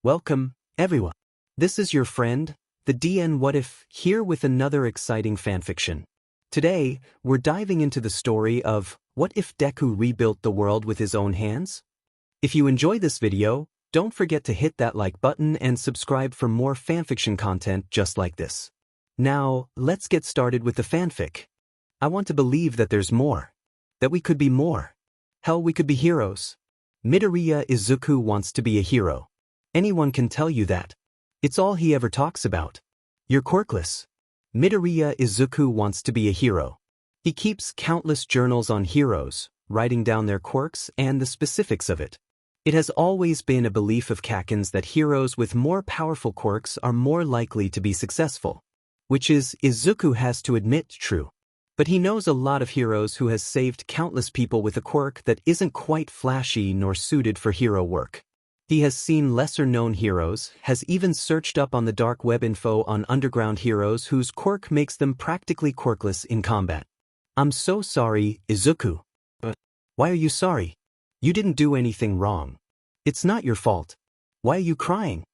Welcome, everyone. This is your friend, the DN What If, here with another exciting fanfiction. Today, we're diving into the story of What If Deku Rebuilt the World with His Own Hands? If you enjoy this video, don't forget to hit that like button and subscribe for more fanfiction content just like this. Now, let's get started with the fanfic. I want to believe that there's more. That we could be more. Hell, we could be heroes. Midoriya Izuku wants to be a hero. Anyone can tell you that. It's all he ever talks about. You're quirkless. Midoriya Izuku wants to be a hero. He keeps countless journals on heroes, writing down their quirks and the specifics of it. It has always been a belief of Kaken's that heroes with more powerful quirks are more likely to be successful. Which is, Izuku has to admit, true. But he knows a lot of heroes who has saved countless people with a quirk that isn't quite flashy nor suited for hero work. He has seen lesser-known heroes, has even searched up on the dark web info on underground heroes whose quirk makes them practically quirkless in combat. I'm so sorry, Izuku. But why are you sorry? You didn't do anything wrong. It's not your fault. Why are you crying?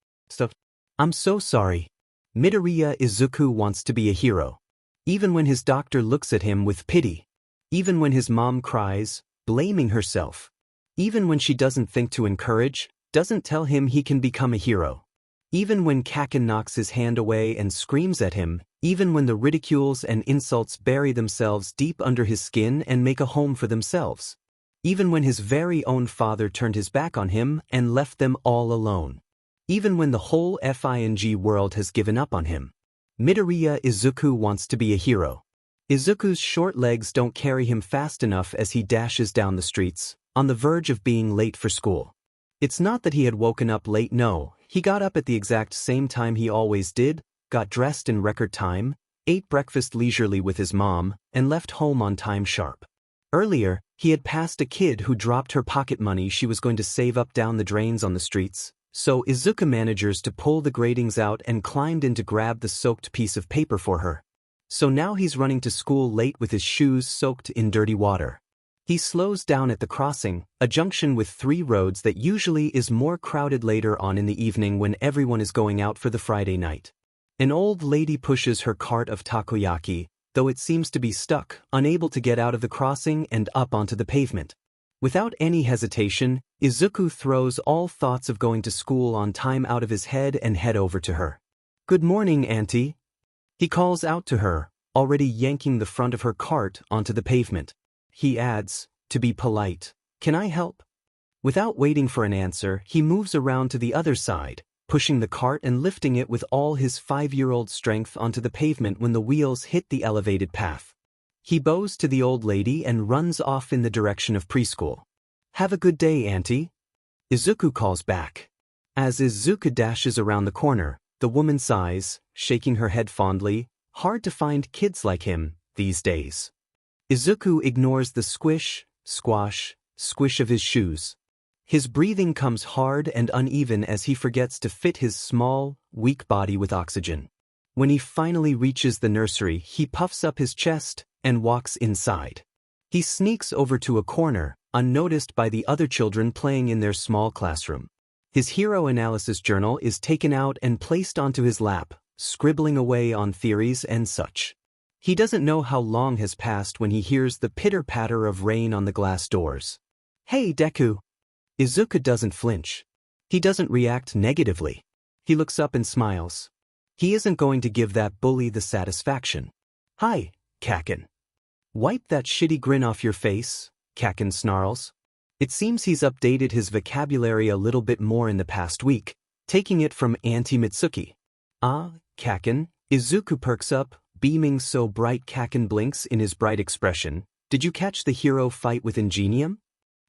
I'm so sorry. Midoriya Izuku wants to be a hero. Even when his doctor looks at him with pity. Even when his mom cries, blaming herself. Even when she doesn't think to encourage, doesn't tell him he can become a hero. Even when Kaken knocks his hand away and screams at him, even when the ridicules and insults bury themselves deep under his skin and make a home for themselves. Even when his very own father turned his back on him and left them all alone. Even when the whole FING world has given up on him. Midoriya Izuku wants to be a hero. Izuku's short legs don't carry him fast enough as he dashes down the streets, on the verge of being late for school. It's not that he had woken up late, no, he got up at the exact same time he always did, got dressed in record time, ate breakfast leisurely with his mom, and left home on time sharp. Earlier, he had passed a kid who dropped her pocket money she was going to save up down the drains on the streets, so Izuku manages to pull the gratings out and climbed in to grab the soaked piece of paper for her. So now he's running to school late with his shoes soaked in dirty water. He slows down at the crossing, a junction with 3 roads that usually is more crowded later on in the evening when everyone is going out for the Friday night. An old lady pushes her cart of takoyaki, though it seems to be stuck, unable to get out of the crossing and up onto the pavement. Without any hesitation, Izuku throws all thoughts of going to school on time out of his head and head over to her. "Good morning, Auntie." He calls out to her, already yanking the front of her cart onto the pavement. He adds, to be polite, "Can I help?" Without waiting for an answer, he moves around to the other side, pushing the cart and lifting it with all his 5-year-old strength onto the pavement when the wheels hit the elevated path. He bows to the old lady and runs off in the direction of preschool. "Have a good day, Auntie." Izuku calls back. As Izuku dashes around the corner, the woman sighs, shaking her head fondly, hard to find kids like him these days. Izuku ignores the squish, squash, squish of his shoes. His breathing comes hard and uneven as he forgets to fit his small, weak body with oxygen. When he finally reaches the nursery, he puffs up his chest and walks inside. He sneaks over to a corner, unnoticed by the other children playing in their small classroom. His hero analysis journal is taken out and placed onto his lap, scribbling away on theories and such. He doesn't know how long has passed when he hears the pitter-patter of rain on the glass doors. "Hey, Deku." Izuku doesn't flinch. He doesn't react negatively. He looks up and smiles. He isn't going to give that bully the satisfaction. "Hi, Kaken." "Wipe that shitty grin off your face," Kaken snarls. It seems he's updated his vocabulary a little bit more in the past week, taking it from Auntie Mitsuki. "Ah, Kaken." Izuku perks up, beaming so bright Kaken blinks in his bright expression. "Did you catch the hero fight with Ingenium?"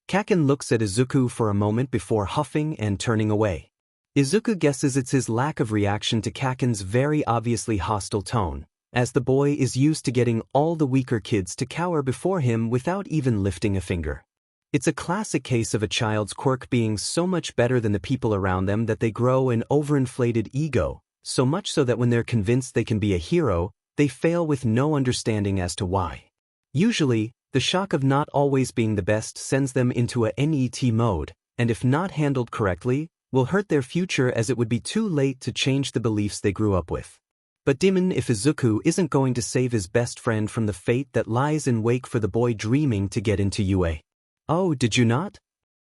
Kaken looks at Izuku for a moment before huffing and turning away. Izuku guesses it's his lack of reaction to Kaken's very obviously hostile tone, as the boy is used to getting all the weaker kids to cower before him without even lifting a finger. It's a classic case of a child's quirk being so much better than the people around them that they grow an overinflated ego, so much so that when they're convinced they can be a hero, they fail with no understanding as to why. Usually, the shock of not always being the best sends them into a NET mode, and if not handled correctly, will hurt their future as it would be too late to change the beliefs they grew up with. But Demon, if Izuku isn't going to save his best friend from the fate that lies in wake for the boy dreaming to get into UA. Oh, did you not?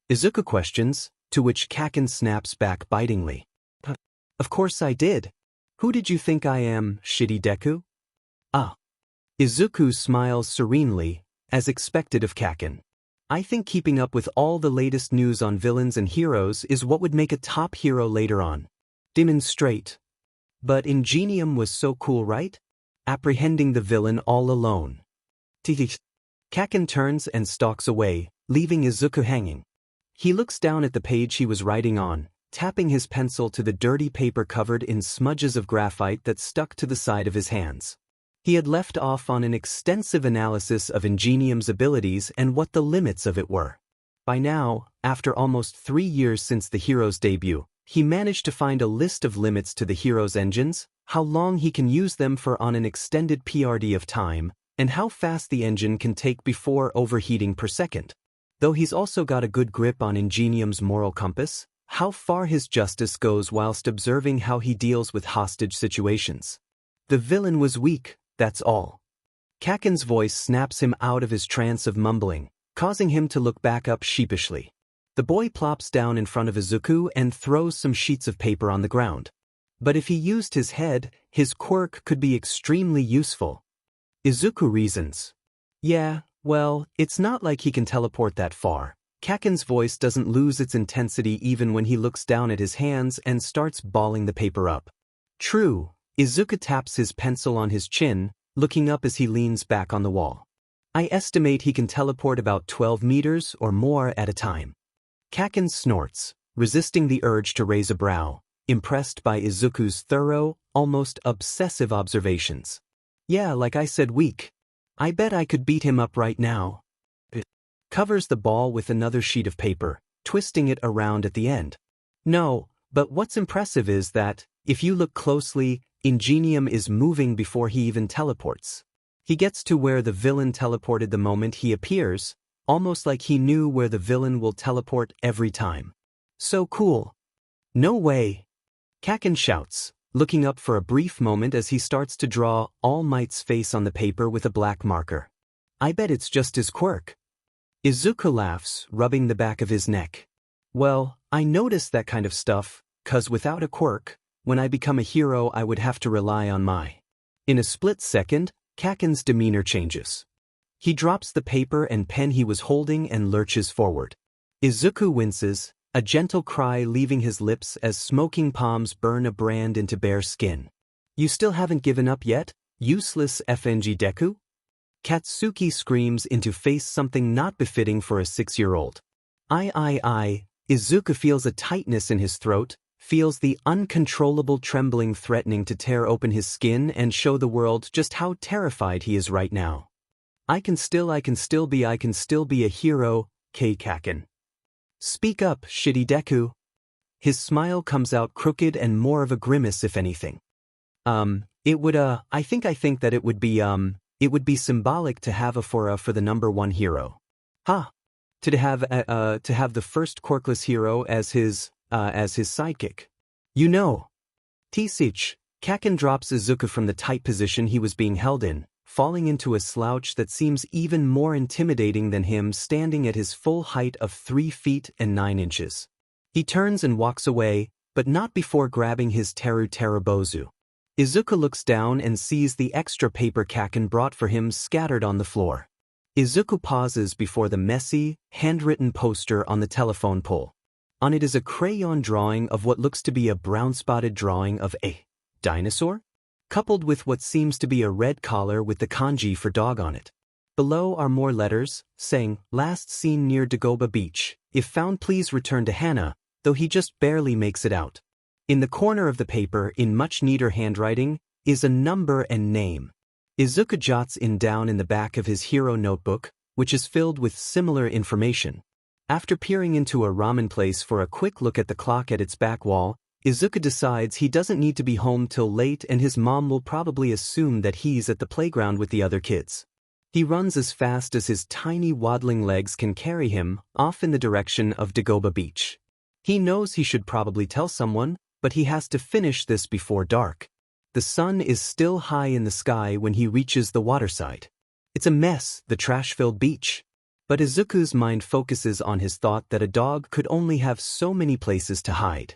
Izuku questions, to which Kaken snaps back bitingly. Of course I did. Who did you think I am, shitty Deku? Ah. Izuku smiles serenely, as expected of Kaken. I think keeping up with all the latest news on villains and heroes is what would make a top hero later on. Demonstrate. But Ingenium was so cool, right? Apprehending the villain all alone. Kaken turns and stalks away, leaving Izuku hanging. He looks down at the page he was writing on, tapping his pencil to the dirty paper covered in smudges of graphite that stuck to the side of his hands. He had left off on an extensive analysis of Ingenium's abilities and what the limits of it were. By now, after almost 3 years since the hero's debut, he managed to find a list of limits to the hero's engines, how long he can use them for on an extended PRD of time, and how fast the engine can take before overheating per second. Though he's also got a good grip on Ingenium's moral compass, how far his justice goes whilst observing how he deals with hostage situations. The villain was weak, that's all. Kaken's voice snaps him out of his trance of mumbling, causing him to look back up sheepishly. The boy plops down in front of Izuku and throws some sheets of paper on the ground. But if he used his head, his quirk could be extremely useful. Izuku reasons. Yeah, well, it's not like he can teleport that far. Kaken's voice doesn't lose its intensity even when he looks down at his hands and starts balling the paper up. True. Izuku taps his pencil on his chin, looking up as he leans back on the wall. I estimate he can teleport about 12 meters or more at a time. Kaken snorts, resisting the urge to raise a brow, impressed by Izuku's thorough, almost obsessive observations. Yeah, like I said, weak. I bet I could beat him up right now. It covers the ball with another sheet of paper, twisting it around at the end. No, but what's impressive is that, if you look closely, Ingenium is moving before he even teleports. He gets to where the villain teleported the moment he appears, almost like he knew where the villain will teleport every time. So cool. No way. Kaken shouts, looking up for a brief moment as he starts to draw All Might's face on the paper with a black marker. I bet it's just his quirk. Izuku laughs, rubbing the back of his neck. Well, I notice that kind of stuff, 'cause without a quirk, when I become a hero I would have to rely on my. In a split second, Kaken's demeanor changes. He drops the paper and pen he was holding and lurches forward. Izuku winces, a gentle cry leaving his lips as smoking palms burn a brand into bare skin. You still haven't given up yet, useless FNG Deku? Katsuki screams into face something not befitting for a 6-year-old. Izuku feels a tightness in his throat, feels the uncontrollable trembling threatening to tear open his skin and show the world just how terrified he is right now. I can still be a hero, Kaken. Speak up, shitty Deku. His smile comes out crooked and more of a grimace if anything. I think that it would be symbolic to have for the number 1 hero. Ha! To have the first quirkless hero as his sidekick. You know. T-sich, Kaken drops Izuku from the tight position he was being held in, falling into a slouch that seems even more intimidating than him standing at his full height of 3 feet and 9 inches. He turns and walks away, but not before grabbing his Teru Terabozu. Izuku looks down and sees the extra paper Kaken brought for him scattered on the floor. Izuku pauses before the messy, handwritten poster on the telephone pole. On it is a crayon drawing of what looks to be a brown-spotted drawing of a dinosaur, coupled with what seems to be a red collar with the kanji for dog on it. Below are more letters, saying, last seen near Dagoba Beach, if found please return to Hana, though he just barely makes it out. In the corner of the paper, in much neater handwriting, is a number and name. Izuku jots in down in the back of his hero notebook, which is filled with similar information. After peering into a ramen place for a quick look at the clock at its back wall, Izuku decides he doesn't need to be home till late and his mom will probably assume that he's at the playground with the other kids. He runs as fast as his tiny waddling legs can carry him, off in the direction of Dagoba Beach. He knows he should probably tell someone, but he has to finish this before dark. The sun is still high in the sky when he reaches the waterside. It's a mess, the trash-filled beach. But Izuku's mind focuses on his thought that a dog could only have so many places to hide.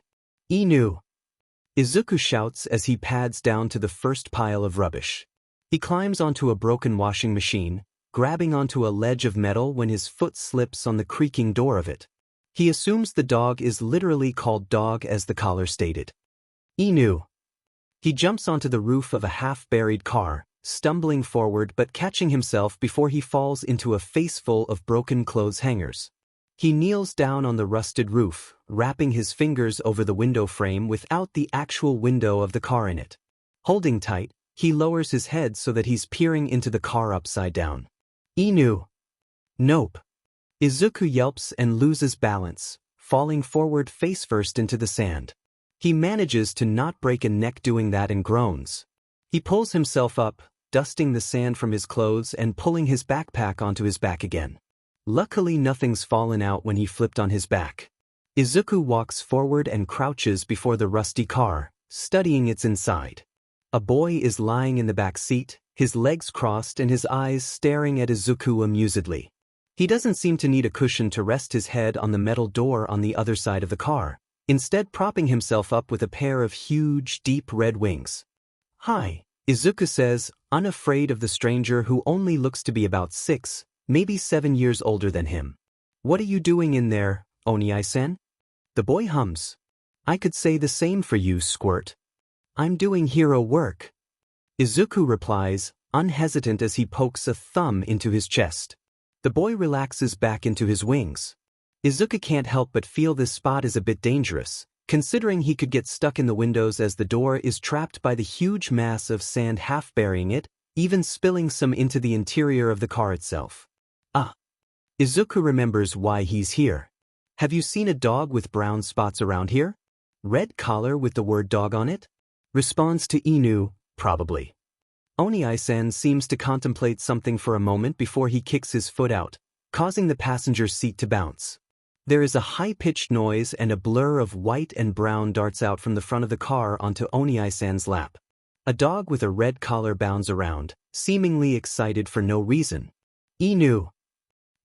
Inu! Izuku shouts as he pads down to the first pile of rubbish. He climbs onto a broken washing machine, grabbing onto a ledge of metal when his foot slips on the creaking door of it. He assumes the dog is literally called Dog as the caller stated. Inu! He jumps onto the roof of a half-buried car, stumbling forward but catching himself before he falls into a faceful of broken clothes hangers. He kneels down on the rusted roof, wrapping his fingers over the window frame without the actual window of the car in it. Holding tight, he lowers his head so that he's peering into the car upside down. Inu! Nope. Izuku yelps and loses balance, falling forward face-first into the sand. He manages to not break a neck doing that and groans. He pulls himself up, dusting the sand from his clothes and pulling his backpack onto his back again. Luckily nothing's fallen out when he flipped on his back. Izuku walks forward and crouches before the rusty car, studying its inside. A boy is lying in the back seat, his legs crossed and his eyes staring at Izuku amusedly. He doesn't seem to need a cushion to rest his head on the metal door on the other side of the car, instead propping himself up with a pair of huge, deep red wings. Hi, Izuku says, unafraid of the stranger who only looks to be about 6, maybe 7 years older than him. What are you doing in there, Oniai-sen? The boy hums. I could say the same for you, Squirt. I'm doing hero work. Izuku replies, unhesitant as he pokes a thumb into his chest. The boy relaxes back into his wings. Izuku can't help but feel this spot is a bit dangerous, considering he could get stuck in the windows as the door is trapped by the huge mass of sand half burying it, even spilling some into the interior of the car itself. Izuku remembers why he's here. Have you seen a dog with brown spots around here? Red collar with the word dog on it? Responds to Inu, probably. Oniai-sen seems to contemplate something for a moment before he kicks his foot out, causing the passenger's seat to bounce. There is a high-pitched noise and a blur of white and brown darts out from the front of the car onto Oniai-sen's lap. A dog with a red collar bounds around, seemingly excited for no reason. Inu!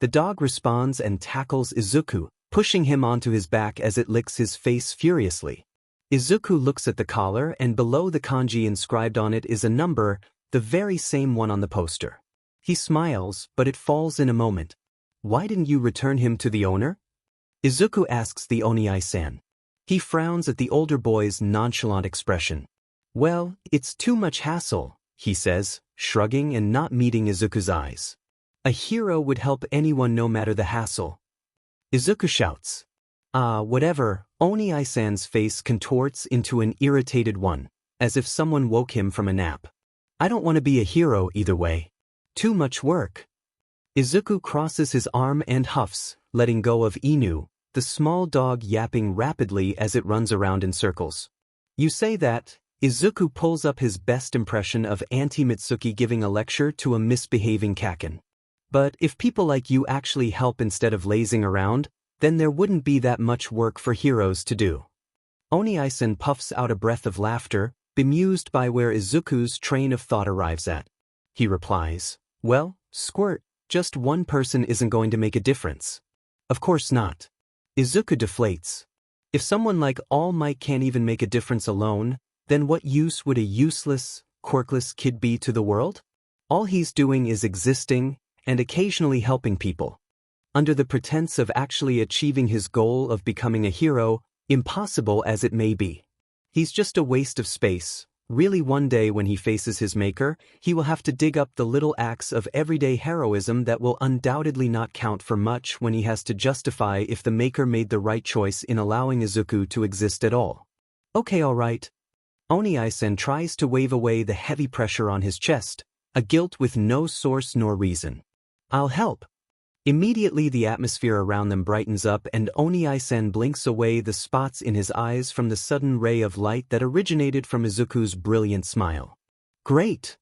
The dog responds and tackles Izuku, pushing him onto his back as it licks his face furiously. Izuku looks at the collar and below the kanji inscribed on it is a number, the very same one on the poster. He smiles, but it falls in a moment. Why didn't you return him to the owner? Izuku asks the Oniai-san. He frowns at the older boy's nonchalant expression. Well, it's too much hassle, he says, shrugging and not meeting Izuku's eyes. A hero would help anyone no matter the hassle. Izuku shouts. Whatever. Oniai-san's face contorts into an irritated one, as if someone woke him from a nap. I don't want to be a hero either way. Too much work. Izuku crosses his arm and huffs, letting go of Inu, the small dog yapping rapidly as it runs around in circles. You say that. Izuku pulls up his best impression of Auntie Mitsuki giving a lecture to a misbehaving kaken. But if people like you actually help instead of lazing around, then there wouldn't be that much work for heroes to do. Oniai-sen puffs out a breath of laughter, bemused by where Izuku's train of thought arrives at. He replies, well, Squirt, just one person isn't going to make a difference. Of course not. Izuku deflates. If someone like All Might can't even make a difference alone, then what use would a useless, quirkless kid be to the world? All he's doing is existing, and occasionally helping people. Under the pretense of actually achieving his goal of becoming a hero, impossible as it may be. He's just a waste of space. Really, one day when he faces his maker, he will have to dig up the little acts of everyday heroism that will undoubtedly not count for much when he has to justify if the maker made the right choice in allowing Izuku to exist at all. Okay, alright. Oniai-sen tries to wave away the heavy pressure on his chest, a guilt with no source nor reason. I'll help. Immediately the atmosphere around them brightens up and Oniai-sen blinks away the spots in his eyes from the sudden ray of light that originated from Izuku's brilliant smile. Great!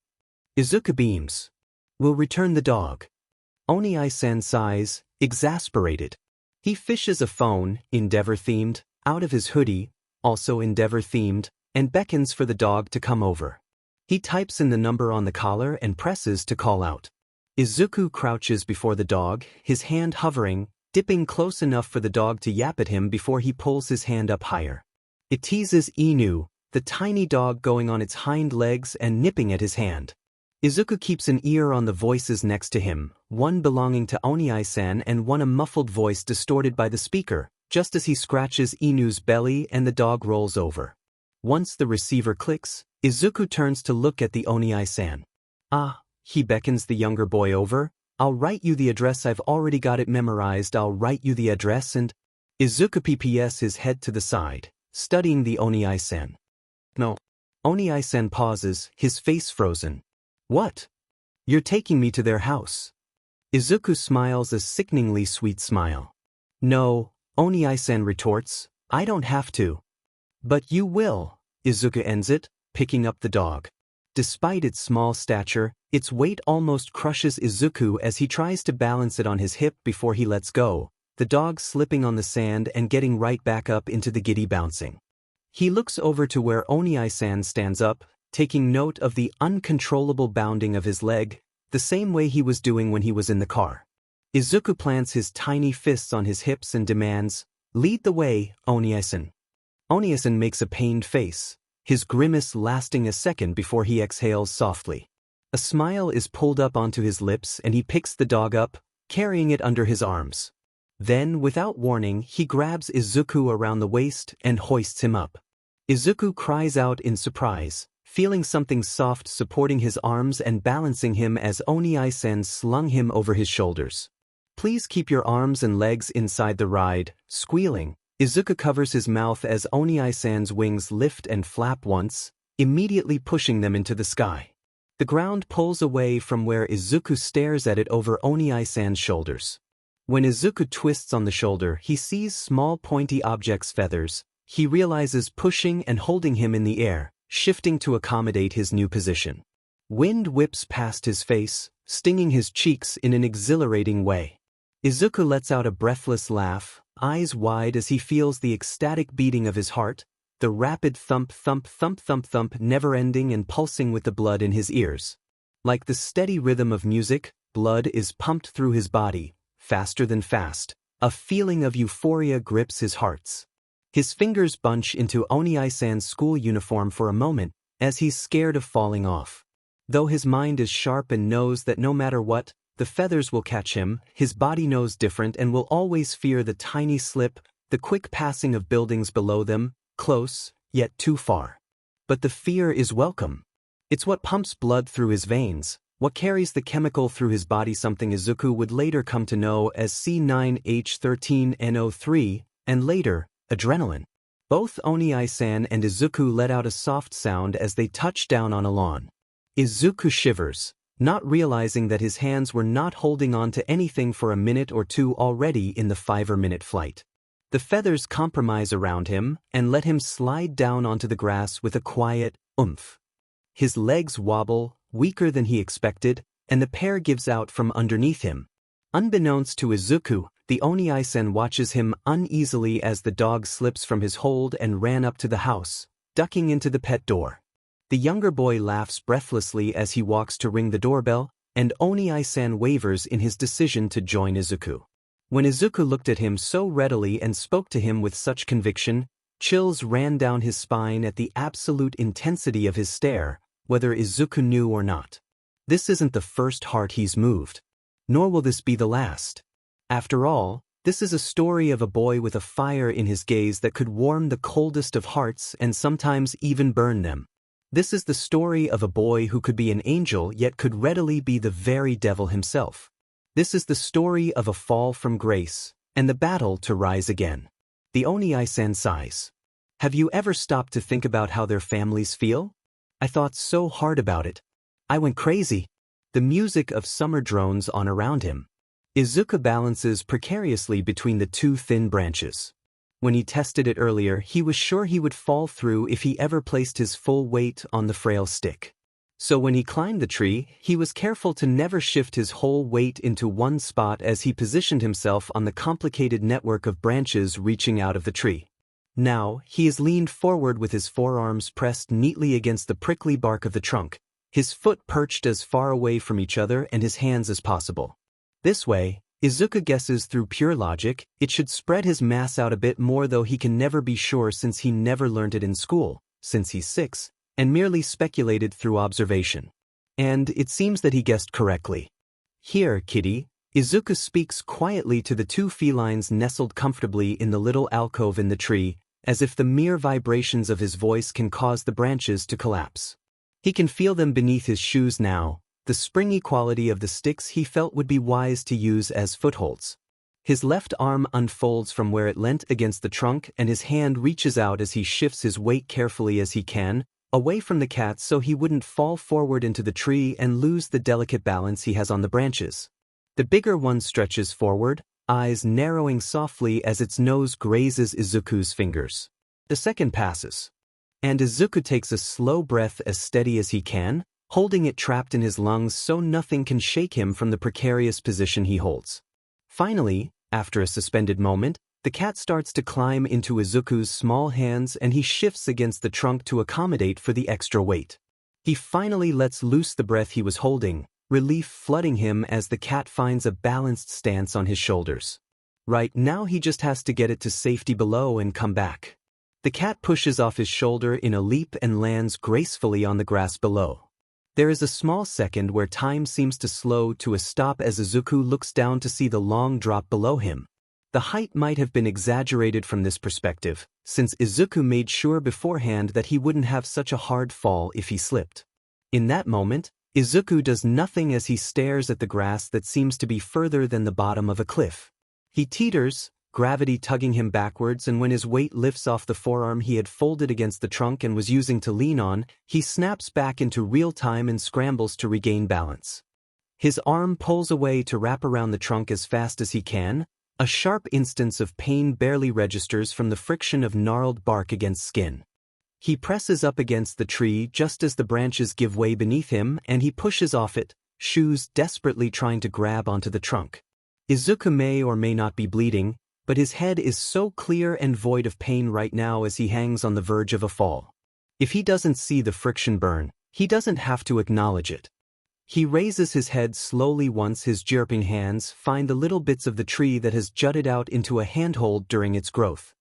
Izuku beams. We'll return the dog. Oniai-sen sighs, exasperated. He fishes a phone, Endeavor-themed, out of his hoodie, also Endeavor-themed, and beckons for the dog to come over. He types in the number on the collar and presses to call out. Izuku crouches before the dog, his hand hovering, dipping close enough for the dog to yap at him before he pulls his hand up higher. It teases Inu, the tiny dog going on its hind legs and nipping at his hand. Izuku keeps an ear on the voices next to him, one belonging to Oniai-san and one a muffled voice distorted by the speaker, just as he scratches Inu's belly and the dog rolls over. Once the receiver clicks, Izuku turns to look at the Oniai-san. Ah, he beckons the younger boy over. I'll write you the address, I've already got it memorized, I'll write you the address and… Izuku pps his head to the side, studying the Oniai-san. No. Oniai-san pauses, his face frozen. What? You're taking me to their house. Izuku smiles a sickeningly sweet smile. No, Oniai-san retorts, I don't have to. But you will, Izuku ends it, picking up the dog. Despite its small stature, its weight almost crushes Izuku as he tries to balance it on his hip before he lets go, the dog slipping on the sand and getting right back up into the giddy bouncing. He looks over to where Oniai-san stands up, taking note of the uncontrollable bounding of his leg, the same way he was doing when he was in the car. Izuku plants his tiny fists on his hips and demands, lead the way, Oniai-san. Oniai-san makes a pained face, his grimace lasting a second before he exhales softly. A smile is pulled up onto his lips and he picks the dog up, carrying it under his arms. Then, without warning, he grabs Izuku around the waist and hoists him up. Izuku cries out in surprise, feeling something soft supporting his arms and balancing him as Oniai-san slung him over his shoulders. Please keep your arms and legs inside the ride, squealing. Izuku covers his mouth as Oniai-san's wings lift and flap once, immediately pushing them into the sky. The ground pulls away from where Izuku stares at it over Oniai-san's shoulders. When Izuku twists on the shoulder, he sees small pointy objects' feathers. He realizes pushing and holding him in the air, shifting to accommodate his new position. Wind whips past his face, stinging his cheeks in an exhilarating way. Izuku lets out a breathless laugh, eyes wide as he feels the ecstatic beating of his heart, the rapid thump thump thump thump thump never-ending and pulsing with the blood in his ears. Like the steady rhythm of music, blood is pumped through his body, faster than fast. A feeling of euphoria grips his heart. His fingers bunch into Oniai-san's school uniform for a moment, as he's scared of falling off. Though his mind is sharp and knows that no matter what, the feathers will catch him, his body knows different and will always fear the tiny slip, the quick passing of buildings below them, close, yet too far. But the fear is welcome. It's what pumps blood through his veins, what carries the chemical through his body, something Izuku would later come to know as C9H13NO3, and later, adrenaline. Both Oniai-san and Izuku let out a soft sound as they touched down on a lawn. Izuku shivers, not realizing that his hands were not holding on to anything for a minute or two already in the 5-minute flight. The feathers compromise around him and let him slide down onto the grass with a quiet oomph. His legs wobble, weaker than he expected, and the pair gives out from underneath him. Unbeknownst to Izuku, the Oniai-san watches him uneasily as the dog slips from his hold and ran up to the house, ducking into the pet door. The younger boy laughs breathlessly as he walks to ring the doorbell, and Oniai-san wavers in his decision to join Izuku. When Izuku looked at him so readily and spoke to him with such conviction, chills ran down his spine at the absolute intensity of his stare, whether Izuku knew or not. This isn't the first heart he's moved. Nor will this be the last. After all, this is a story of a boy with a fire in his gaze that could warm the coldest of hearts and sometimes even burn them. This is the story of a boy who could be an angel yet could readily be the very devil himself. This is the story of a fall from grace and the battle to rise again. The Oniai-san sighs. Have you ever stopped to think about how their families feel? I thought so hard about it. I went crazy. The music of summer drones on around him. Izuku balances precariously between the two thin branches. When he tested it earlier, he was sure he would fall through if he ever placed his full weight on the frail stick. So when he climbed the tree, he was careful to never shift his whole weight into one spot as he positioned himself on the complicated network of branches reaching out of the tree. Now, he is leaned forward with his forearms pressed neatly against the prickly bark of the trunk, his foot perched as far away from each other and his hands as possible. This way, Izuku guesses through pure logic, it should spread his mass out a bit more, though he can never be sure since he never learned it in school, since he's 6, and merely speculated through observation. And it seems that he guessed correctly. "Here, kitty," Izuku speaks quietly to the two felines nestled comfortably in the little alcove in the tree, as if the mere vibrations of his voice can cause the branches to collapse. He can feel them beneath his shoes now, the springy quality of the sticks he felt would be wise to use as footholds. His left arm unfolds from where it leant against the trunk and his hand reaches out as he shifts his weight carefully as he can, away from the cat so he wouldn't fall forward into the tree and lose the delicate balance he has on the branches. The bigger one stretches forward, eyes narrowing softly as its nose grazes Izuku's fingers. The second passes. And Izuku takes a slow breath as steady as he can, holding it trapped in his lungs so nothing can shake him from the precarious position he holds. Finally, after a suspended moment, the cat starts to climb into Izuku's small hands and he shifts against the trunk to accommodate for the extra weight. He finally lets loose the breath he was holding, relief flooding him as the cat finds a balanced stance on his shoulders. Right now he just has to get it to safety below and come back. The cat pushes off his shoulder in a leap and lands gracefully on the grass below. There is a small second where time seems to slow to a stop as Izuku looks down to see the long drop below him. The height might have been exaggerated from this perspective, since Izuku made sure beforehand that he wouldn't have such a hard fall if he slipped. In that moment, Izuku does nothing as he stares at the grass that seems to be further than the bottom of a cliff. He teeters, gravity tugging him backwards, and when his weight lifts off the forearm he had folded against the trunk and was using to lean on, he snaps back into real time and scrambles to regain balance. His arm pulls away to wrap around the trunk as fast as he can. A sharp instance of pain barely registers from the friction of gnarled bark against skin. He presses up against the tree just as the branches give way beneath him and he pushes off it, shoes desperately trying to grab onto the trunk. Izuku may or may not be bleeding, but his head is so clear and void of pain right now as he hangs on the verge of a fall. If he doesn't see the friction burn, he doesn't have to acknowledge it. He raises his head slowly once his jerking hands find the little bits of the tree that has jutted out into a handhold during its growth.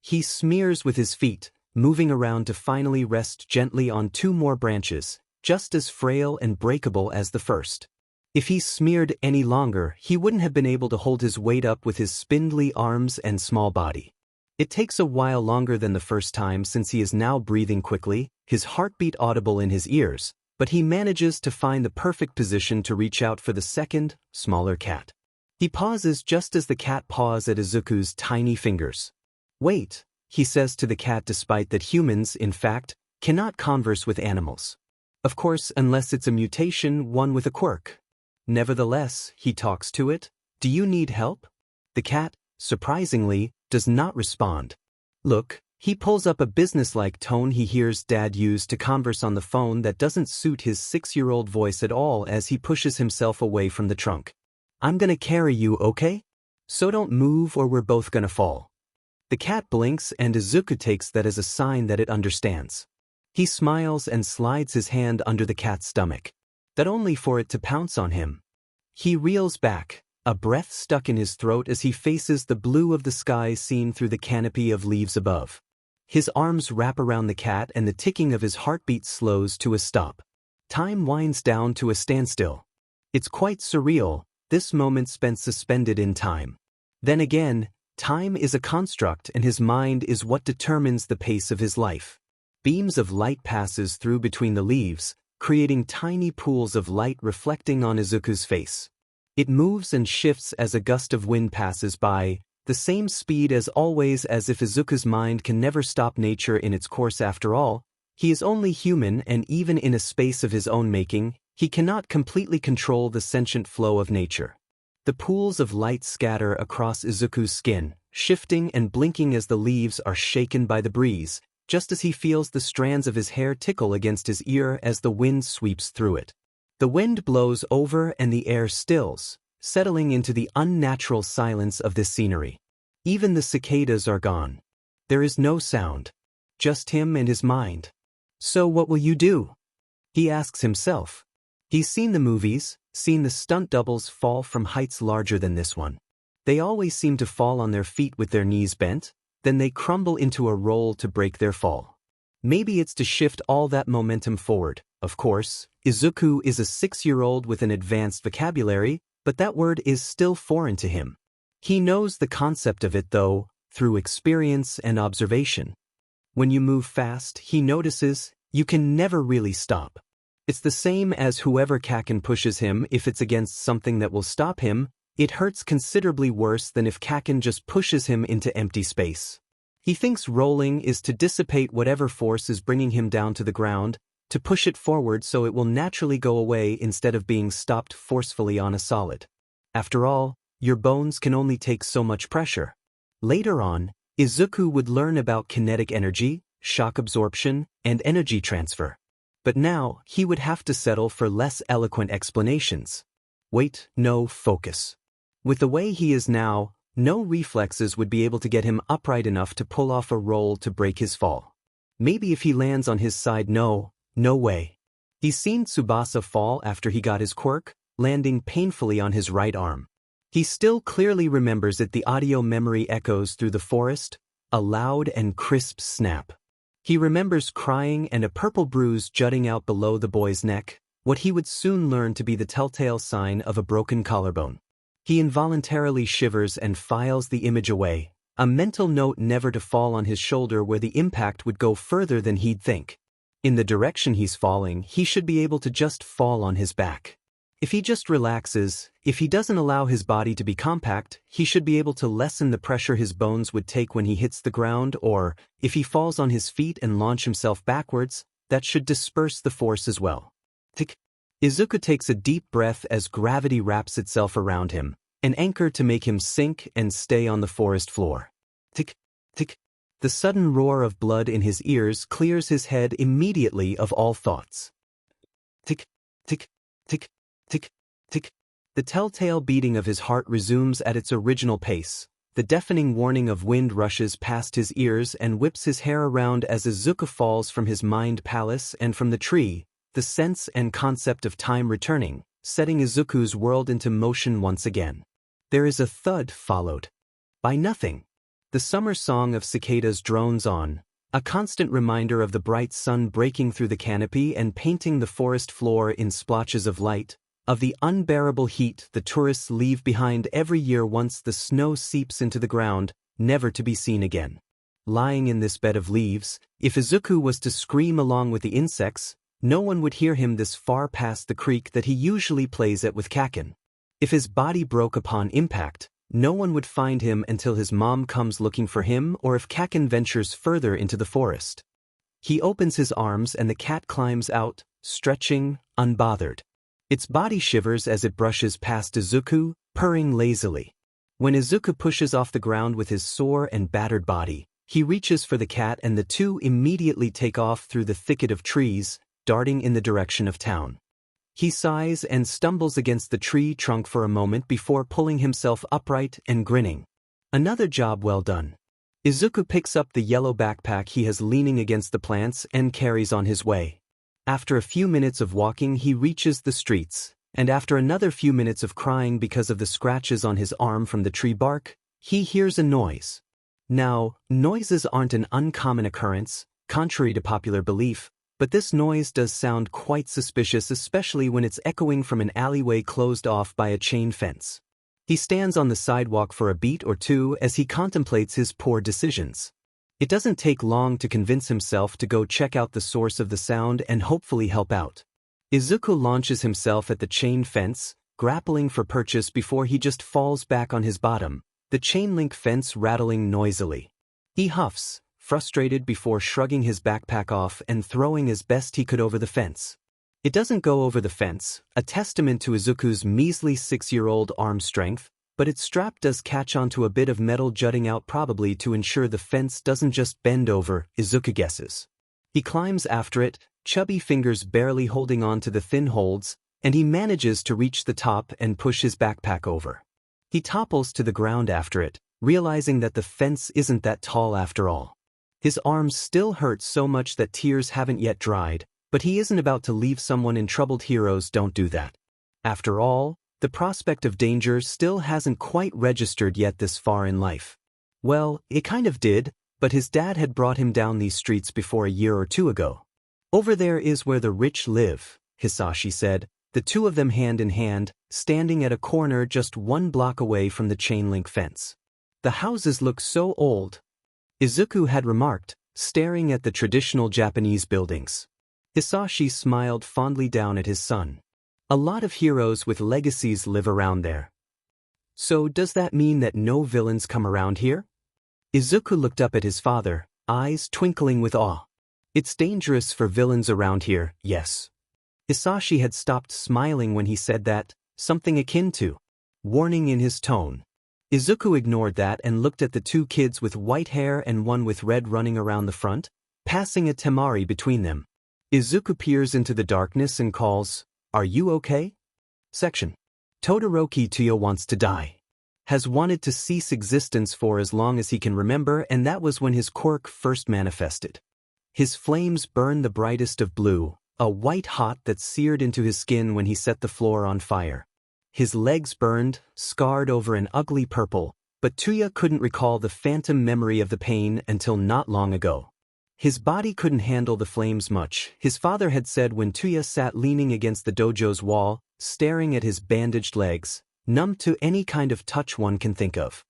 He smears with his feet, moving around to finally rest gently on two more branches, just as frail and breakable as the first. If he smeared any longer, he wouldn't have been able to hold his weight up with his spindly arms and small body. It takes a while longer than the first time since he is now breathing quickly, his heartbeat audible in his ears, but he manages to find the perfect position to reach out for the second, smaller cat. He pauses just as the cat paws at Izuku's tiny fingers. "Wait," he says to the cat, despite that humans, in fact, cannot converse with animals. Of course, unless it's a mutation, one with a quirk. Nevertheless, he talks to it. "Do you need help?" The cat, surprisingly, does not respond. "Look," he pulls up a businesslike tone he hears Dad use to converse on the phone that doesn't suit his 6-year-old voice at all as he pushes himself away from the trunk. "I'm gonna carry you, okay? So don't move or we're both gonna fall." The cat blinks and Izuku takes that as a sign that it understands. He smiles and slides his hand under the cat's stomach. That only for it to pounce on him. He reels back, a breath stuck in his throat as he faces the blue of the sky seen through the canopy of leaves above. His arms wrap around the cat and the ticking of his heartbeat slows to a stop. Time winds down to a standstill. It's quite surreal, this moment spent suspended in time. Then again, time is a construct and his mind is what determines the pace of his life. Beams of light passes through between the leaves, creating tiny pools of light reflecting on Izuku's face. It moves and shifts as a gust of wind passes by, the same speed as always, as if Izuku's mind can never stop nature in its course. After all, he is only human and even in a space of his own making, he cannot completely control the sentient flow of nature. The pools of light scatter across Izuku's skin, shifting and blinking as the leaves are shaken by the breeze, just as he feels the strands of his hair tickle against his ear as the wind sweeps through it. The wind blows over and the air stills, settling into the unnatural silence of this scenery. Even the cicadas are gone. There is no sound. Just him and his mind. So what will you do? He asks himself. He's seen the movies, seen the stunt doubles fall from heights larger than this one. They always seem to fall on their feet with their knees bent, then they crumble into a roll to break their fall. Maybe it's to shift all that momentum forward. Of course, Izuku is a 6-year-old with an advanced vocabulary, but that word is still foreign to him. He knows the concept of it though, through experience and observation. When you move fast, he notices, you can never really stop. It's the same as whoever Kaken pushes him. If it's against something that will stop him, it hurts considerably worse than if Kaken just pushes him into empty space. He thinks rolling is to dissipate whatever force is bringing him down to the ground, to push it forward so it will naturally go away instead of being stopped forcefully on a solid. After all, your bones can only take so much pressure. Later on, Izuku would learn about kinetic energy, shock absorption, and energy transfer. But now, he would have to settle for less eloquent explanations. Wait, no, focus. With the way he is now, no reflexes would be able to get him upright enough to pull off a roll to break his fall. Maybe if he lands on his side, no way. He's seen Tsubasa fall after he got his quirk, landing painfully on his right arm. He still clearly remembers it. The audio memory echoes through the forest, a loud and crisp snap. He remembers crying and a purple bruise jutting out below the boy's neck, what he would soon learn to be the telltale sign of a broken collarbone. He involuntarily shivers and files the image away, a mental note never to fall on his shoulder where the impact would go further than he'd think. In the direction he's falling, he should be able to just fall on his back. If he just relaxes, if he doesn't allow his body to be compact, he should be able to lessen the pressure his bones would take when he hits the ground, or, if he falls on his feet and launch himself backwards, that should disperse the force as well. Tick. Izuku takes a deep breath as gravity wraps itself around him, an anchor to make him sink and stay on the forest floor. Tick, tick. The sudden roar of blood in his ears clears his head immediately of all thoughts. Tick, tick, tick. Tick, tick. The telltale beating of his heart resumes at its original pace. The deafening warning of wind rushes past his ears and whips his hair around as Izuku falls from his mind palace and from the tree, the sense and concept of time returning, setting Izuku's world into motion once again. There is a thud followed by nothing. The summer song of cicadas drones on, a constant reminder of the bright sun breaking through the canopy and painting the forest floor in splotches of light, of the unbearable heat the tourists leave behind every year once the snow seeps into the ground, never to be seen again. Lying in this bed of leaves, if Izuku was to scream along with the insects, no one would hear him this far past the creek that he usually plays at with Kaken. If his body broke upon impact, no one would find him until his mom comes looking for him or if Kaken ventures further into the forest. He opens his arms and the cat climbs out, stretching, unbothered. Its body shivers as it brushes past Izuku, purring lazily. When Izuku pushes off the ground with his sore and battered body, he reaches for the cat and the two immediately take off through the thicket of trees, darting in the direction of town. He sighs and stumbles against the tree trunk for a moment before pulling himself upright and grinning. Another job well done. Izuku picks up the yellow backpack he has leaning against the plants and carries on his way. After a few minutes of walking he reaches the streets, and after another few minutes of crying because of the scratches on his arm from the tree bark, he hears a noise. Now, noises aren't an uncommon occurrence, contrary to popular belief, but this noise does sound quite suspicious, especially when it's echoing from an alleyway closed off by a chain fence. He stands on the sidewalk for a beat or two as he contemplates his poor decisions. It doesn't take long to convince himself to go check out the source of the sound and hopefully help out. Izuku launches himself at the chain fence, grappling for purchase before he just falls back on his bottom, the chain-link fence rattling noisily. He huffs, frustrated before shrugging his backpack off and throwing as best he could over the fence. It doesn't go over the fence, a testament to Izuku's measly 6-year-old arm strength, but its strap does catch onto a bit of metal jutting out, probably to ensure the fence doesn't just bend over, Izuku guesses. He climbs after it, chubby fingers barely holding on to the thin holds, and he manages to reach the top and push his backpack over. He topples to the ground after it, realizing that the fence isn't that tall after all. His arms still hurt so much that tears haven't yet dried, but he isn't about to leave someone in trouble. Heroes don't do that. After all, the prospect of danger still hasn't quite registered yet this far in life. Well, it kind of did, but his dad had brought him down these streets before a year or two ago. Over there is where the rich live, Hisashi said, the two of them hand in hand, standing at a corner just 1 block away from the chain-link fence. The houses look so old, Izuku had remarked, staring at the traditional Japanese buildings. Hisashi smiled fondly down at his son. A lot of heroes with legacies live around there. So does that mean that no villains come around here? Izuku looked up at his father, eyes twinkling with awe. It's dangerous for villains around here, yes. Hisashi had stopped smiling when he said that, something akin to warning in his tone. Izuku ignored that and looked at the 2 kids with white hair and one with red running around the front, passing a temari between them. Izuku peers into the darkness and calls, "Are you okay?" Section. Todoroki Tuya wants to die. Has wanted to cease existence for as long as he can remember, and that was when his quirk first manifested. His flames burn the brightest of blue, a white hot that seared into his skin when he set the floor on fire. His legs burned, scarred over an ugly purple, but Tuya couldn't recall the phantom memory of the pain until not long ago. His body couldn't handle the flames much, his father had said when Tuya sat leaning against the dojo's wall, staring at his bandaged legs, numb to any kind of touch one can think of.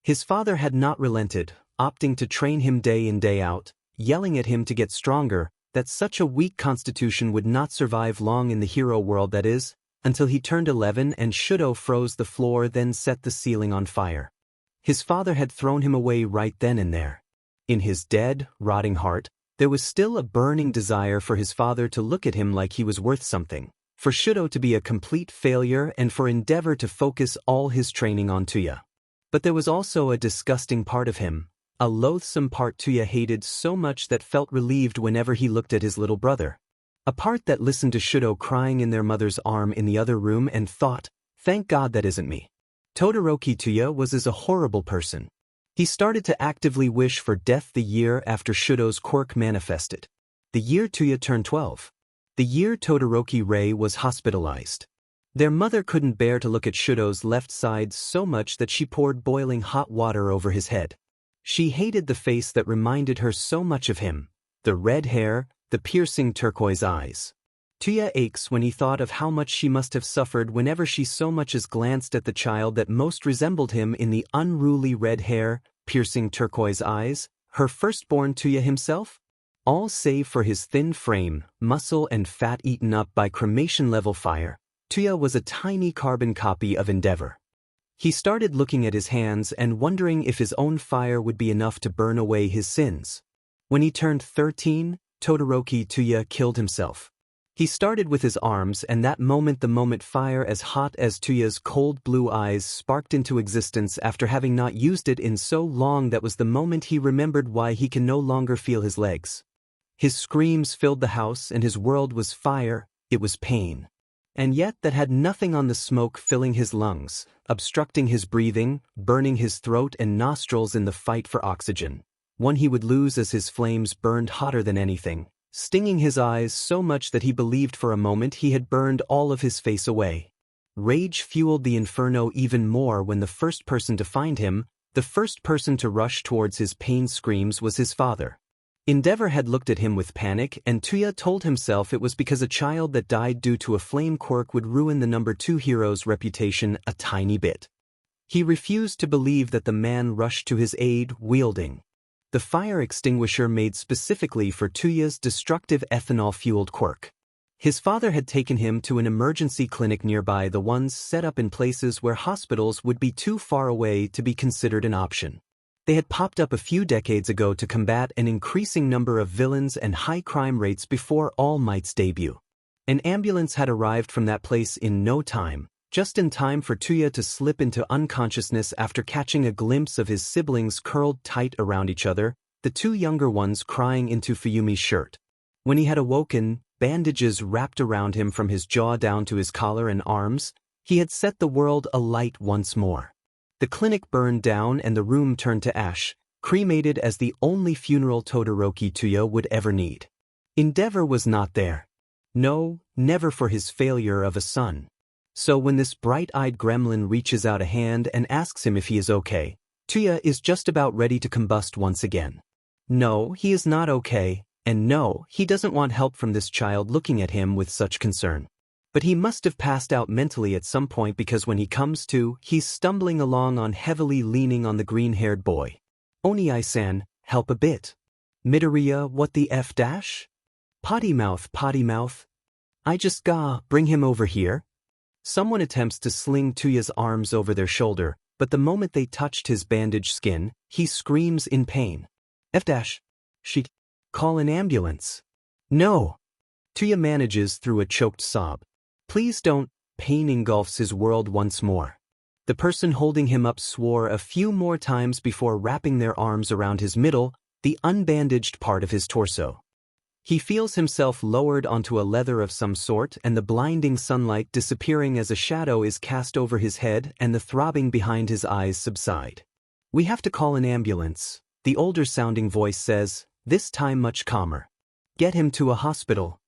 His father had not relented, opting to train him day in day out, yelling at him to get stronger, that such a weak constitution would not survive long in the hero world, that is, until he turned 11 and Shudo froze the floor, then set the ceiling on fire. His father had thrown him away right then and there. In his dead, rotting heart, there was still a burning desire for his father to look at him like he was worth something, for Shudo to be a complete failure, and for Endeavor to focus all his training on Tuya. But there was also a disgusting part of him, a loathsome part Tuya hated so much that felt relieved whenever he looked at his little brother. A part that listened to Shudo crying in their mother's arm in the other room and thought, "Thank God that isn't me." Todoroki Tuya was as a horrible person. He started to actively wish for death the year after Shudo's quirk manifested. The year Tuya turned 12. The year Todoroki Rei was hospitalized. Their mother couldn't bear to look at Shudo's left side so much that she poured boiling hot water over his head. She hated the face that reminded her so much of him, the red hair, the piercing turquoise eyes. Tuya aches when he thought of how much she must have suffered whenever she so much as glanced at the child that most resembled him in the unruly red hair, piercing turquoise eyes, her firstborn Tuya himself. All save for his thin frame, muscle and fat eaten up by cremation-level fire, Tuya was a tiny carbon copy of Endeavor. He started looking at his hands and wondering if his own fire would be enough to burn away his sins. When he turned 13, Todoroki Tuya killed himself. He started with his arms, and that moment the moment fire as hot as Tuya's cold blue eyes sparked into existence after having not used it in so long, that was the moment he remembered why he can no longer feel his legs. His screams filled the house and his world was fire, it was pain. And yet that had nothing on the smoke filling his lungs, obstructing his breathing, burning his throat and nostrils in the fight for oxygen. One he would lose as his flames burned hotter than anything, stinging his eyes so much that he believed for a moment he had burned all of his face away. Rage fueled the inferno even more when the first person to find him, the first person to rush towards his pain screams, was his father. Endeavor had looked at him with panic, and Tuya told himself it was because a child that died due to a flame quirk would ruin the number 2 hero's reputation a tiny bit. He refused to believe that the man rushed to his aid, wielding the fire extinguisher made specifically for Tuya's destructive ethanol-fueled quirk. His father had taken him to an emergency clinic nearby, the ones set up in places where hospitals would be too far away to be considered an option. They had popped up a few decades ago to combat an increasing number of villains and high crime rates before All Might's debut. An ambulance had arrived from that place in no time, just in time for Tuya to slip into unconsciousness after catching a glimpse of his siblings curled tight around each other, the 2 younger ones crying into Fuyumi's shirt. When he had awoken, bandages wrapped around him from his jaw down to his collar and arms, he had set the world alight once more. The clinic burned down and the room turned to ash, cremated as the only funeral Todoroki Tuya would ever need. Endeavor was not there. No, never for his failure of a son. So when this bright-eyed gremlin reaches out a hand and asks him if he is okay, Tuya is just about ready to combust once again. No, he is not okay, and no, he doesn't want help from this child looking at him with such concern. But he must have passed out mentally at some point, because when he comes to, he's stumbling along on, heavily leaning on the green-haired boy. Oni-san, help a bit. Midoriya, what the F dash? Potty mouth. I just bring him over here. Someone attempts to sling Tuya's arms over their shoulder, but the moment they touched his bandaged skin, he screams in pain. F dash. She'd call an ambulance. No. Tuya manages through a choked sob. Please don't. Pain engulfs his world once more. The person holding him up swore a few more times before wrapping their arms around his middle, the unbandaged part of his torso. He feels himself lowered onto a leather of some sort, and the blinding sunlight disappearing as a shadow is cast over his head and the throbbing behind his eyes subside. We have to call an ambulance, the older-sounding voice says, this time much calmer. Get him to a hospital.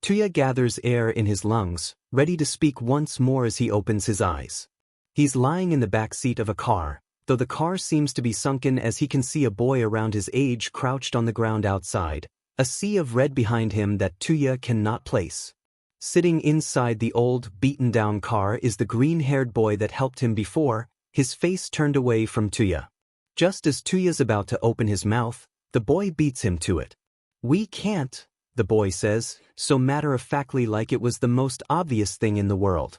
Tuya gathers air in his lungs, ready to speak once more as he opens his eyes. He's lying in the back seat of a car, though the car seems to be sunken as he can see a boy around his age crouched on the ground outside, a sea of red behind him that Tuya cannot place. Sitting inside the old, beaten-down car is the green-haired boy that helped him before, his face turned away from Tuya. Just as Tuya's about to open his mouth, the boy beats him to it. We can't, the boy says, so matter-of-factly, like it was the most obvious thing in the world.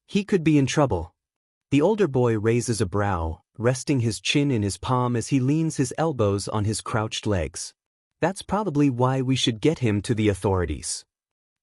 He could be in trouble. The older boy raises a brow, resting his chin in his palm as he leans his elbows on his crouched legs. That's probably why we should get him to the authorities.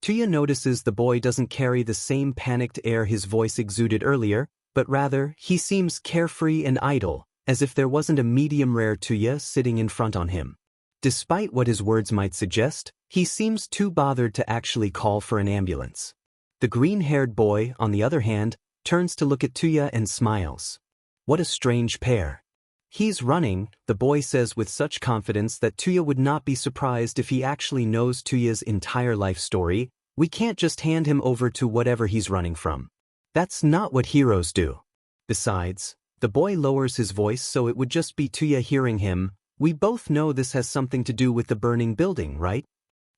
Tuya notices the boy doesn't carry the same panicked air his voice exuded earlier, but rather, he seems carefree and idle, as if there wasn't a medium-rare Tuya sitting in front on him. Despite what his words might suggest, he seems too bothered to actually call for an ambulance. The green-haired boy, on the other hand, turns to look at Tuya and smiles. What a strange pair. He's running, the boy says with such confidence that Tuya would not be surprised if he actually knows Tuya's entire life story. We can't just hand him over to whatever he's running from. That's not what heroes do. Besides, the boy lowers his voice so it would just be Tuya hearing him. We both know this has something to do with the burning building, right?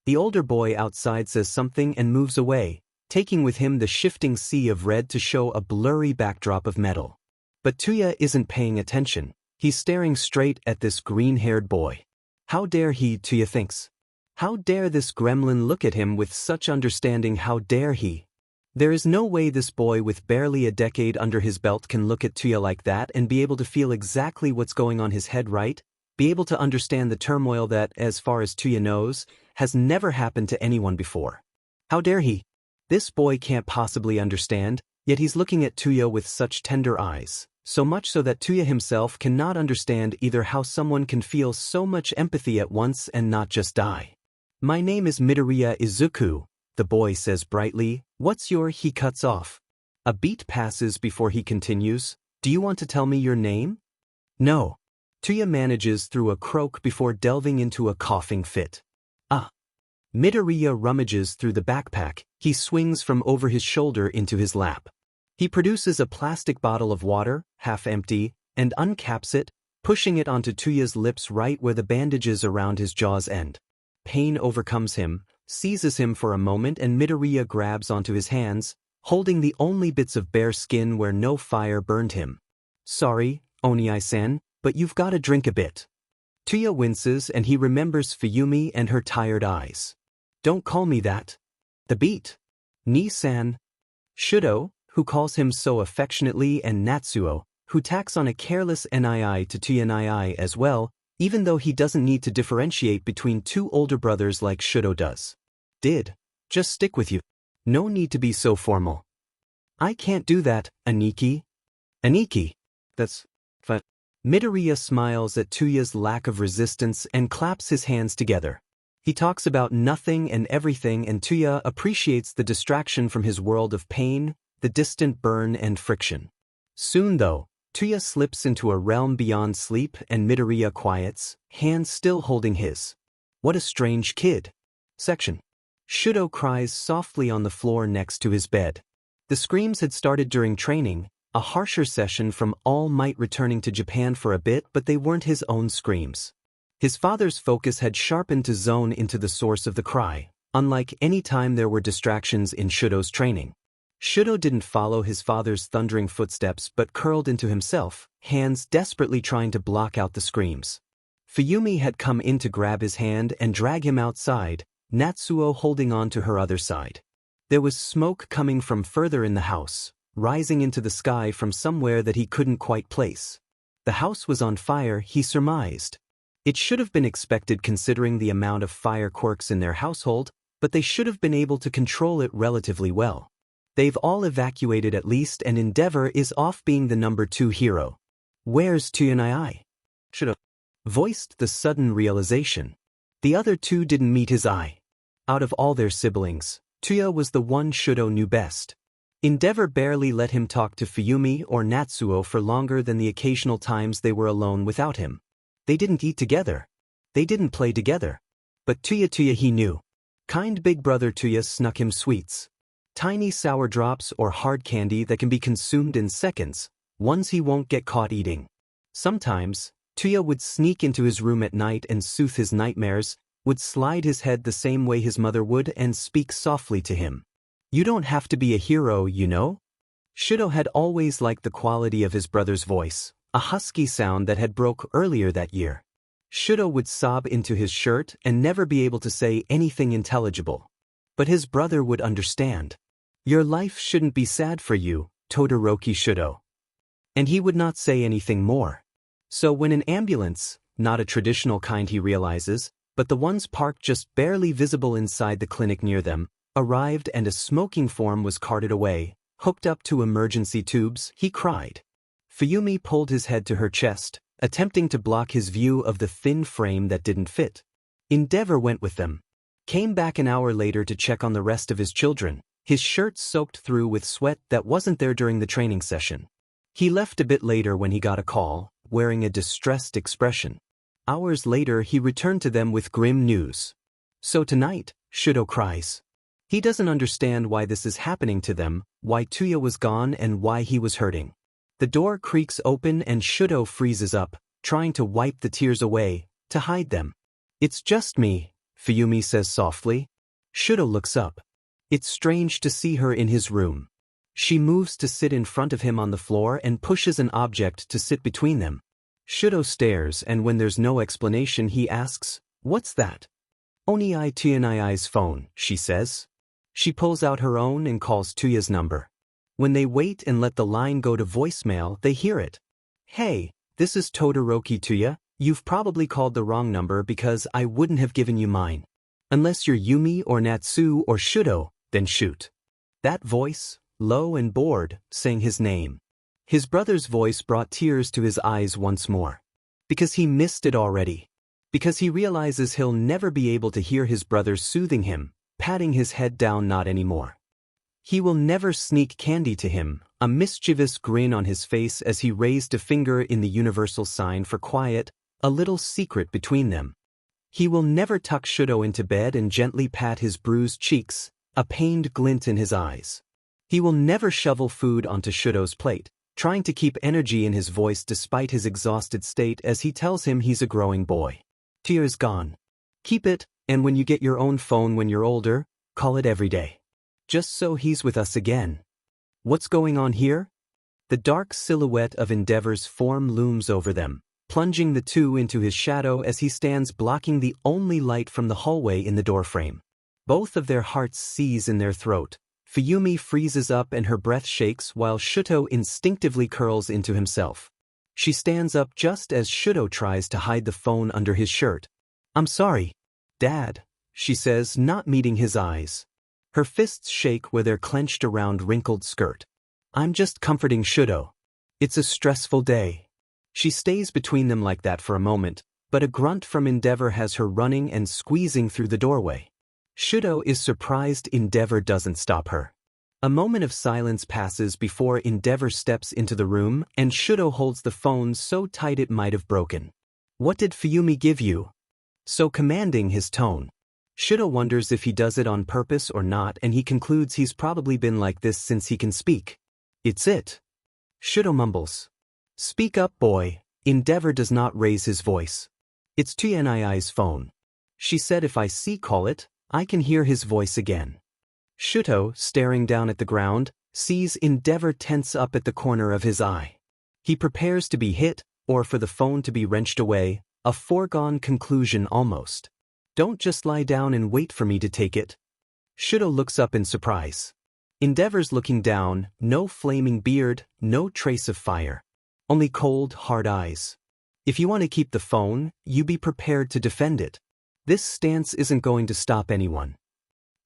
The older boy outside says something and moves away, taking with him the shifting sea of red to show a blurry backdrop of metal. But Tuya isn't paying attention. He's staring straight at this green-haired boy. How dare he, Tuya thinks. How dare this gremlin look at him with such understanding? How dare he? There is no way this boy with barely a decade under his belt can look at Tuya like that and be able to feel exactly what's going on his head, right? Be able to understand the turmoil that, as far as Tuya knows, has never happened to anyone before. How dare he? This boy can't possibly understand, yet he's looking at Tuya with such tender eyes. So much so that Tuya himself cannot understand either how someone can feel so much empathy at once and not just die. My name is Midoriya Izuku, the boy says brightly. What's your? He cuts off. A beat passes before he continues. Do you want to tell me your name? No. Tuya manages through a croak before delving into a coughing fit. Midoriya rummages through the backpack. He swings from over his shoulder into his lap. He produces a plastic bottle of water, half empty, and uncaps it, pushing it onto Tuya's lips right where the bandages around his jaws end. Pain overcomes him, seizes him for a moment, and Midoriya grabs onto his hands, holding the only bits of bare skin where no fire burned him. Sorry, Oni-san, but you've got to drink a bit. Tuya winces and he remembers Fuyumi and her tired eyes. Don't call me that. The beat. Ni-san. Shudo, who calls him so affectionately, and Natsuo, who tacks on a careless nii to Tuya as well, even though he doesn't need to differentiate between two older brothers like Shudo does. Just stick with you. No need to be so formal. I can't do that, Aniki. Aniki. That's fun. Midoriya smiles at Tuya's lack of resistance and claps his hands together. He talks about nothing and everything, and Tuya appreciates the distraction from his world of pain, the distant burn and friction. Soon though, Tuya slips into a realm beyond sleep and Midoriya quiets, hands still holding his. What a strange kid. Section. Shudo cries softly on the floor next to his bed. The screams had started during training, a harsher session from All Might returning to Japan for a bit, but they weren't his own screams. His father's focus had sharpened to zone into the source of the cry, unlike any time there were distractions in Shudo's training. Shudo didn't follow his father's thundering footsteps but curled into himself, hands desperately trying to block out the screams. Fuyumi had come in to grab his hand and drag him outside, Natsuo holding on to her other side. There was smoke coming from further in the house, rising into the sky from somewhere that he couldn't quite place. The house was on fire, he surmised. It should have been expected considering the amount of fire quirks in their household, but they should have been able to control it relatively well. They've all evacuated at least, and Endeavor is off being the number 2 hero. Where's Tuyanai? Should have voiced the sudden realization. The other two didn't meet his eye. Out of all their siblings, Tuya was the one Shudo knew best. Endeavor barely let him talk to Fuyumi or Natsuo for longer than the occasional times they were alone without him. They didn't eat together. They didn't play together. But Tuya he knew. Kind big brother Tuya snuck him sweets. Tiny sour drops or hard candy that can be consumed in seconds, ones he won't get caught eating. Sometimes, Tuya would sneak into his room at night and soothe his nightmares, would slide his head the same way his mother would and speak softly to him. You don't have to be a hero, you know? Shudo had always liked the quality of his brother's voice, a husky sound that had broke earlier that year. Shudo would sob into his shirt and never be able to say anything intelligible. But his brother would understand. Your life shouldn't be sad for you, Todoroki Shudo. And he would not say anything more. So when an ambulance, not a traditional kind he realizes, but the ones parked just barely visible inside the clinic near them, arrived and a smoking form was carted away, hooked up to emergency tubes, he cried. Fuyumi pulled his head to her chest, attempting to block his view of the thin frame that didn't fit. Endeavor went with them. Came back an hour later to check on the rest of his children, his shirt soaked through with sweat that wasn't there during the training session. He left a bit later when he got a call, wearing a distressed expression. Hours later he returned to them with grim news. So tonight, Shudo cries. He doesn't understand why this is happening to them, why Tuya was gone and why he was hurting. The door creaks open and Shudo freezes up, trying to wipe the tears away, to hide them. It's just me, Fuyumi says softly. Shudo looks up. It's strange to see her in his room. She moves to sit in front of him on the floor and pushes an object to sit between them. Shudo stares, and when there's no explanation he asks, "What's that?" "Onii Tuyanai's phone," she says. She pulls out her own and calls Tuya's number. When they wait and let the line go to voicemail, they hear it. "Hey, this is Todoroki Tuya. You've probably called the wrong number because I wouldn't have given you mine. Unless you're Yumi or Natsu or Shudo, then shoot." That voice, low and bored, sang his name. His brother's voice brought tears to his eyes once more. Because he missed it already. Because he realizes he'll never be able to hear his brother soothing him, patting his head down, not anymore. He will never sneak candy to him, a mischievous grin on his face as he raised a finger in the universal sign for quiet, a little secret between them. He will never tuck Shudo into bed and gently pat his bruised cheeks, a pained glint in his eyes. He will never shovel food onto Shudo's plate, trying to keep energy in his voice despite his exhausted state as he tells him he's a growing boy. Tears gone. Keep it, and when you get your own phone when you're older, call it every day. Just so he's with us again. What's going on here? The dark silhouette of Endeavor's form looms over them, plunging the two into his shadow as he stands blocking the only light from the hallway in the doorframe. Both of their hearts seize in their throat. Fuyumi freezes up and her breath shakes while Shudo instinctively curls into himself. She stands up just as Shudo tries to hide the phone under his shirt. "I'm sorry, Dad," she says, not meeting his eyes. Her fists shake where they're clenched around wrinkled skirt. "I'm just comforting Shudo. It's a stressful day." She stays between them like that for a moment, but a grunt from Endeavor has her running and squeezing through the doorway. Shudo is surprised Endeavor doesn't stop her. A moment of silence passes before Endeavor steps into the room and Shudo holds the phone so tight it might have broken. What did Fuyumi give you? So commanding his tone. Shudo wonders if he does it on purpose or not, and he concludes he's probably been like this since he can speak. It's it. Shudo mumbles. Speak up, boy. Endeavor does not raise his voice. It's Tiani's phone. She said if I call it, I can hear his voice again. Shudo, staring down at the ground, sees Endeavor tense up at the corner of his eye. He prepares to be hit, or for the phone to be wrenched away, a foregone conclusion almost. Don't just lie down and wait for me to take it. Shudo looks up in surprise. Endeavor's looking down, no flaming beard, no trace of fire. Only cold, hard eyes. If you want to keep the phone, you be prepared to defend it. This stance isn't going to stop anyone.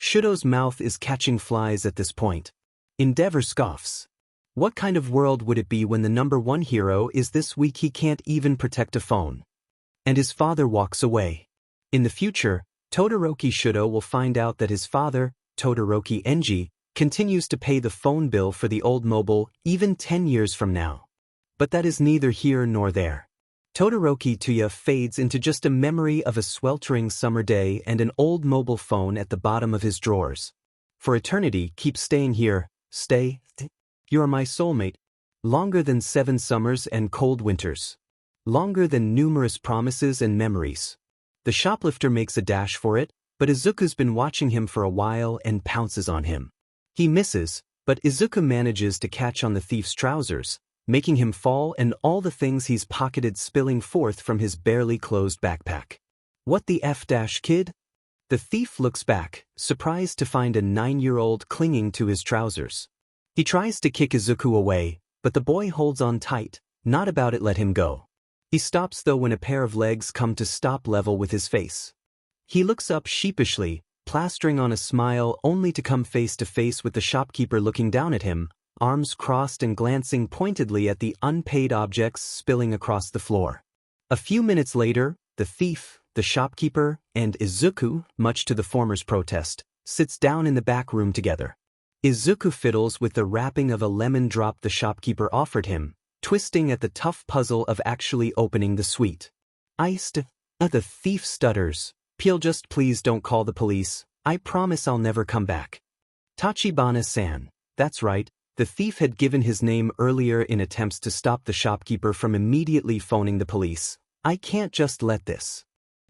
Shudo's mouth is catching flies at this point. Endeavor scoffs. What kind of world would it be when the #1 hero is this weak he can't even protect a phone? And his father walks away. In the future, Todoroki Shudo will find out that his father, Todoroki Enji, continues to pay the phone bill for the old mobile even 10 years from now. But that is neither here nor there. Todoroki Tuya fades into just a memory of a sweltering summer day and an old mobile phone at the bottom of his drawers. For eternity, keep staying here, stay. You are my soulmate. Longer than 7 summers and cold winters. Longer than numerous promises and memories. The shoplifter makes a dash for it, but Izuku's been watching him for a while and pounces on him. He misses, but Izuku manages to catch on the thief's trousers, making him fall and all the things he's pocketed spilling forth from his barely closed backpack. What the F-kid? The thief looks back, surprised to find a 9-year-old clinging to his trousers. He tries to kick Izuku away, but the boy holds on tight, not about it let him go. He stops though when a pair of legs come to stop level with his face. He looks up sheepishly, plastering on a smile only to come face to face with the shopkeeper looking down at him, arms crossed and glancing pointedly at the unpaid objects spilling across the floor. A few minutes later, the thief, the shopkeeper, and Izuku, much to the former's protest, sits down in the back room together. Izuku fiddles with the wrapping of a lemon drop the shopkeeper offered him, twisting at the tough puzzle of actually opening the sweet. The thief stutters. Peel, just please don't call the police. I promise I'll never come back. Tachibana-san. That's right, the thief had given his name earlier in attempts to stop the shopkeeper from immediately phoning the police. I can't just let this.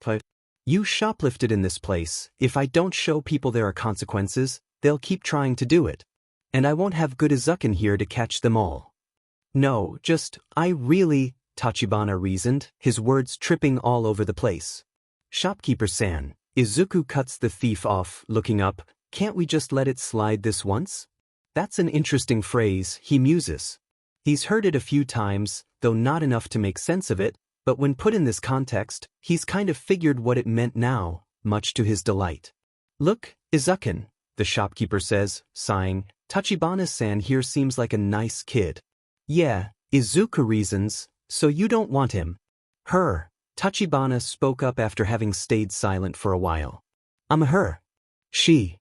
But you shoplifted in this place. If I don't show people there are consequences, they'll keep trying to do it. And I won't have good Izuku here to catch them all. No, I really, Tachibana reasoned, his words tripping all over the place. Shopkeeper-san, Izuku cuts the thief off, looking up, can't we just let it slide this once? That's an interesting phrase, he muses. He's heard it a few times, though not enough to make sense of it, but when put in this context, he's kind of figured what it meant now, much to his delight. Look, Izuku, the shopkeeper says, sighing, Tachibana-san here seems like a nice kid. Yeah, Izuku reasons, so you don't want him. Her. Tachibana spoke up after having stayed silent for a while. Her. She.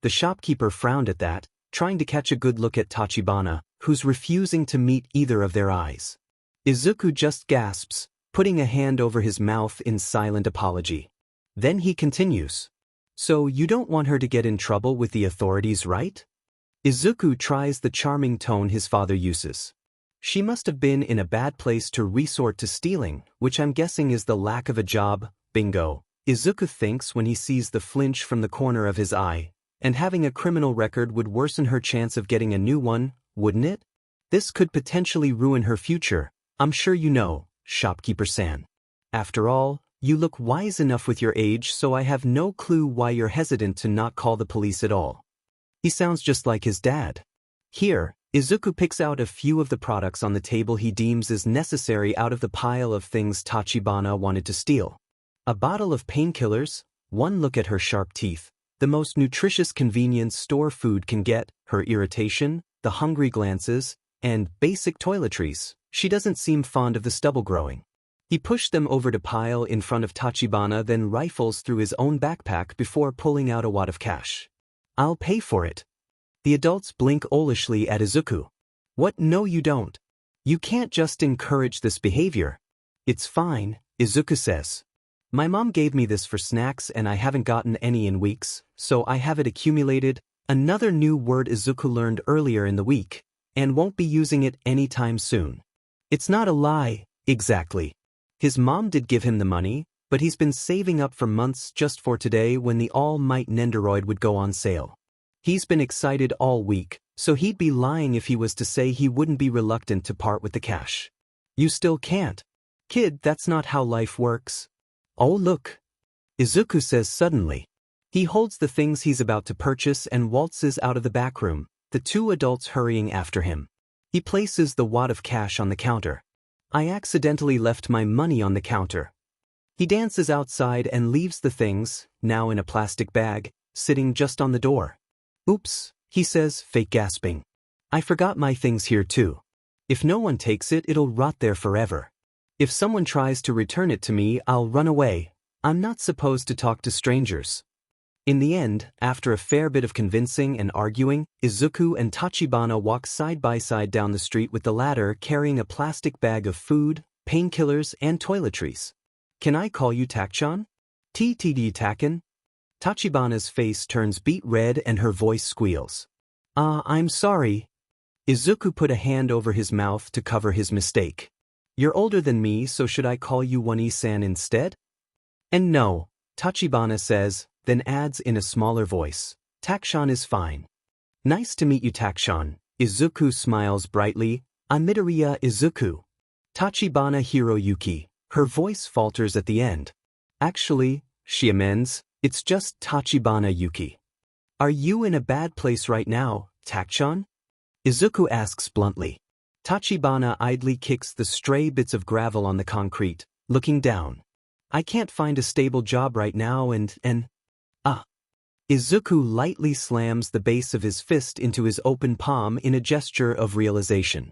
The shopkeeper frowned at that, trying to catch a good look at Tachibana, who's refusing to meet either of their eyes. Izuku just gasps, putting a hand over his mouth in silent apology. Then he continues. So you don't want her to get in trouble with the authorities, right? Izuku tries the charming tone his father uses. She must have been in a bad place to resort to stealing, which I'm guessing is the lack of a job, bingo, Izuku thinks when he sees the flinch from the corner of his eye, and having a criminal record would worsen her chance of getting a new one, wouldn't it? This could potentially ruin her future, I'm sure you know, shopkeeper-san. After all, you look wise enough with your age, so I have no clue why you're hesitant to not call the police at all. He sounds just like his dad. Here, Izuku picks out a few of the products on the table he deems as necessary out of the pile of things Tachibana wanted to steal. A bottle of painkillers, one look at her sharp teeth, the most nutritious convenience store food can get, her irritation, the hungry glances, and basic toiletries. She doesn't seem fond of the stubble growing. He pushed them over to pile in front of Tachibana, then rifles through his own backpack before pulling out a wad of cash. I'll pay for it. The adults blink owlishly at Izuku. What? No, you don't. You can't just encourage this behavior. It's fine, Izuku says. My mom gave me this for snacks and I haven't gotten any in weeks, so I have it accumulated, another new word Izuku learned earlier in the week, and won't be using it anytime soon. It's not a lie, exactly. His mom did give him the money, but he's been saving up for months just for today when the All-Might Nendoroid would go on sale. He's been excited all week, so he'd be lying if he was to say he wouldn't be reluctant to part with the cash. You still can't. Kid, that's not how life works. Oh look, Izuku says suddenly. He holds the things he's about to purchase and waltzes out of the back room, the two adults hurrying after him. He places the wad of cash on the counter. I accidentally left my money on the counter. He dances outside and leaves the things, now in a plastic bag, sitting just on the door. Oops, he says, fake gasping. I forgot my things here too. If no one takes it, it'll rot there forever. If someone tries to return it to me, I'll run away. I'm not supposed to talk to strangers. In the end, after a fair bit of convincing and arguing, Izuku and Tachibana walk side by side down the street with the latter carrying a plastic bag of food, painkillers, and toiletries. Can I call you Tak-chan? TTD Taken? Tachibana's face turns beet red and her voice squeals. I'm sorry. Izuku put a hand over his mouth to cover his mistake. You're older than me, so should I call you One-E-san instead? And no, Tachibana says, then adds in a smaller voice, Tak-chan is fine. Nice to meet you, Tak-chan. Izuku smiles brightly. I'm Midoriya Izuku. Tachibana Hiroyuki. Her voice falters at the end. Actually, she amends, it's just Tachibana Yuki. Are you in a bad place right now, Tak-chan? Izuku asks bluntly. Tachibana idly kicks the stray bits of gravel on the concrete, looking down. I can't find a stable job right now and Izuku lightly slams the base of his fist into his open palm in a gesture of realization.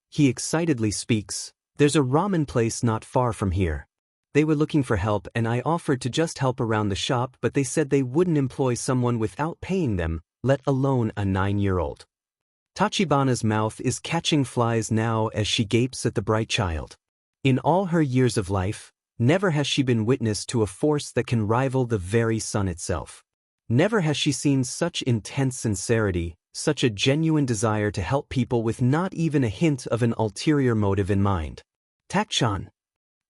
He excitedly speaks, there's a ramen place not far from here. They were looking for help and I offered to just help around the shop, but they said they wouldn't employ someone without paying them, let alone a 9-year-old. Tachibana's mouth is catching flies now as she gapes at the bright child. In all her years of life, never has she been witness to a force that can rival the very sun itself. Never has she seen such intense sincerity, such a genuine desire to help people with not even a hint of an ulterior motive in mind. Tak-chan.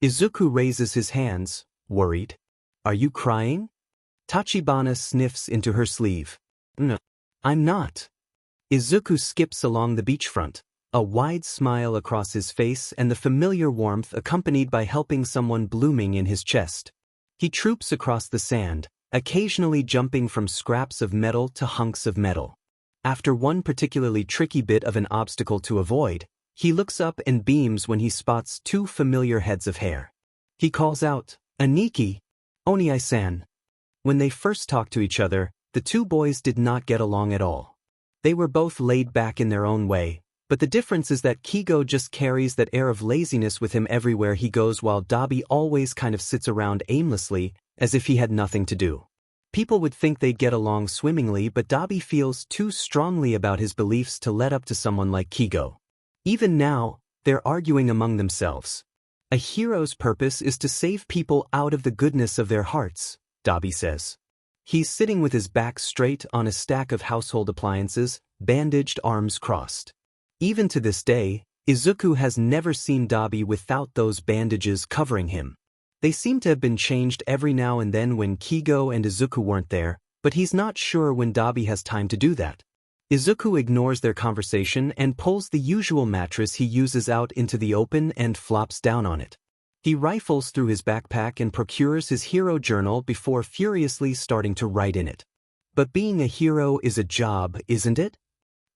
Izuku raises his hands, worried. Are you crying? Tachibana sniffs into her sleeve. No, I'm not. Izuku skips along the beachfront, a wide smile across his face and the familiar warmth accompanied by helping someone blooming in his chest. He troops across the sand, occasionally jumping from scraps of metal to hunks of metal. After one particularly tricky bit of an obstacle to avoid, he looks up and beams when he spots two familiar heads of hair. He calls out, Aniki, Oni-san. When they first talked to each other, the two boys did not get along at all. They were both laid back in their own way, but the difference is that Kigo just carries that air of laziness with him everywhere he goes while Dabi always kind of sits around aimlessly, as if he had nothing to do. People would think they'd get along swimmingly, but Dabi feels too strongly about his beliefs to let up to someone like Kigo. Even now, they're arguing among themselves. A hero's purpose is to save people out of the goodness of their hearts, Dabi says. He's sitting with his back straight on a stack of household appliances, bandaged, arms crossed. Even to this day, Izuku has never seen Dabi without those bandages covering him. They seem to have been changed every now and then when Kigo and Izuku weren't there, but he's not sure when Dabi has time to do that. Izuku ignores their conversation and pulls the usual mattress he uses out into the open and flops down on it. He rifles through his backpack and procures his hero journal before furiously starting to write in it. But being a hero is a job, isn't it?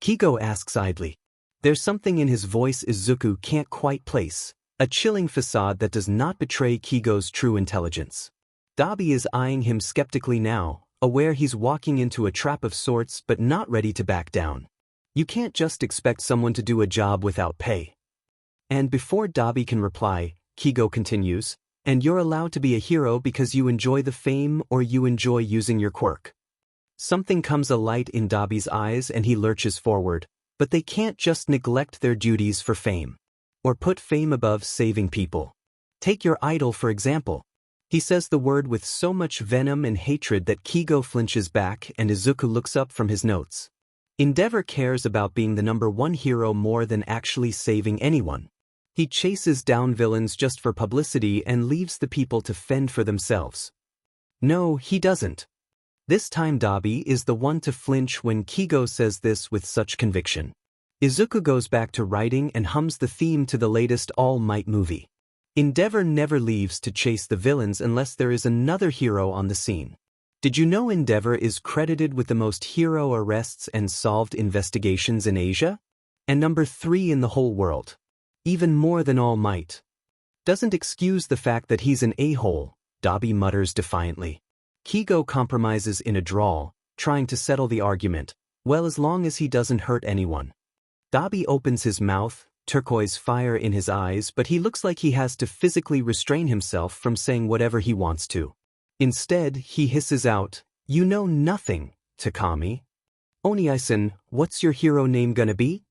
Kigo asks idly. There's something in his voice Izuku can't quite place, a chilling facade that does not betray Kigo's true intelligence. Dabi is eyeing him skeptically now, aware he's walking into a trap of sorts but not ready to back down. You can't just expect someone to do a job without pay. And before Dabi can reply, Kigo continues, and you're allowed to be a hero because you enjoy the fame or you enjoy using your quirk. Something comes alight in Dabi's eyes and he lurches forward, but they can't just neglect their duties for fame. Or put fame above saving people. Take your idol for example. He says the word with so much venom and hatred that Kigo flinches back and Izuku looks up from his notes. Endeavor cares about being the #1 hero more than actually saving anyone. He chases down villains just for publicity and leaves the people to fend for themselves. No, he doesn't. This time Dabi is the one to flinch when Kigo says this with such conviction. Izuku goes back to writing and hums the theme to the latest All Might movie. Endeavor never leaves to chase the villains unless there is another hero on the scene. Did you know Endeavor is credited with the most hero arrests and solved investigations in Asia? And #3 in the whole world. Even more than All Might. Doesn't excuse the fact that he's an a-hole, Dabi mutters defiantly. Kigo compromises in a drawl, trying to settle the argument, well as long as he doesn't hurt anyone. Dabi opens his mouth, turquoise fire in his eyes, but he looks like he has to physically restrain himself from saying whatever he wants to. Instead, he hisses out, "You know nothing, Takami. Oni-san, what's your hero name gonna be?"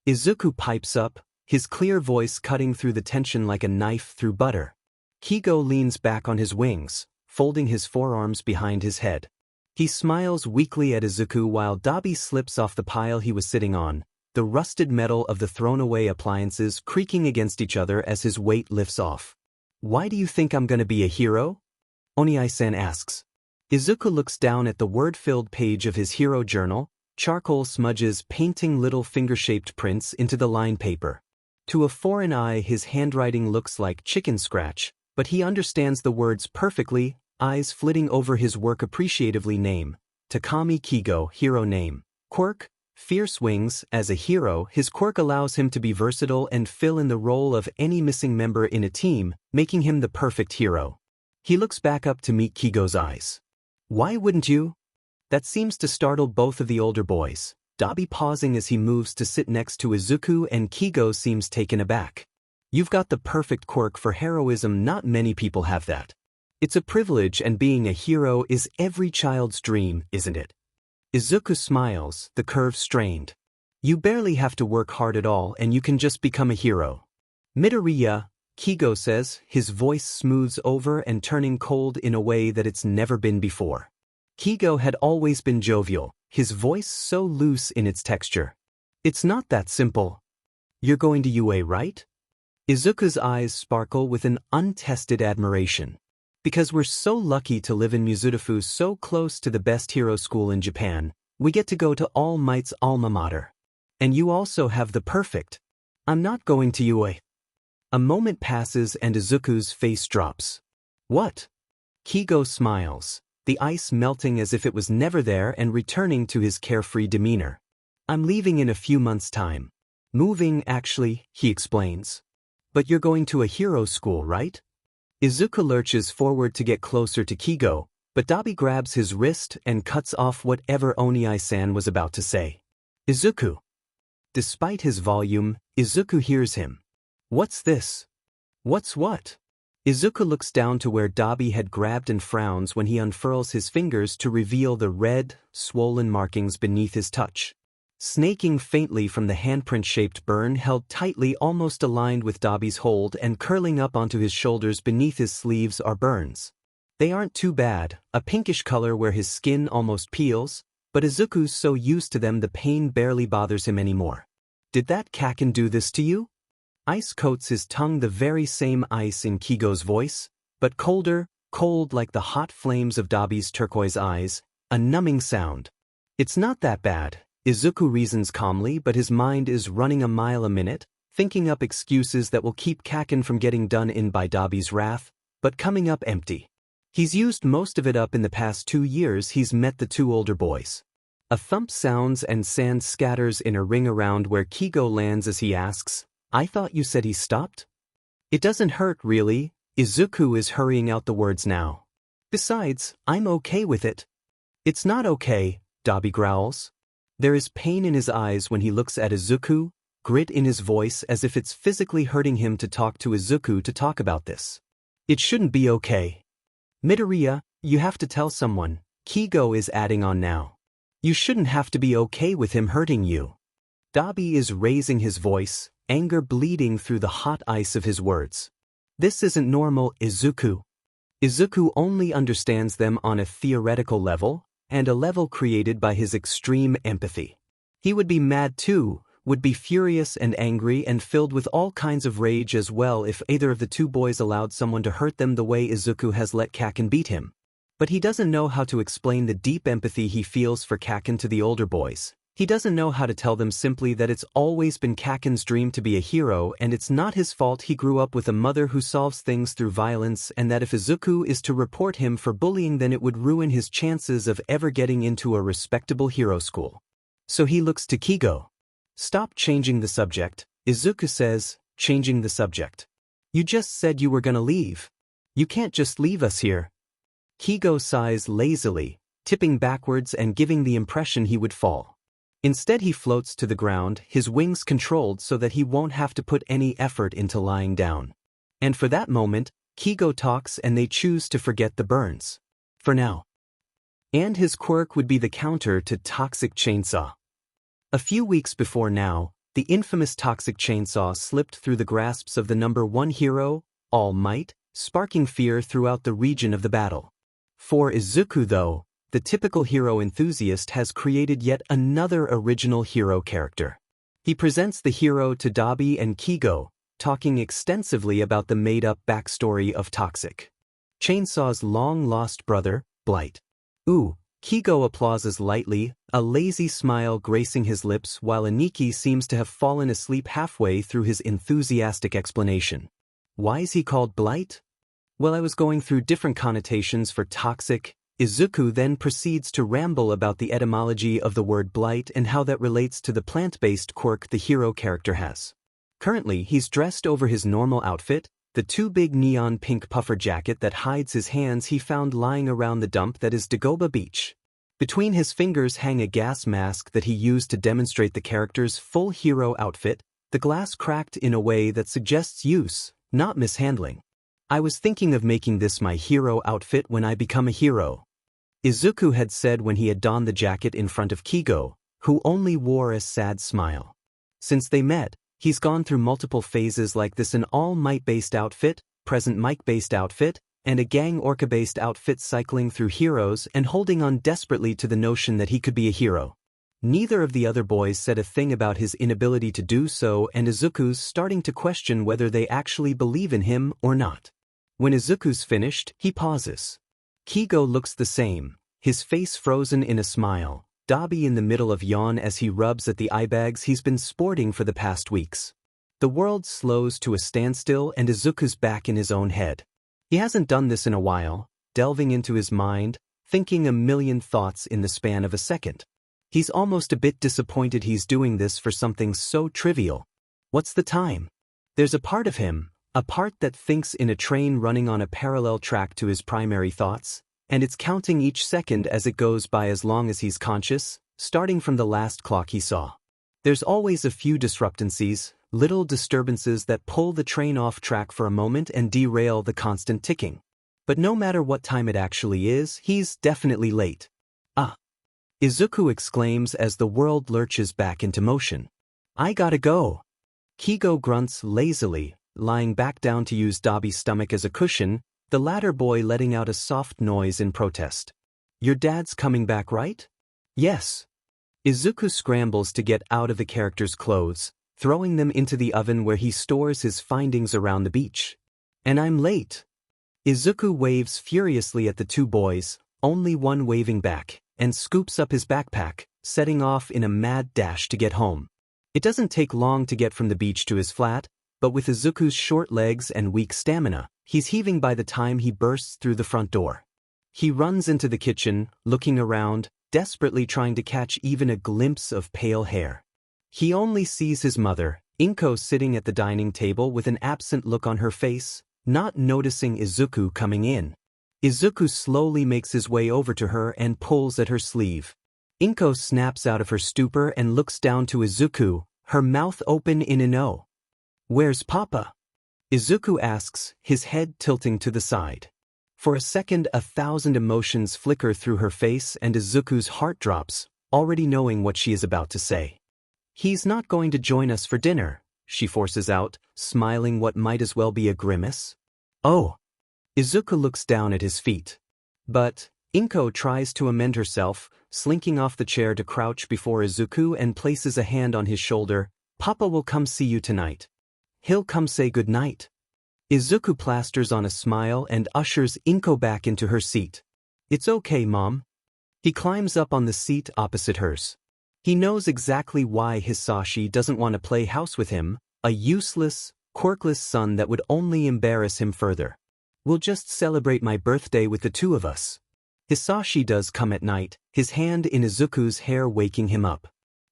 Izuku pipes up, his clear voice cutting through the tension like a knife through butter. Kigo leans back on his wings, folding his forearms behind his head. He smiles weakly at Izuku while Dabi slips off the pile he was sitting on, the rusted metal of the thrown-away appliances creaking against each other as his weight lifts off. "Why do you think I'm gonna be a hero?" Oni-san asks. Izuku looks down at the word-filled page of his hero journal, charcoal smudges painting little finger-shaped prints into the line paper. To a foreign eye his handwriting looks like chicken scratch, but he understands the words perfectly, eyes flitting over his work appreciatively. Name, Takami Kigo, hero name. Quirk, fierce wings. As a hero, his quirk allows him to be versatile and fill in the role of any missing member in a team, making him the perfect hero. He looks back up to meet Kigo's eyes. "Why wouldn't you?" That seems to startle both of the older boys, Dabi pausing as he moves to sit next to Izuku and Kigo seems taken aback. "You've got the perfect quirk for heroism. Not many people have that. It's a privilege and being a hero is every child's dream, isn't it?" Izuku smiles, the curve strained. "You barely have to work hard at all and you can just become a hero." "Midoriya," Kigo says, his voice smooths over and turning cold in a way that it's never been before. Kigo had always been jovial, his voice so loose in its texture. "It's not that simple. You're going to UA, right?" Izuku's eyes sparkle with an untested admiration. "Because we're so lucky to live in Mizudafu, so close to the best hero school in Japan, we get to go to All Might's alma mater. And you also have the perfect." "I'm not going to UA." A moment passes and Izuku's face drops. "What?" Kigo smiles, the ice melting as if it was never there and returning to his carefree demeanor. "I'm leaving in a few months' time. Moving, actually," he explains. "But you're going to a hero school, right?" Izuku lurches forward to get closer to Kigo, but Dabi grabs his wrist and cuts off whatever Oni-san was about to say. "Izuku." Despite his volume, Izuku hears him. "What's this?" "What's what?" Izuku looks down to where Dabi had grabbed and frowns when he unfurls his fingers to reveal the red, swollen markings beneath his touch. Snaking faintly from the handprint-shaped burn held tightly almost aligned with Dabi's hold and curling up onto his shoulders beneath his sleeves are burns. They aren't too bad, a pinkish color where his skin almost peels, but Izuku's so used to them the pain barely bothers him anymore. "Did that Kaken do this to you?" Ice coats his tongue, the very same ice in Kigo's voice, but colder, cold like the hot flames of Dabi's turquoise eyes, a numbing sound. "It's not that bad," Izuku reasons calmly, but his mind is running a mile a minute, thinking up excuses that will keep Kaken from getting done in by Dabi's wrath, but coming up empty. He's used most of it up in the past 2 years he's met the two older boys. A thump sounds and sand scatters in a ring around where Kigo lands as he asks, "I thought you said he stopped?" "It doesn't hurt, really." Izuku is hurrying out the words now. "Besides, I'm okay with it." "It's not okay," Dabi growls. There is pain in his eyes when he looks at Izuku, grit in his voice as if it's physically hurting him to talk to Izuku to talk about this. "It shouldn't be okay. Midoriya, you have to tell someone," Kigo is adding on now. You shouldn't have to be okay with him hurting you. Dabi is raising his voice, anger bleeding through the hot ice of his words. This isn't normal, Izuku. Izuku only understands them on a theoretical level, and a level created by his extreme empathy. He would be mad too, would be furious and angry and filled with all kinds of rage as well if either of the two boys allowed someone to hurt them the way Izuku has let Kaken beat him. But he doesn't know how to explain the deep empathy he feels for Kaken to the older boys. He doesn't know how to tell them simply that it's always been Kaken's dream to be a hero and it's not his fault he grew up with a mother who solves things through violence, and that if Izuku is to report him for bullying then it would ruin his chances of ever getting into a respectable hero school. So he looks to Kigo. Stop changing the subject, Izuku says, changing the subject. You just said you were gonna leave. You can't just leave us here. Kigo sighs lazily, tipping backwards and giving the impression he would fall. Instead he floats to the ground, his wings controlled so that he won't have to put any effort into lying down. And for that moment, Kigo talks and they choose to forget the burns. For now. And his quirk would be the counter to Toxic Chainsaw. A few weeks before now, the infamous Toxic Chainsaw slipped through the grasps of the #1 hero, All Might, sparking fear throughout the region of the battle. For Izuku though, the typical hero enthusiast has created yet another original hero character. He presents the hero to Dabi and Kigo, talking extensively about the made-up backstory of Toxic Chainsaw's long-lost brother, Blight. Ooh, Kigo applauses lightly, a lazy smile gracing his lips while Aniki seems to have fallen asleep halfway through his enthusiastic explanation. Why is he called Blight? Well, I was going through different connotations for toxic. Izuku then proceeds to ramble about the etymology of the word blight and how that relates to the plant-based quirk the hero character has. Currently, he's dressed over his normal outfit, the too big neon pink puffer jacket that hides his hands he found lying around the dump that is Dagoba Beach. Between his fingers hang a gas mask that he used to demonstrate the character's full hero outfit, the glass cracked in a way that suggests use, not mishandling. I was thinking of making this my hero outfit when I become a hero, Izuku had said when he had donned the jacket in front of Kigo, who only wore a sad smile. Since they met, he's gone through multiple phases like this: an all-might-based outfit, present mic-based outfit, and a gang orca-based outfit, cycling through heroes and holding on desperately to the notion that he could be a hero. Neither of the other boys said a thing about his inability to do so, and Izuku's starting to question whether they actually believe in him or not. When Izuku's finished, he pauses. Kigo looks the same, his face frozen in a smile, Dabi in the middle of yawn as he rubs at the eye bags he's been sporting for the past weeks. The world slows to a standstill and Izuku's back in his own head. He hasn't done this in a while, delving into his mind, thinking a million thoughts in the span of a second. He's almost a bit disappointed he's doing this for something so trivial. What's the time? There's a part of him, a part that thinks in a train running on a parallel track to his primary thoughts, and it's counting each second as it goes by as long as he's conscious, starting from the last clock he saw. There's always a few disruptancies, little disturbances that pull the train off track for a moment and derail the constant ticking. But no matter what time it actually is, he's definitely late. Ah! Izuku exclaims as the world lurches back into motion. I gotta go. Kigo grunts lazily, lying back down to use Dabi's stomach as a cushion, the latter boy letting out a soft noise in protest. Your dad's coming back, right? Yes. Izuku scrambles to get out of the character's clothes, throwing them into the oven where he stores his findings around the beach. And I'm late. Izuku waves furiously at the two boys, only one waving back, and scoops up his backpack, setting off in a mad dash to get home. It doesn't take long to get from the beach to his flat, but with Izuku's short legs and weak stamina, he's heaving by the time he bursts through the front door. He runs into the kitchen, looking around, desperately trying to catch even a glimpse of pale hair. He only sees his mother, Inko, sitting at the dining table with an absent look on her face, not noticing Izuku coming in. Izuku slowly makes his way over to her and pulls at her sleeve. Inko snaps out of her stupor and looks down to Izuku, her mouth open in an O. Where's Papa? Izuku asks, his head tilting to the side. For a second, 1,000 emotions flicker through her face and Izuku's heart drops, already knowing what she is about to say. "He's not going to join us for dinner," she forces out, smiling what might as well be a grimace. "Oh." Izuku looks down at his feet. But Inko tries to amend herself, slinking off the chair to crouch before Izuku and places a hand on his shoulder. "Papa will come see you tonight. He'll come say good night." Izuku plasters on a smile and ushers Inko back into her seat. "It's okay, Mom." He climbs up on the seat opposite hers. He knows exactly why Hisashi doesn't want to play house with him, a useless, quirkless son that would only embarrass him further. "We'll just celebrate my birthday with the two of us." Hisashi does come at night, his hand in Izuku's hair waking him up.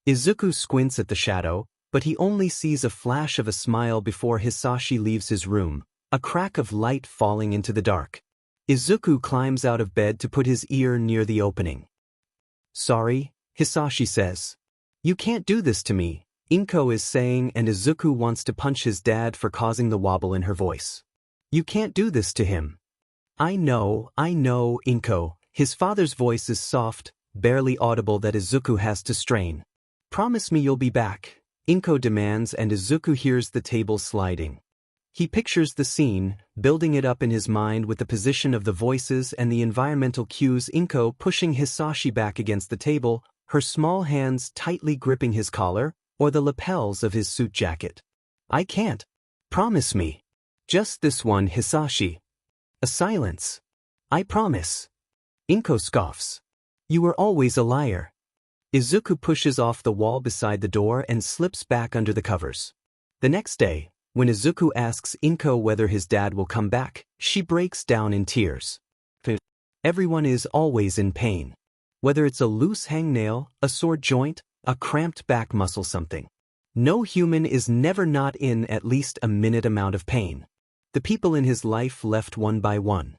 Izuku squints at the shadow, but he only sees a flash of a smile before Hisashi leaves his room, a crack of light falling into the dark. Izuku climbs out of bed to put his ear near the opening. "Sorry," Hisashi says. "You can't do this to me," Inko is saying, and Izuku wants to punch his dad for causing the wobble in her voice. "You can't do this to him." I know, Inko." His father's voice is soft, barely audible that Izuku has to strain. "Promise me you'll be back," Inko demands, and Izuku hears the table sliding. He pictures the scene, building it up in his mind with the position of the voices and the environmental cues. Inko pushing Hisashi back against the table, her small hands tightly gripping his collar or the lapels of his suit jacket. "I can't. Promise me. Just this one, Hisashi." A silence. "I promise." Inko scoffs. "You were always a liar." Izuku pushes off the wall beside the door and slips back under the covers. The next day, when Izuku asks Inko whether his dad will come back, she breaks down in tears. Everyone is always in pain. Whether it's a loose hangnail, a sore joint, a cramped back muscle, something. No human is never not in at least a minute amount of pain. The people in his life left one by one.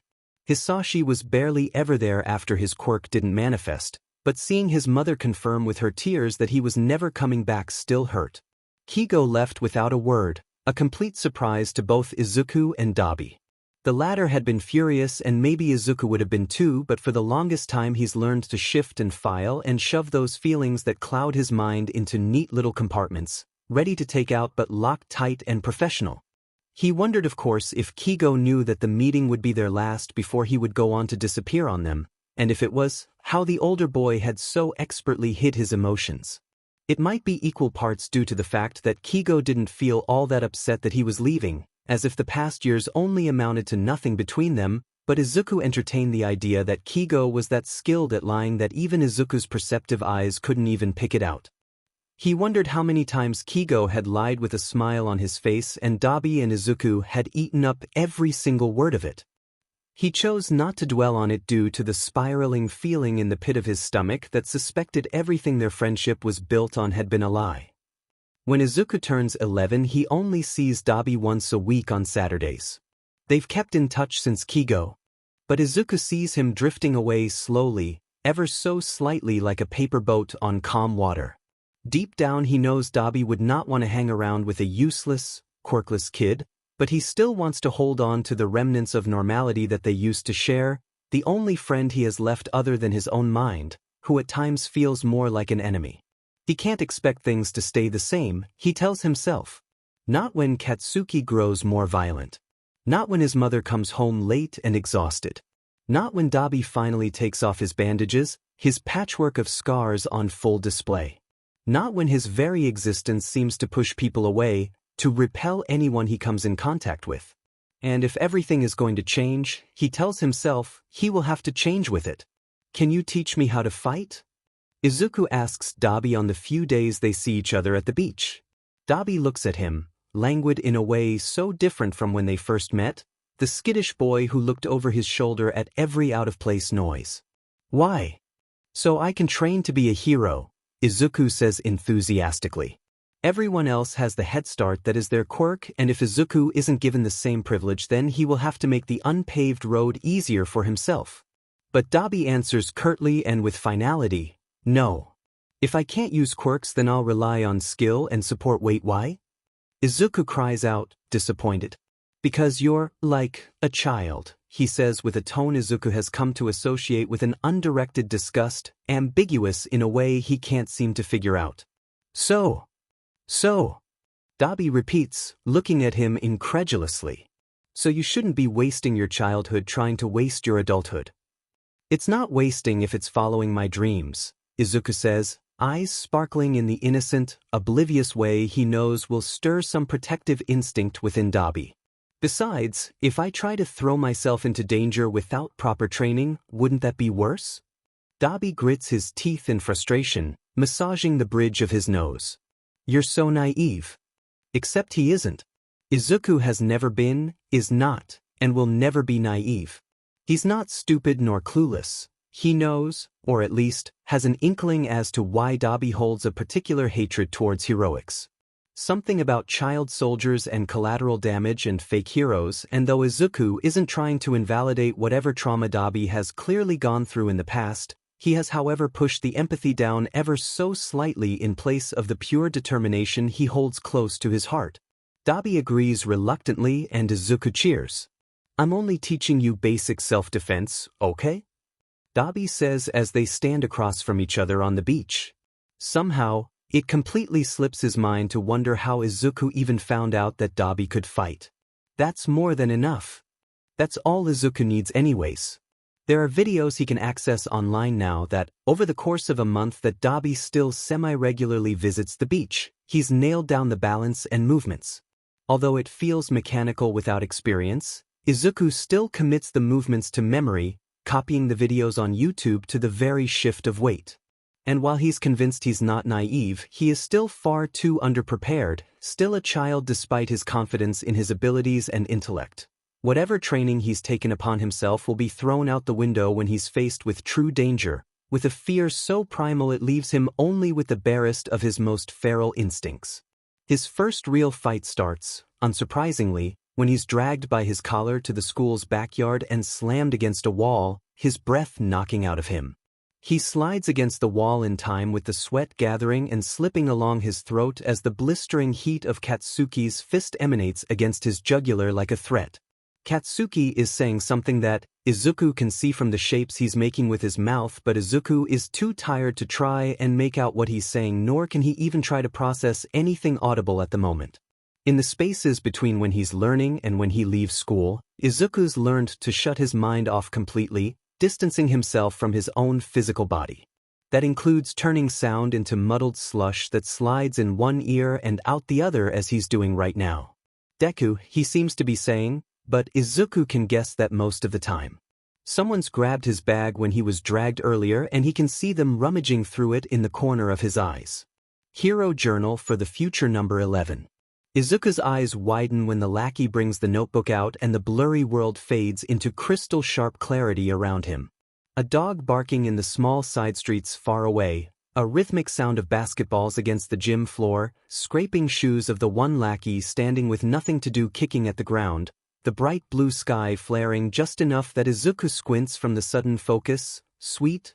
Hisashi was barely ever there after his quirk didn't manifest, but seeing his mother confirm with her tears that he was never coming back still hurt. Kigo left without a word, a complete surprise to both Izuku and Dabi. The latter had been furious, and maybe Izuku would have been too, but for the longest time he's learned to shift and file and shove those feelings that cloud his mind into neat little compartments, ready to take out but locked tight and professional. He wondered, of course, if Kigo knew that the meeting would be their last before he would go on to disappear on them, and if it was, how the older boy had so expertly hid his emotions. It might be equal parts due to the fact that Kigo didn't feel all that upset that he was leaving, as if the past years only amounted to nothing between them, but Izuku entertained the idea that Kigo was that skilled at lying that even Izuku's perceptive eyes couldn't even pick it out. He wondered how many times Kigo had lied with a smile on his face and Dabi and Izuku had eaten up every single word of it. He chose not to dwell on it due to the spiraling feeling in the pit of his stomach that suspected everything their friendship was built on had been a lie. When Izuku turns 11, he only sees Dabi once a week on Saturdays. They've kept in touch since Kigo. But Izuku sees him drifting away slowly, ever so slightly like a paper boat on calm water. Deep down he knows Dabi would not want to hang around with a useless, quirkless kid, but he still wants to hold on to the remnants of normality that they used to share, the only friend he has left other than his own mind, who at times feels more like an enemy. He can't expect things to stay the same, he tells himself. Not when Katsuki grows more violent. Not when his mother comes home late and exhausted. Not when Dabi finally takes off his bandages, his patchwork of scars on full display. Not when his very existence seems to push people away, to repel anyone he comes in contact with. And if everything is going to change, he tells himself, he will have to change with it. "Can you teach me how to fight?" Izuku asks Dabi on the few days they see each other at the beach. Dabi looks at him, languid in a way so different from when they first met, the skittish boy who looked over his shoulder at every out-of-place noise. "Why?" "So I can train to be a hero," Izuku says enthusiastically. Everyone else has the head start that is their quirk, and if Izuku isn't given the same privilege, then he will have to make the unpaved road easier for himself. But Dabi answers curtly and with finality, "No. If I can't use quirks, then I'll rely on skill and support." "Wait, why?" Izuku cries out, disappointed. Because you're like a child, he says with a tone Izuku has come to associate with an undirected disgust, ambiguous in a way he can't seem to figure out. So, Dabi repeats, looking at him incredulously. So you shouldn't be wasting your childhood trying to waste your adulthood. It's not wasting if it's following my dreams, Izuku says, eyes sparkling in the innocent, oblivious way he knows will stir some protective instinct within Dabi. Besides, if I try to throw myself into danger without proper training, wouldn't that be worse? Dabi grits his teeth in frustration, massaging the bridge of his nose. You're so naive. Except he isn't. Izuku has never been, is not, and will never be naive. He's not stupid nor clueless. He knows, or at least, has an inkling as to why Dabi holds a particular hatred towards heroics. Something about child soldiers and collateral damage and fake heroes, and though Izuku isn't trying to invalidate whatever trauma Dabi has clearly gone through in the past, he has however pushed the empathy down ever so slightly in place of the pure determination he holds close to his heart. Dabi agrees reluctantly and Izuku cheers. I'm only teaching you basic self-defense, okay? Dabi says as they stand across from each other on the beach. Somehow, it completely slips his mind to wonder how Izuku even found out that Dabi could fight. That's more than enough. That's all Izuku needs anyways. There are videos he can access online now that, over the course of a month that Dabi still semi-regularly visits the beach, he's nailed down the balance and movements. Although it feels mechanical without experience, Izuku still commits the movements to memory, copying the videos on YouTube to the very shift of weight. And while he's convinced he's not naive, he is still far too underprepared, still a child despite his confidence in his abilities and intellect. Whatever training he's taken upon himself will be thrown out the window when he's faced with true danger, with a fear so primal it leaves him only with the barest of his most feral instincts. His first real fight starts, unsurprisingly, when he's dragged by his collar to the school's backyard and slammed against a wall, his breath knocking out of him. He slides against the wall in time with the sweat gathering and slipping along his throat as the blistering heat of Katsuki's fist emanates against his jugular like a threat. Katsuki is saying something that Izuku can see from the shapes he's making with his mouth, but Izuku is too tired to try and make out what he's saying, nor can he even try to process anything audible at the moment. In the spaces between when he's learning and when he leaves school, Izuku's learned to shut his mind off completely, distancing himself from his own physical body. That includes turning sound into muddled slush that slides in one ear and out the other as he's doing right now. Deku, he seems to be saying, but Izuku can guess that most of the time. Someone's grabbed his bag when he was dragged earlier and he can see them rummaging through it in the corner of his eyes. Hero Journal for the Future number 11. Izuku's eyes widen when the lackey brings the notebook out and the blurry world fades into crystal-sharp clarity around him. A dog barking in the small side streets far away, a rhythmic sound of basketballs against the gym floor, scraping shoes of the one lackey standing with nothing to do kicking at the ground, the bright blue sky flaring just enough that Izuku squints from the sudden focus, sweet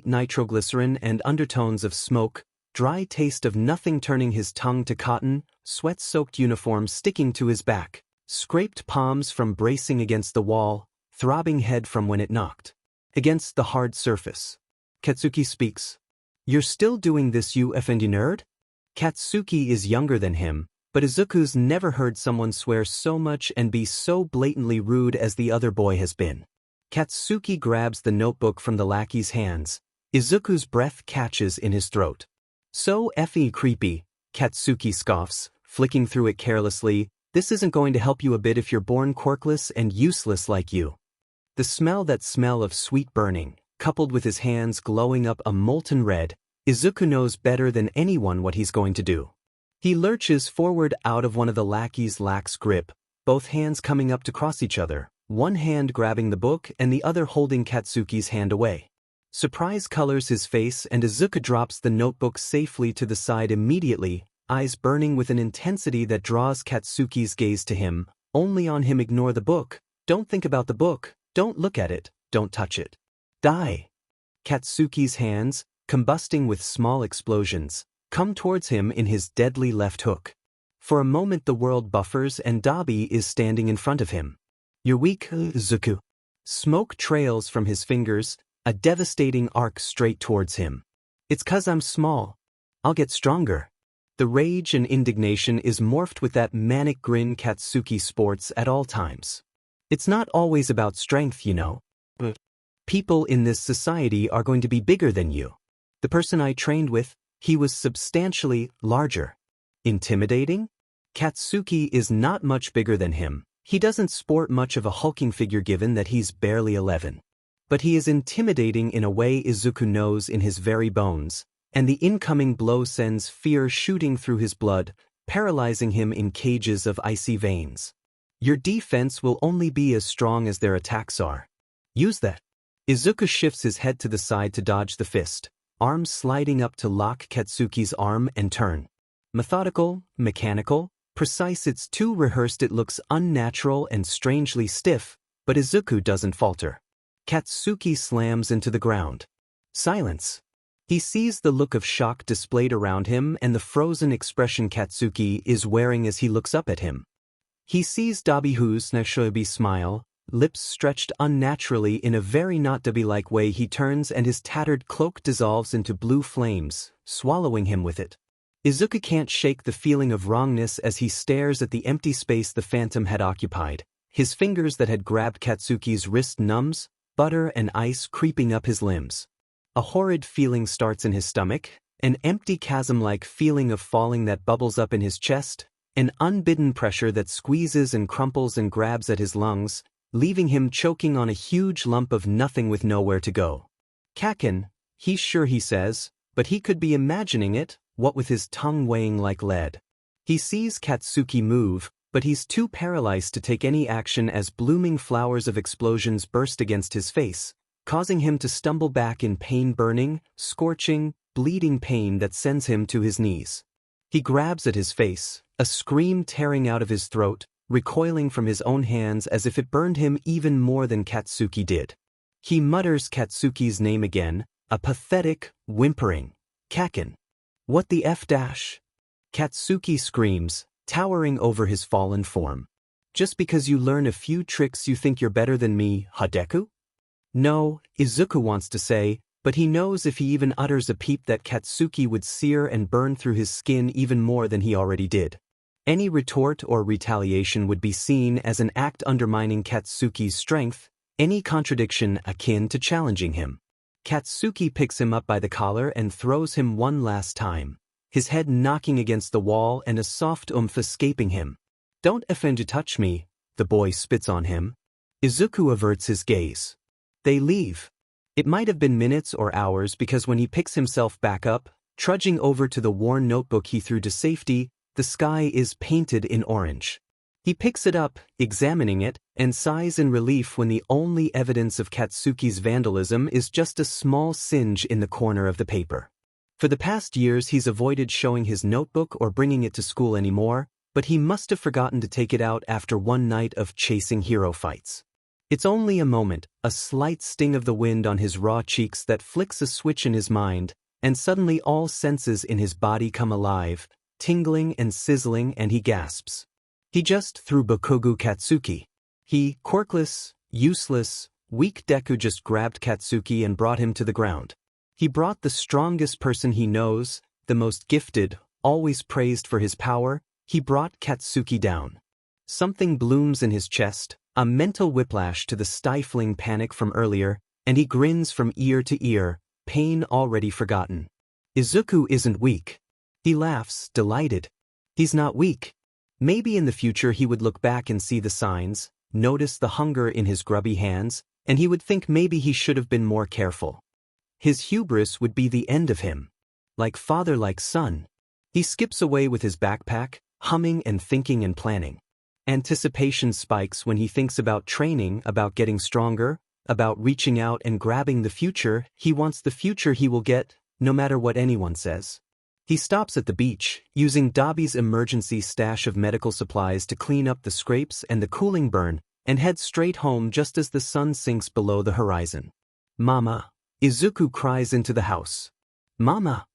nitroglycerin and undertones of smoke, dry taste of nothing turning his tongue to cotton, sweat-soaked uniform sticking to his back, scraped palms from bracing against the wall, throbbing head from when it knocked against the hard surface. Katsuki speaks. You're still doing this, you effendi nerd? Katsuki is younger than him, but Izuku's never heard someone swear so much and be so blatantly rude as the other boy has been. Katsuki grabs the notebook from the lackey's hands. Izuku's breath catches in his throat. So effing creepy, Katsuki scoffs, flicking through it carelessly. This isn't going to help you a bit if you're born quirkless and useless like you. The smell, that smell of sweet burning, coupled with his hands glowing up a molten red, Izuku knows better than anyone what he's going to do. He lurches forward out of one of the lackey's lax grip, both hands coming up to cross each other, one hand grabbing the book and the other holding Katsuki's hand away. Surprise colors his face and Izuku drops the notebook safely to the side immediately, eyes burning with an intensity that draws Katsuki's gaze to him. Only on him. Ignore the book. Don't think about the book. Don't look at it. Don't touch it. Die. Katsuki's hands, combusting with small explosions, come towards him in his deadly left hook. For a moment the world buffers and Dabi is standing in front of him. "You're weak, Izuku." Smoke trails from his fingers, a devastating arc straight towards him. "It's 'cause I'm small. I'll get stronger." The rage and indignation is morphed with that manic grin Katsuki sports at all times. "It's not always about strength, you know. But people in this society are going to be bigger than you. The person I trained with, he was substantially larger." Intimidating? Katsuki is not much bigger than him. He doesn't sport much of a hulking figure given that he's barely 11. But he is intimidating in a way Izuku knows in his very bones, and the incoming blow sends fear shooting through his blood, paralyzing him in cages of icy veins. Your defense will only be as strong as their attacks are. Use that. Izuku shifts his head to the side to dodge the fist, arms sliding up to lock Katsuki's arm and turn. Methodical, mechanical, precise. It's too rehearsed. It looks unnatural and strangely stiff, but Izuku doesn't falter. Katsuki slams into the ground. Silence. He sees the look of shock displayed around him and the frozen expression Katsuki is wearing as he looks up at him. He sees Dabihu's Nashobi smile, lips stretched unnaturally in a very not Dabi-like way. He turns and his tattered cloak dissolves into blue flames, swallowing him with it. Izuku can't shake the feeling of wrongness as he stares at the empty space the phantom had occupied, his fingers that had grabbed Katsuki's wrist numbs, butter and ice creeping up his limbs. A horrid feeling starts in his stomach, an empty chasm-like feeling of falling that bubbles up in his chest, an unbidden pressure that squeezes and crumples and grabs at his lungs, leaving him choking on a huge lump of nothing with nowhere to go. Kaken, he's sure, he says, but he could be imagining it, what with his tongue weighing like lead. He sees Katsuki move, but he's too paralyzed to take any action as blooming flowers of explosions burst against his face, causing him to stumble back in pain, burning, scorching, bleeding pain that sends him to his knees. He grabs at his face, a scream tearing out of his throat, recoiling from his own hands as if it burned him even more than Katsuki did. He mutters Katsuki's name again, a pathetic, whimpering, "Kaken." "What the F dash?" Katsuki screams, towering over his fallen form. "Just because you learn a few tricks you think you're better than me, Deku?" "No," Izuku wants to say, but he knows if he even utters a peep that Katsuki would sear and burn through his skin even more than he already did. Any retort or retaliation would be seen as an act undermining Katsuki's strength, any contradiction akin to challenging him. Katsuki picks him up by the collar and throws him one last time, his head knocking against the wall and a soft oomph escaping him. "Don't offend to touch me," the boy spits on him. Izuku averts his gaze. They leave. It might have been minutes or hours because when he picks himself back up, trudging over to the worn notebook he threw to safety, the sky is painted in orange. He picks it up, examining it, and sighs in relief when the only evidence of Katsuki's vandalism is just a small singe in the corner of the paper. For the past years he's avoided showing his notebook or bringing it to school anymore, but he must have forgotten to take it out after one night of chasing hero fights. It's only a moment, a slight sting of the wind on his raw cheeks that flicks a switch in his mind, and suddenly all senses in his body come alive, tingling and sizzling, and he gasps. He just threw Bokugu Katsuki. He, quirkless, useless, weak Deku just grabbed Katsuki and brought him to the ground. He brought the strongest person he knows, the most gifted, always praised for his power, he brought Katsuki down. Something blooms in his chest, a mental whiplash to the stifling panic from earlier, and he grins from ear to ear, pain already forgotten. Izuku isn't weak. He laughs, delighted. He's not weak. Maybe in the future he would look back and see the signs, notice the hunger in his grubby hands, and he would think maybe he should have been more careful. His hubris would be the end of him. Like father, like son. He skips away with his backpack, humming and thinking and planning. Anticipation spikes when he thinks about training, about getting stronger, about reaching out and grabbing the future. He wants the future he will get, no matter what anyone says. He stops at the beach, using Dabi's emergency stash of medical supplies to clean up the scrapes and the cooling burn, and heads straight home just as the sun sinks below the horizon. "Mama!" Izuku cries into the house. "Mama!"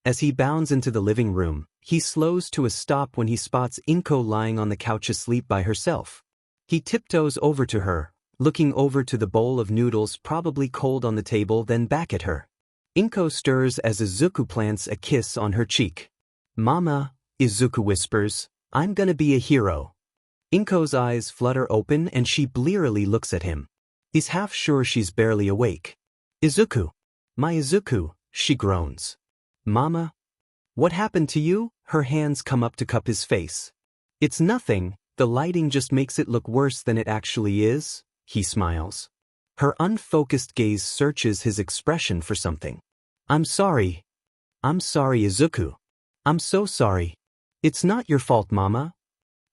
As he bounds into the living room, he slows to a stop when he spots Inko lying on the couch asleep by herself. He tiptoes over to her, looking over to the bowl of noodles probably cold on the table, then back at her. Inko stirs as Izuku plants a kiss on her cheek. "Mama," Izuku whispers, "I'm gonna be a hero." Inko's eyes flutter open and she blearily looks at him. He's half sure she's barely awake. "Izuku. My Izuku," she groans. "Mama? What happened to you?" Her hands come up to cup his face. "It's nothing, the lighting just makes it look worse than it actually is," he smiles. Her unfocused gaze searches his expression for something. "I'm sorry. I'm sorry, Izuku. I'm so sorry. It's not your fault, Mama.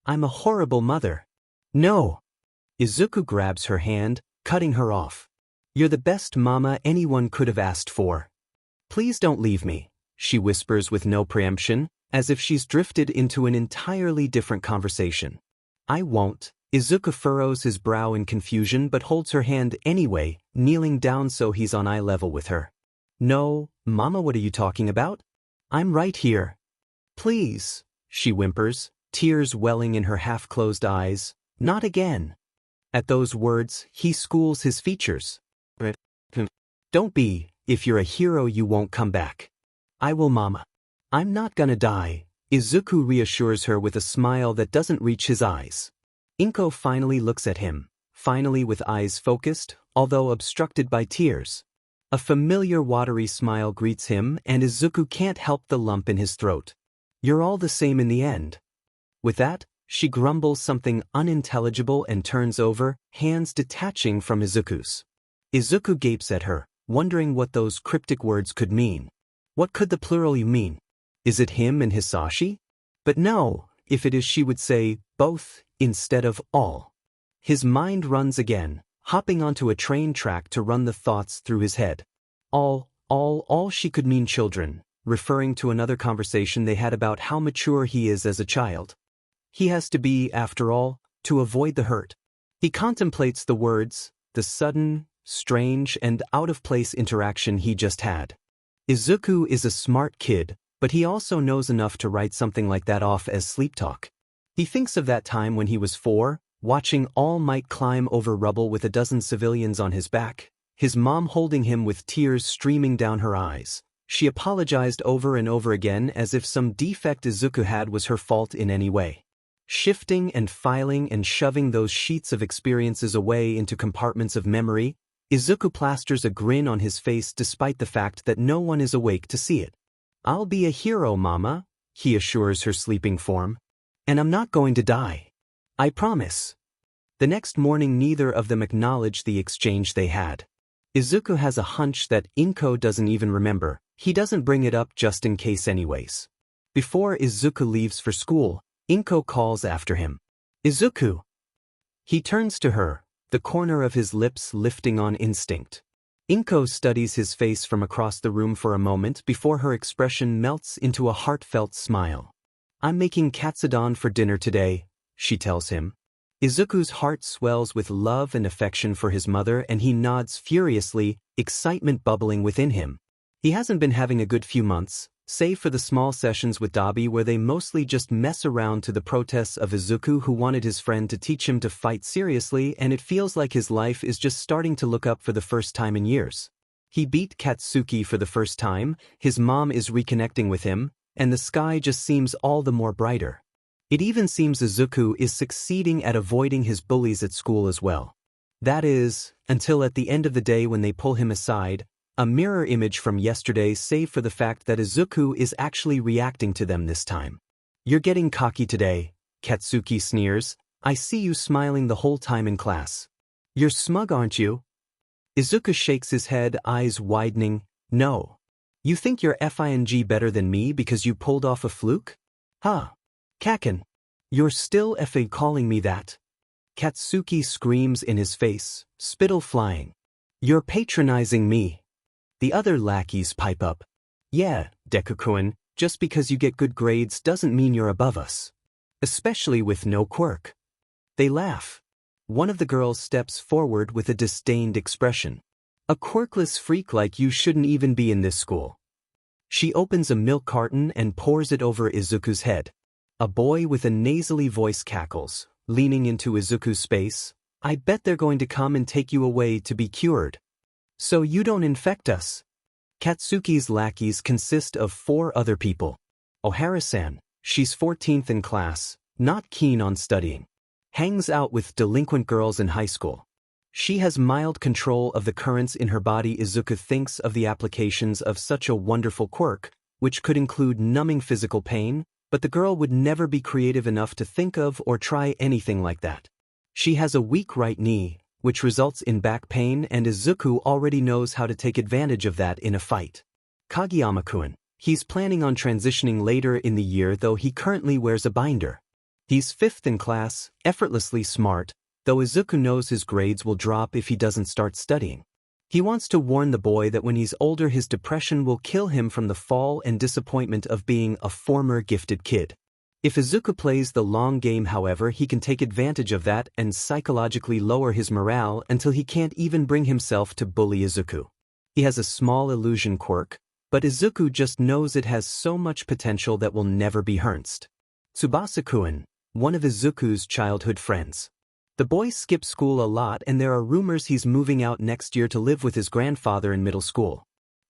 I'm a horrible mother." "No." Izuku grabs her hand, cutting her off. "You're the best mama anyone could have asked for. Please don't leave me," she whispers with no preemption, as if she's drifted into an entirely different conversation. "I won't." Izuku furrows his brow in confusion but holds her hand anyway, kneeling down so he's on eye level with her. "No, Mama, what are you talking about? I'm right here." "Please," she whimpers, tears welling in her half-closed eyes. "Not again." At those words, he schools his features. "Don't be. If you're a hero you won't come back." "I will, Mama. I'm not gonna die," Izuku reassures her with a smile that doesn't reach his eyes. Inko finally looks at him, finally with eyes focused, although obstructed by tears. A familiar watery smile greets him and Izuku can't help the lump in his throat. "You're all the same in the end." With that, she grumbles something unintelligible and turns over, hands detaching from Izuku's. Izuku gapes at her, wondering what those cryptic words could mean. What could the plural you mean? Is it him and Hisashi? But no, if it is she would say, both, instead of all. His mind runs again, hopping onto a train track to run the thoughts through his head. All she could mean children, referring to another conversation they had about how mature he is as a child. He has to be, after all, to avoid the hurt. He contemplates the words, the sudden, strange, and out-of-place interaction he just had. Izuku is a smart kid, but he also knows enough to write something like that off as sleep talk. He thinks of that time when he was 4, watching All Might climb over rubble with a dozen civilians on his back, his mom holding him with tears streaming down her eyes. She apologized over and over again as if some defect Izuku had was her fault in any way. Shifting and filing and shoving those sheets of experiences away into compartments of memory, Izuku plasters a grin on his face despite the fact that no one is awake to see it. "I'll be a hero, Mama," he assures her sleeping form. "And I'm not going to die. I promise." The next morning neither of them acknowledge the exchange they had. Izuku has a hunch that Inko doesn't even remember. He doesn't bring it up just in case anyways. Before Izuku leaves for school, Inko calls after him. "Izuku." He turns to her, the corner of his lips lifting on instinct. Inko studies his face from across the room for a moment before her expression melts into a heartfelt smile. "I'm making katsudon for dinner today," she tells him. Izuku's heart swells with love and affection for his mother and he nods furiously, excitement bubbling within him. He hasn't been having a good few months, save for the small sessions with Dabi where they mostly just mess around to the protests of Izuku who wanted his friend to teach him to fight seriously, and it feels like his life is just starting to look up for the first time in years. He beat Katsuki for the first time, his mom is reconnecting with him, and the sky just seems all the more brighter. It even seems Izuku is succeeding at avoiding his bullies at school as well. That is, until at the end of the day when they pull him aside, a mirror image from yesterday save for the fact that Izuku is actually reacting to them this time. "You're getting cocky today," Katsuki sneers. "I see you smiling the whole time in class. You're smug, aren't you?" Izuku shakes his head, eyes widening. "No. You think you're FING better than me because you pulled off a fluke? Huh. Kaken. You're still calling me that?" Katsuki screams in his face, spittle flying. "You're patronizing me." The other lackeys pipe up. "Yeah, Deku-kun, just because you get good grades doesn't mean you're above us. Especially with no quirk." They laugh. One of the girls steps forward with a disdained expression. "A quirkless freak like you shouldn't even be in this school." She opens a milk carton and pours it over Izuku's head. A boy with a nasally voice cackles, leaning into Izuku's space. I bet they're going to come and take you away to be cured. So you don't infect us. Katsuki's lackeys consist of 4 other people. Ohara-san, she's 14th in class, not keen on studying. Hangs out with delinquent girls in high school. She has mild control of the currents in her body. Izuku thinks of the applications of such a wonderful quirk, which could include numbing physical pain, but the girl would never be creative enough to think of or try anything like that. She has a weak right knee, which results in back pain, and Izuku already knows how to take advantage of that in a fight. Kageyama-kun, he's planning on transitioning later in the year, though he currently wears a binder. He's 5th in class, effortlessly smart, though Izuku knows his grades will drop if he doesn't start studying. He wants to warn the boy that when he's older his depression will kill him from the fall and disappointment of being a former gifted kid. If Izuku plays the long game, however, he can take advantage of that and psychologically lower his morale until he can't even bring himself to bully Izuku. He has a small illusion quirk, but Izuku just knows it has so much potential that will never be harnessed. Tsubasa-kun, one of Izuku's childhood friends. The boy skips school a lot, and there are rumors he's moving out next year to live with his grandfather in middle school.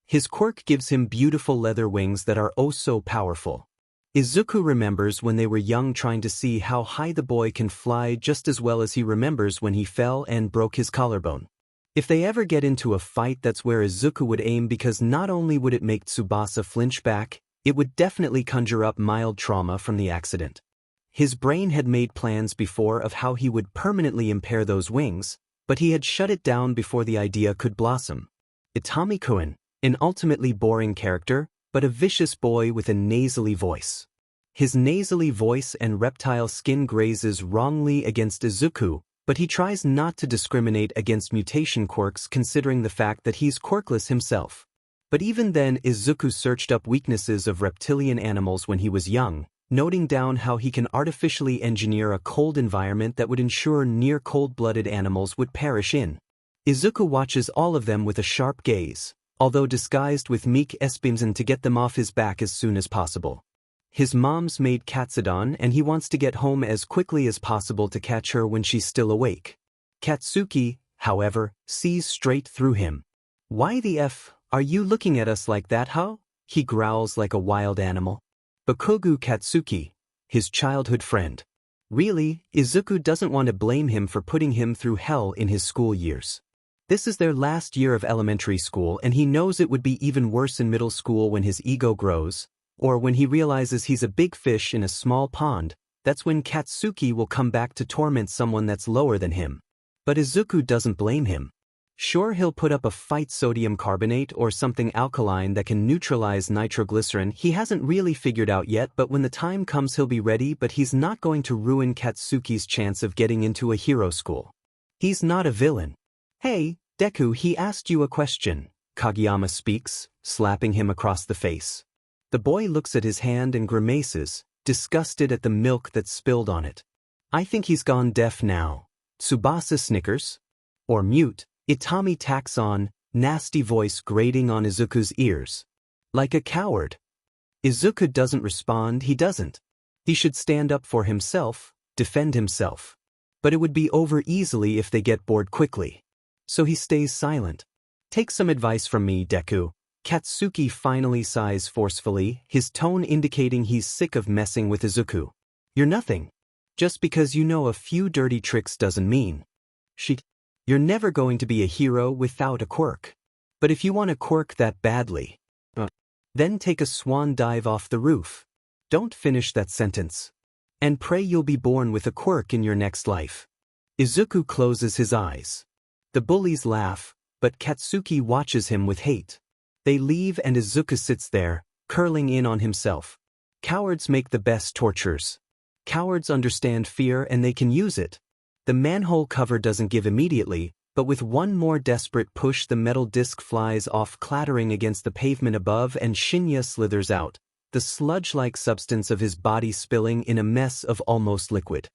His quirk gives him beautiful leather wings that are oh so powerful. Izuku remembers when they were young trying to see how high the boy can fly, just as well as he remembers when he fell and broke his collarbone. If they ever get into a fight, that's where Izuku would aim, because not only would it make Tsubasa flinch back, it would definitely conjure up mild trauma from the accident. His brain had made plans before of how he would permanently impair those wings, but he had shut it down before the idea could blossom. Itami-kun, an ultimately boring character, but a vicious boy with a nasally voice. His nasally voice and reptile skin grazes wrongly against Izuku, but he tries not to discriminate against mutation quirks, considering the fact that he's quirkless himself. But even then, Izuku searched up weaknesses of reptilian animals when he was young, noting down how he can artificially engineer a cold environment that would ensure near cold-blooded animals would perish in. Izuku watches all of them with a sharp gaze, although disguised with meek espimsen to get them off his back as soon as possible. His mom's made katsudon, and he wants to get home as quickly as possible to catch her when she's still awake. Katsuki, however, sees straight through him. Why the F are you looking at us like that, huh? He growls like a wild animal. Bakugo Katsuki, his childhood friend. Really, Izuku doesn't want to blame him for putting him through hell in his school years. This is their last year of elementary school, and he knows it would be even worse in middle school when his ego grows, or when he realizes he's a big fish in a small pond. That's when Katsuki will come back to torment someone that's lower than him. But Izuku doesn't blame him. Sure, he'll put up a fight, sodium carbonate or something alkaline that can neutralize nitroglycerin. He hasn't really figured out yet, but when the time comes he'll be ready. But he's not going to ruin Katsuki's chance of getting into a hero school. He's not a villain. Hey, Deku, he asked you a question, Kageyama speaks, slapping him across the face. The boy looks at his hand and grimaces, disgusted at the milk that's spilled on it. I think he's gone deaf now. Tsubasa snickers. Or mute. Itami tacks on, nasty voice grating on Izuku's ears. Like a coward. Izuku doesn't respond. He doesn't. He should stand up for himself, defend himself. But it would be over easily if they get bored quickly. So he stays silent. Take some advice from me, Deku. Katsuki finally sighs forcefully, his tone indicating he's sick of messing with Izuku. You're nothing. Just because you know a few dirty tricks doesn't mean. You're never going to be a hero without a quirk. But if you want a quirk that badly, then take a swan dive off the roof. Don't finish that sentence. And pray you'll be born with a quirk in your next life. Izuku closes his eyes. The bullies laugh, but Katsuki watches him with hate. They leave and Izuku sits there, curling in on himself. Cowards make the best torturers. Cowards understand fear and they can use it. The manhole cover doesn't give immediately, but with one more desperate push the metal disc flies off, clattering against the pavement above, and Shinya slithers out, the sludge-like substance of his body spilling in a mess of almost liquid.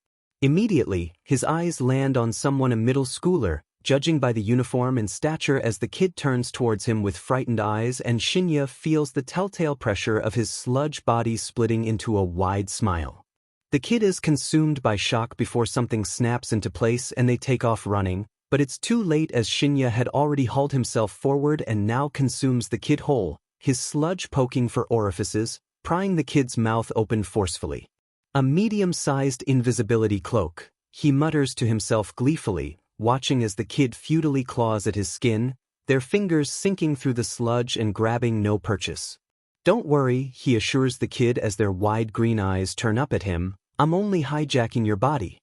Immediately, his eyes land on someone, a middle schooler, judging by the uniform and stature as the kid turns towards him with frightened eyes, and Shinya feels the telltale pressure of his sludge body splitting into a wide smile. The kid is consumed by shock before something snaps into place and they take off running, but it's too late as Shinya had already hauled himself forward and now consumes the kid whole, his sludge poking for orifices, prying the kid's mouth open forcefully. A medium-sized invisibility cloak, he mutters to himself gleefully, watching as the kid futilely claws at his skin, their fingers sinking through the sludge and grabbing no purchase. "Don't worry," he assures the kid as their wide green eyes turn up at him, "I'm only hijacking your body.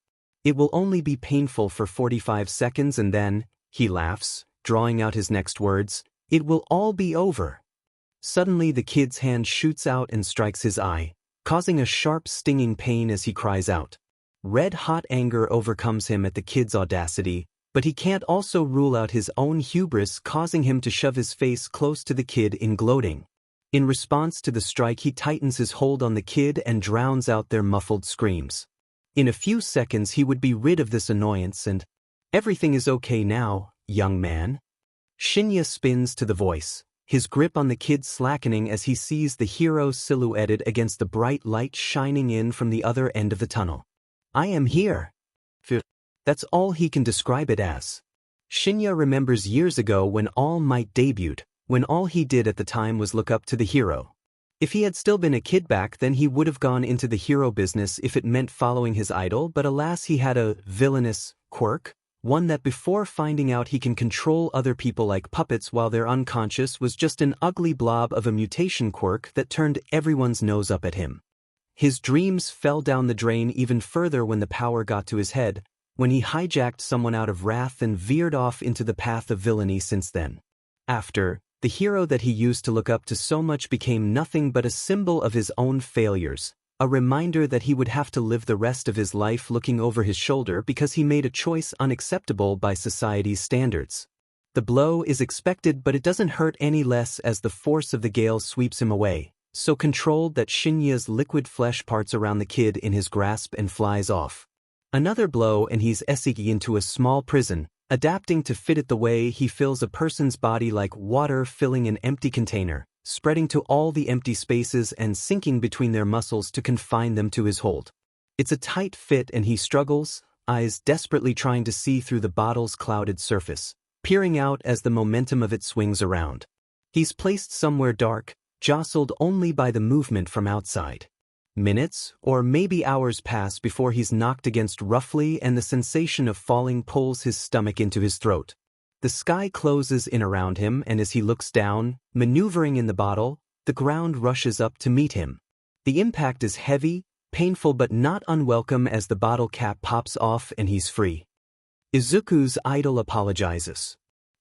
It will only be painful for 45 seconds and then," he laughs, drawing out his next words, "it will all be over." Suddenly the kid's hand shoots out and strikes his eye, causing a sharp stinging pain as he cries out. Red-hot anger overcomes him at the kid's audacity, but he can't also rule out his own hubris, causing him to shove his face close to the kid in gloating. In response to the strike, he tightens his hold on the kid and drowns out their muffled screams. In a few seconds he would be rid of this annoyance and, "Everything is okay now, young man." Shinya spins to the voice, his grip on the kid slackening as he sees the hero silhouetted against the bright light shining in from the other end of the tunnel. "I am here." That's all he can describe it as. Shinya remembers years ago when All Might debuted, when all he did at the time was look up to the hero. If he had still been a kid back then, he would have gone into the hero business if it meant following his idol, but alas, he had a villainous quirk, one that before finding out he can control other people like puppets while they're unconscious was just an ugly blob of a mutation quirk that turned everyone's nose up at him. His dreams fell down the drain even further when the power got to his head, when he hijacked someone out of wrath and veered off into the path of villainy since then. After, the hero that he used to look up to so much became nothing but a symbol of his own failures, a reminder that he would have to live the rest of his life looking over his shoulder because he made a choice unacceptable by society's standards. The blow is expected, but it doesn't hurt any less as the force of the gale sweeps him away, so controlled that Shinya's liquid flesh parts around the kid in his grasp and flies off. Another blow and he's escaping into a small prison, adapting to fit it the way he fills a person's body like water filling an empty container, spreading to all the empty spaces and sinking between their muscles to confine them to his hold. It's a tight fit and he struggles, eyes desperately trying to see through the bottle's clouded surface, peering out as the momentum of it swings around. He's placed somewhere dark, jostled only by the movement from outside. Minutes, or maybe hours pass before he's knocked against roughly and the sensation of falling pulls his stomach into his throat. The sky closes in around him and as he looks down, maneuvering in the bottle, the ground rushes up to meet him. The impact is heavy, painful but not unwelcome as the bottle cap pops off and he's free. Izuku's idol apologizes.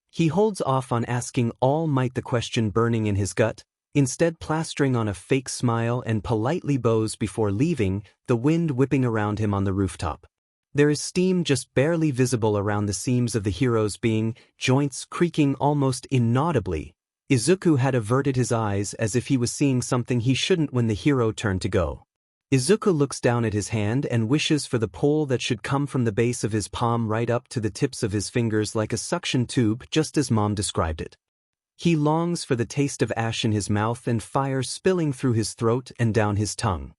He holds off on asking All Might the question burning in his gut, instead plastering on a fake smile and politely bows before leaving, the wind whipping around him on the rooftop. There is steam just barely visible around the seams of the hero's being, joints creaking almost inaudibly. Izuku had averted his eyes as if he was seeing something he shouldn't when the hero turned to go. Izuku looks down at his hand and wishes for the pull that should come from the base of his palm right up to the tips of his fingers like a suction tube, just as Mom described it. He longs for the taste of ash in his mouth and fire spilling through his throat and down his tongue.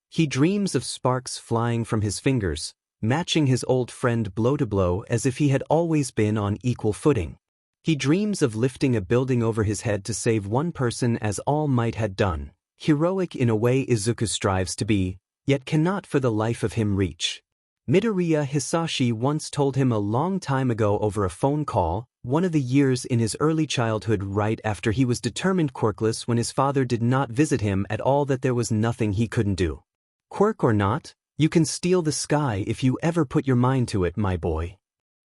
He dreams of sparks flying from his fingers, matching his old friend blow to blow as if he had always been on equal footing. He dreams of lifting a building over his head to save one person as All Might had done, heroic in a way Izuku strives to be, yet cannot for the life of him reach. Midoriya Hisashi once told him a long time ago over a phone call, one of the years in his early childhood right after he was determined quirkless when his father did not visit him at all, that there was nothing he couldn't do. Quirk or not, you can steal the sky if you ever put your mind to it, my boy.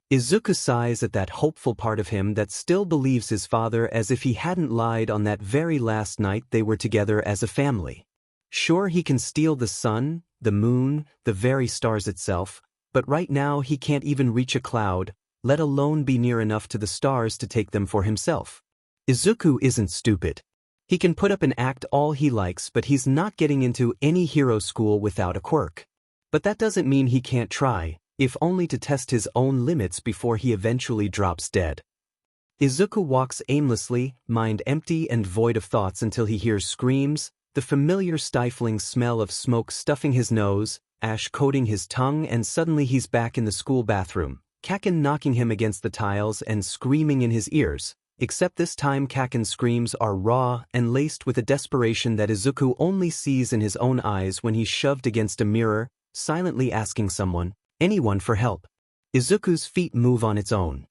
Izuku sighs at that hopeful part of him that still believes his father, as if he hadn't lied on that very last night they were together as a family. Sure, he can steal the sun, the moon, the very stars itself, but right now he can't even reach a cloud, let alone be near enough to the stars to take them for himself. Izuku isn't stupid. He can put up an act all he likes, but he's not getting into any hero school without a quirk. But that doesn't mean he can't try, if only to test his own limits before he eventually drops dead. Izuku walks aimlessly, mind empty and void of thoughts until he hears screams, the familiar stifling smell of smoke stuffing his nose, ash coating his tongue, and suddenly he's back in the school bathroom, Kaken knocking him against the tiles and screaming in his ears, except this time Kaken's screams are raw and laced with a desperation that Izuku only sees in his own eyes when he's shoved against a mirror, silently asking anyone for help. Izuku's feet move on its own.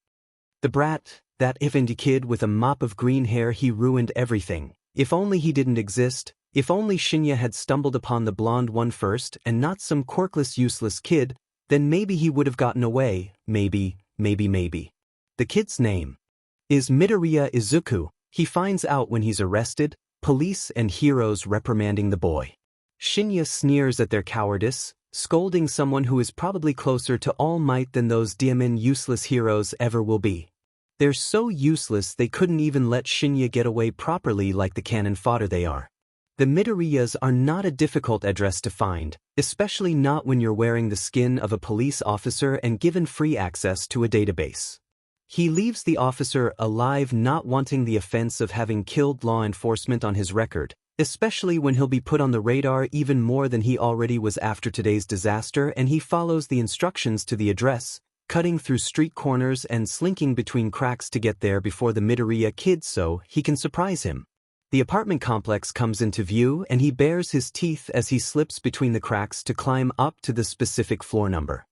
The brat, that if-indie kid with a mop of green hair, he ruined everything. If only he didn't exist, if only Shinya had stumbled upon the blonde one first and not some quirkless useless kid, then maybe he would have gotten away, maybe. The kid's name is Midoriya Izuku. He finds out when he's arrested, police and heroes reprimanding the boy. Shinya sneers at their cowardice, scolding someone who is probably closer to All Might than those Diamond useless heroes ever will be. They're so useless they couldn't even let Shinya get away properly like the cannon fodder they are. The Midoriyas are not a difficult address to find, especially not when you're wearing the skin of a police officer and given free access to a database. He leaves the officer alive, not wanting the offense of having killed law enforcement on his record, especially when he'll be put on the radar even more than he already was after today's disaster, and he follows the instructions to the address, cutting through street corners and slinking between cracks to get there before the Midoriya kid so he can surprise him. The apartment complex comes into view and he bares his teeth as he slips between the cracks to climb up to the specific floor number.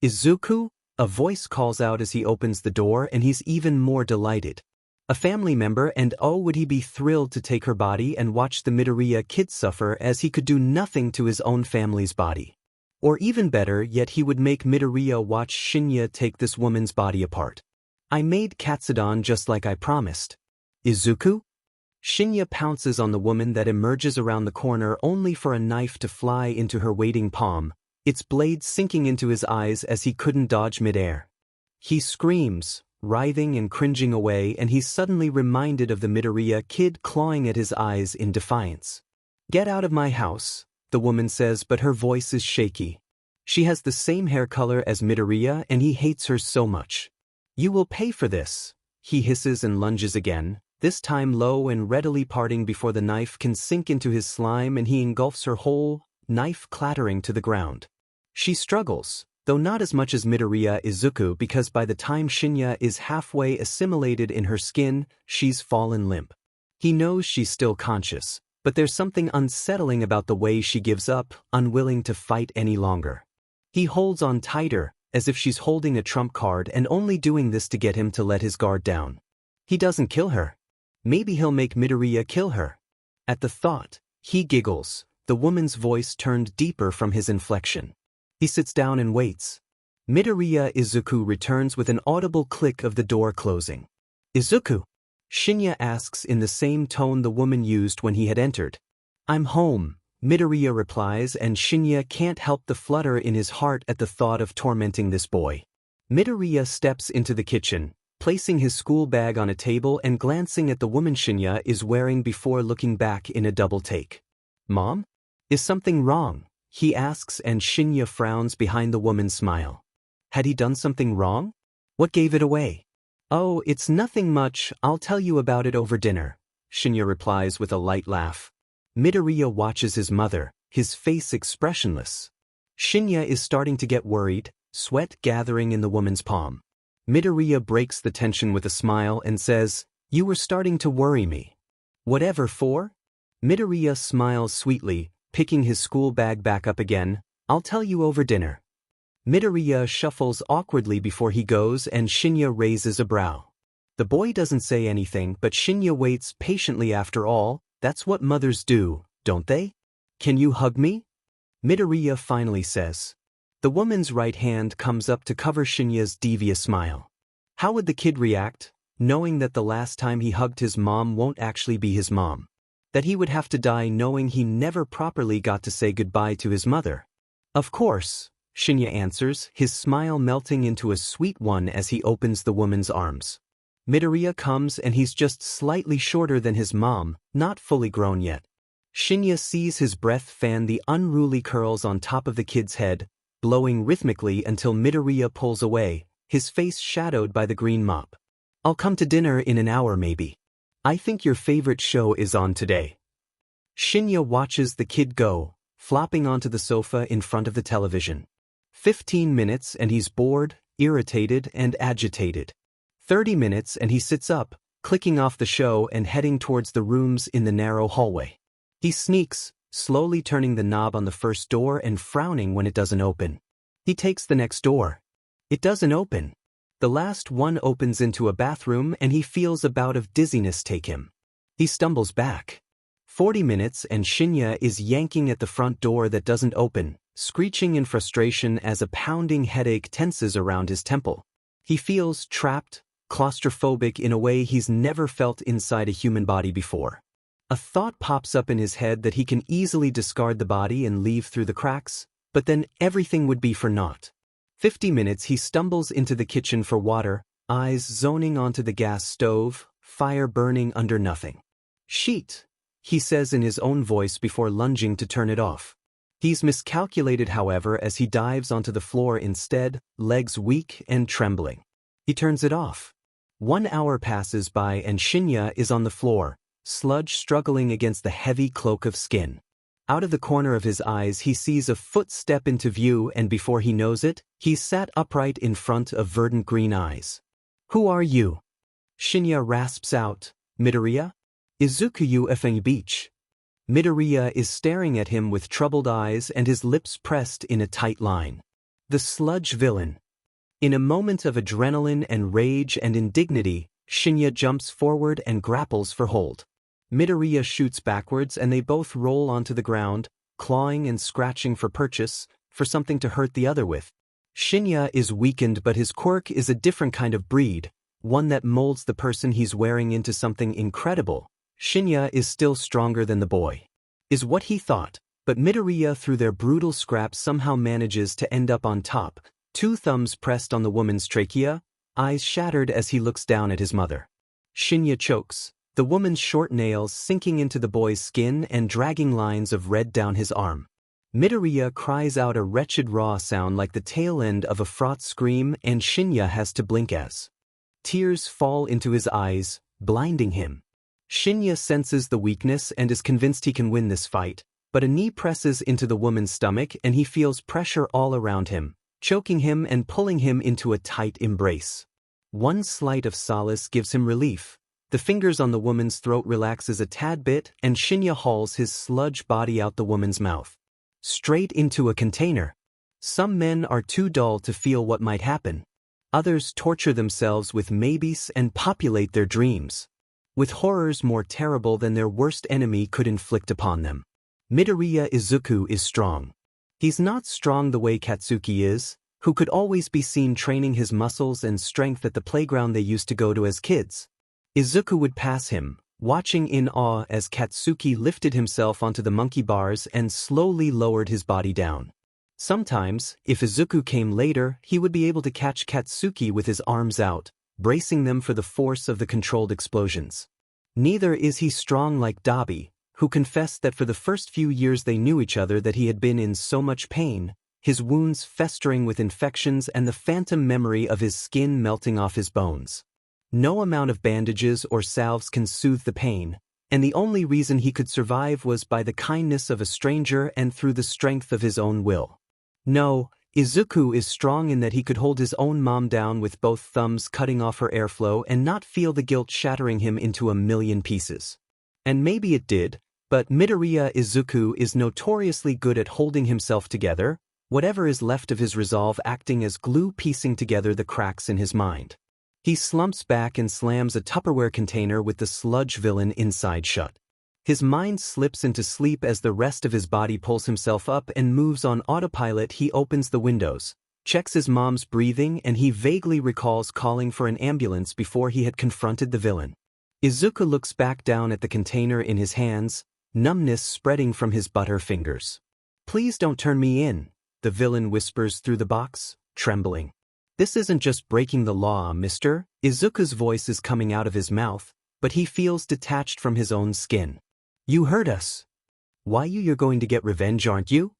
Izuku? A voice calls out as he opens the door, and he's even more delighted. A family member, and oh, would he be thrilled to take her body and watch the Midoriya kid suffer as he could do nothing to his own family's body. Or even better yet, he would make Midoriya watch Shinya take this woman's body apart. I made Katsudon just like I promised. Izuku? Shinya pounces on the woman that emerges around the corner only for a knife to fly into her waiting palm, its blade sinking into his eyes as he couldn't dodge midair. He screams, writhing and cringing away, and he's suddenly reminded of the Midoriya kid clawing at his eyes in defiance. "Get out of my house," the woman says, but her voice is shaky. She has the same hair color as Midoriya and he hates her so much. "You will pay for this," he hisses and lunges again, this time low and readily parting before the knife can sink into his slime, and he engulfs her whole, knife clattering to the ground. She struggles, though not as much as Midoriya Izuku, because by the time Shinya is halfway assimilated in her skin, she's fallen limp. He knows she's still conscious, but there's something unsettling about the way she gives up, unwilling to fight any longer. He holds on tighter, as if she's holding a trump card and only doing this to get him to let his guard down. He doesn't kill her. Maybe he'll make Midoriya kill her. At the thought, he giggles, the woman's voice turned deeper from his inflection. He sits down and waits. Midoriya Izuku returns with an audible click of the door closing. "Izuku?" Shinya asks in the same tone the woman used when he had entered. "I'm home," Midoriya replies, and Shinya can't help the flutter in his heart at the thought of tormenting this boy. Midoriya steps into the kitchen, placing his school bag on a table and glancing at the woman Shinya is wearing before looking back in a double take. "Mom? Is something wrong?" he asks, and Shinya frowns behind the woman's smile. Had he done something wrong? What gave it away? "Oh, it's nothing much, I'll tell you about it over dinner," Shinya replies with a light laugh. Midoriya watches his mother, his face expressionless. Shinya is starting to get worried, sweat gathering in the woman's palm. Midoriya breaks the tension with a smile and says, "You were starting to worry me." "Whatever for?" Midoriya smiles sweetly, picking his school bag back up again. "I'll tell you over dinner." Midoriya shuffles awkwardly before he goes, and Shinya raises a brow. The boy doesn't say anything, but Shinya waits patiently. After all, that's what mothers do, don't they? "Can you hug me?" Midoriya finally says. The woman's right hand comes up to cover Shinya's devious smile. How would the kid react, knowing that the last time he hugged his mom won't actually be his mom? That he would have to die knowing he never properly got to say goodbye to his mother? "Of course," Shinya answers, his smile melting into a sweet one as he opens the woman's arms. Midoriya comes, and he's just slightly shorter than his mom, not fully grown yet. Shinya sees his breath fan the unruly curls on top of the kid's head, blowing rhythmically until Midoriya pulls away, his face shadowed by the green mop. "I'll come to dinner in an hour maybe. I think your favorite show is on today." Shinya watches the kid go, flopping onto the sofa in front of the television. 15 minutes and he's bored, irritated, and agitated. 30 minutes and he sits up, clicking off the show and heading towards the rooms in the narrow hallway. He sneaks, slowly turning the knob on the first door and frowning when it doesn't open. He takes the next door. It doesn't open. The last one opens into a bathroom and he feels a bout of dizziness take him. He stumbles back. 40 minutes and Shinya is yanking at the front door that doesn't open, screeching in frustration as a pounding headache tenses around his temple. He feels trapped, claustrophobic in a way he's never felt inside a human body before. A thought pops up in his head that he can easily discard the body and leave through the cracks, but then everything would be for naught. 50 minutes he stumbles into the kitchen for water, eyes zoning onto the gas stove, fire burning under nothing. "Sheet," he says in his own voice before lunging to turn it off. He's miscalculated however as he dives onto the floor instead, legs weak and trembling. He turns it off. 1 hour passes by and Shinya is on the floor, sludge struggling against the heavy cloak of skin. Out of the corner of his eyes he sees a foot step into view and before he knows it, he's sat upright in front of verdant green eyes. "Who are you?" Shinya rasps out, "Midoriya? Izuku you effing beach." Midoriya is staring at him with troubled eyes and his lips pressed in a tight line. The sludge villain. In a moment of adrenaline and rage and indignity, Shinya jumps forward and grapples for hold. Midoriya shoots backwards and they both roll onto the ground, clawing and scratching for purchase, for something to hurt the other with. Shinya is weakened but his quirk is a different kind of breed, one that molds the person he's wearing into something incredible. Shinya is still stronger than the boy. Is what he thought, but Midoriya through their brutal scrap somehow manages to end up on top, 2 thumbs pressed on the woman's trachea, eyes shattered as he looks down at his mother. Shinya chokes, the woman's short nails sinking into the boy's skin and dragging lines of red down his arm. Midoriya cries out a wretched raw sound like the tail end of a fraught scream and Shinya has to blink as tears fall into his eyes, blinding him. Shinya senses the weakness and is convinced he can win this fight, but a knee presses into the woman's stomach and he feels pressure all around him, choking him and pulling him into a tight embrace. One slight of solace gives him relief. The fingers on the woman's throat relaxes a tad bit and Shinya hauls his sludge body out the woman's mouth. Straight into a container. Some men are too dull to feel what might happen. Others torture themselves with maybes and populate their dreams with horrors more terrible than their worst enemy could inflict upon them. Midoriya Izuku is strong. He's not strong the way Katsuki is, who could always be seen training his muscles and strength at the playground they used to go to as kids. Izuku would pass him, watching in awe as Katsuki lifted himself onto the monkey bars and slowly lowered his body down. Sometimes, if Izuku came later, he would be able to catch Katsuki with his arms out, bracing them for the force of the controlled explosions. Neither is he strong like Dabi, who confessed that for the first few years they knew each other that he had been in so much pain, his wounds festering with infections and the phantom memory of his skin melting off his bones. No amount of bandages or salves can soothe the pain, and the only reason he could survive was by the kindness of a stranger and through the strength of his own will. No, Izuku is strong in that he could hold his own mom down with both thumbs cutting off her airflow and not feel the guilt shattering him into a million pieces. And maybe it did, but Midoriya Izuku is notoriously good at holding himself together, whatever is left of his resolve acting as glue piecing together the cracks in his mind. He slumps back and slams a Tupperware container with the sludge villain inside shut. His mind slips into sleep as the rest of his body pulls himself up and moves on autopilot. He opens the windows, checks his mom's breathing and he vaguely recalls calling for an ambulance before he had confronted the villain. Izuku looks back down at the container in his hands, numbness spreading from his butter fingers. "Please don't turn me in," the villain whispers through the box, trembling. "This isn't just breaking the law, mister." Izuku's voice is coming out of his mouth, but he feels detached from his own skin. "You hurt us. Why you're going to get revenge, aren't you?"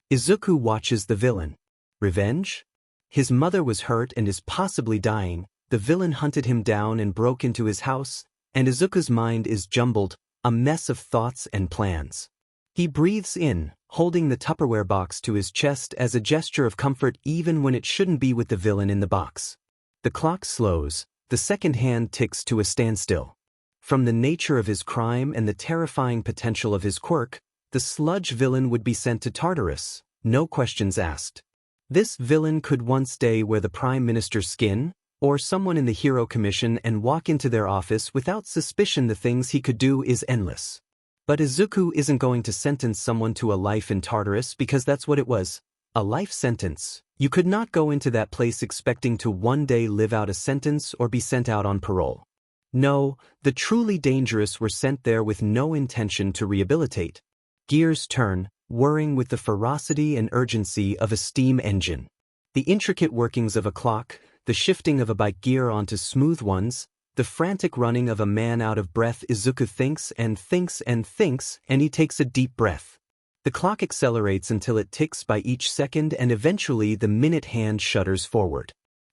Izuku watches the villain. Revenge? His mother was hurt and is possibly dying. The villain hunted him down and broke into his house, and Izuku's mind is jumbled, a mess of thoughts and plans. He breathes in, holding the Tupperware box to his chest as a gesture of comfort even when it shouldn't be with the villain in the box. The clock slows, the second hand ticks to a standstill. From the nature of his crime and the terrifying potential of his quirk, the sludge villain would be sent to Tartarus, no questions asked. This villain could one day wear the Prime Minister's skin, or someone in the Hero Commission and walk into their office without suspicion. The things he could do is endless. But Izuku isn't going to sentence someone to a life in Tartarus because that's what it was, a life sentence. You could not go into that place expecting to one day live out a sentence or be sent out on parole. No, the truly dangerous were sent there with no intention to rehabilitate. Gears turn, whirring with the ferocity and urgency of a steam engine. The intricate workings of a clock, the shifting of a bike gear onto smooth ones, the frantic running of a man out of breath. Izuku thinks and thinks and thinks, and he takes a deep breath. The clock accelerates until it ticks by each second, and eventually the minute hand shudders forward.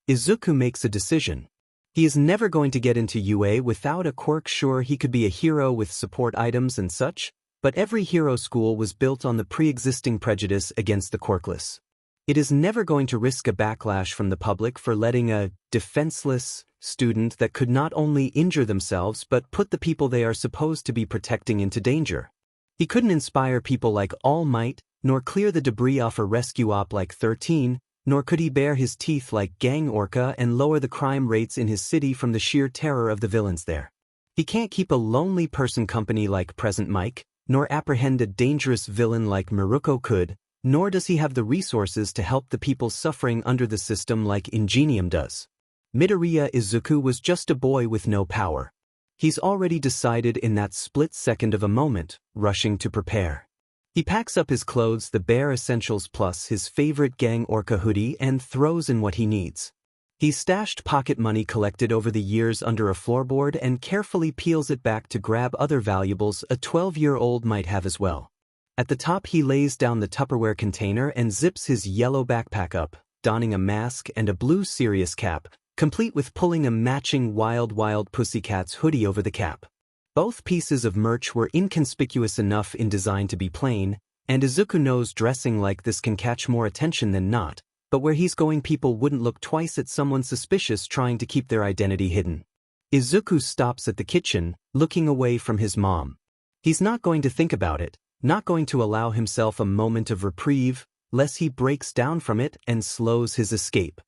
Izuku makes a decision. He is never going to get into UA without a quirk. Sure, he could be a hero with support items and such, but every hero school was built on the pre-existing prejudice against the quirkless. It is never going to risk a backlash from the public for letting a defenseless student that could not only injure themselves but put the people they are supposed to be protecting into danger. He couldn't inspire people like All Might, nor clear the debris off a rescue op like 13, nor could he bare his teeth like Gang Orca and lower the crime rates in his city from the sheer terror of the villains there. He can't keep a lonely person company like Present Mike, nor apprehend a dangerous villain like Miruko could, nor does he have the resources to help the people suffering under the system like Ingenium does. Midoriya Izuku was just a boy with no power. He's already decided in that split second of a moment, rushing to prepare. He packs up his clothes, the bare essentials plus his favorite Gang Orca hoodie, and throws in what he needs. He's stashed pocket money collected over the years under a floorboard and carefully peels it back to grab other valuables a 12-year-old might have as well. At the top he lays down the Tupperware container and zips his yellow backpack up, donning a mask and a blue Sirius cap, complete with pulling a matching Wild Pussycats hoodie over the cap. Both pieces of merch were inconspicuous enough in design to be plain, and Izuku knows dressing like this can catch more attention than not, but where he's going people wouldn't look twice at someone suspicious trying to keep their identity hidden. Izuku stops at the kitchen, looking away from his mom. He's not going to think about it, not going to allow himself a moment of reprieve, lest he breaks down from it and slows his escape.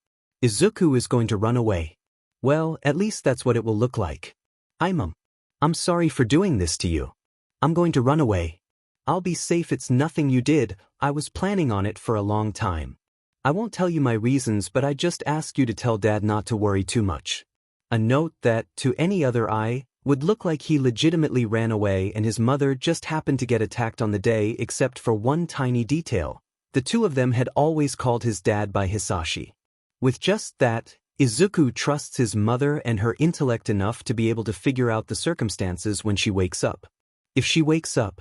Izuku is going to run away. Well, at least that's what it will look like. I'm sorry for doing this to you. I'm going to run away. I'll be safe. It's nothing you did. I was planning on it for a long time. I won't tell you my reasons, but I just ask you to tell Dad not to worry too much. A note that, to any other eye, would look like he legitimately ran away and his mother just happened to get attacked on the day, except for one tiny detail. The two of them had always called his dad by Hisashi. With just that, Izuku trusts his mother and her intellect enough to be able to figure out the circumstances when she wakes up. If she wakes up,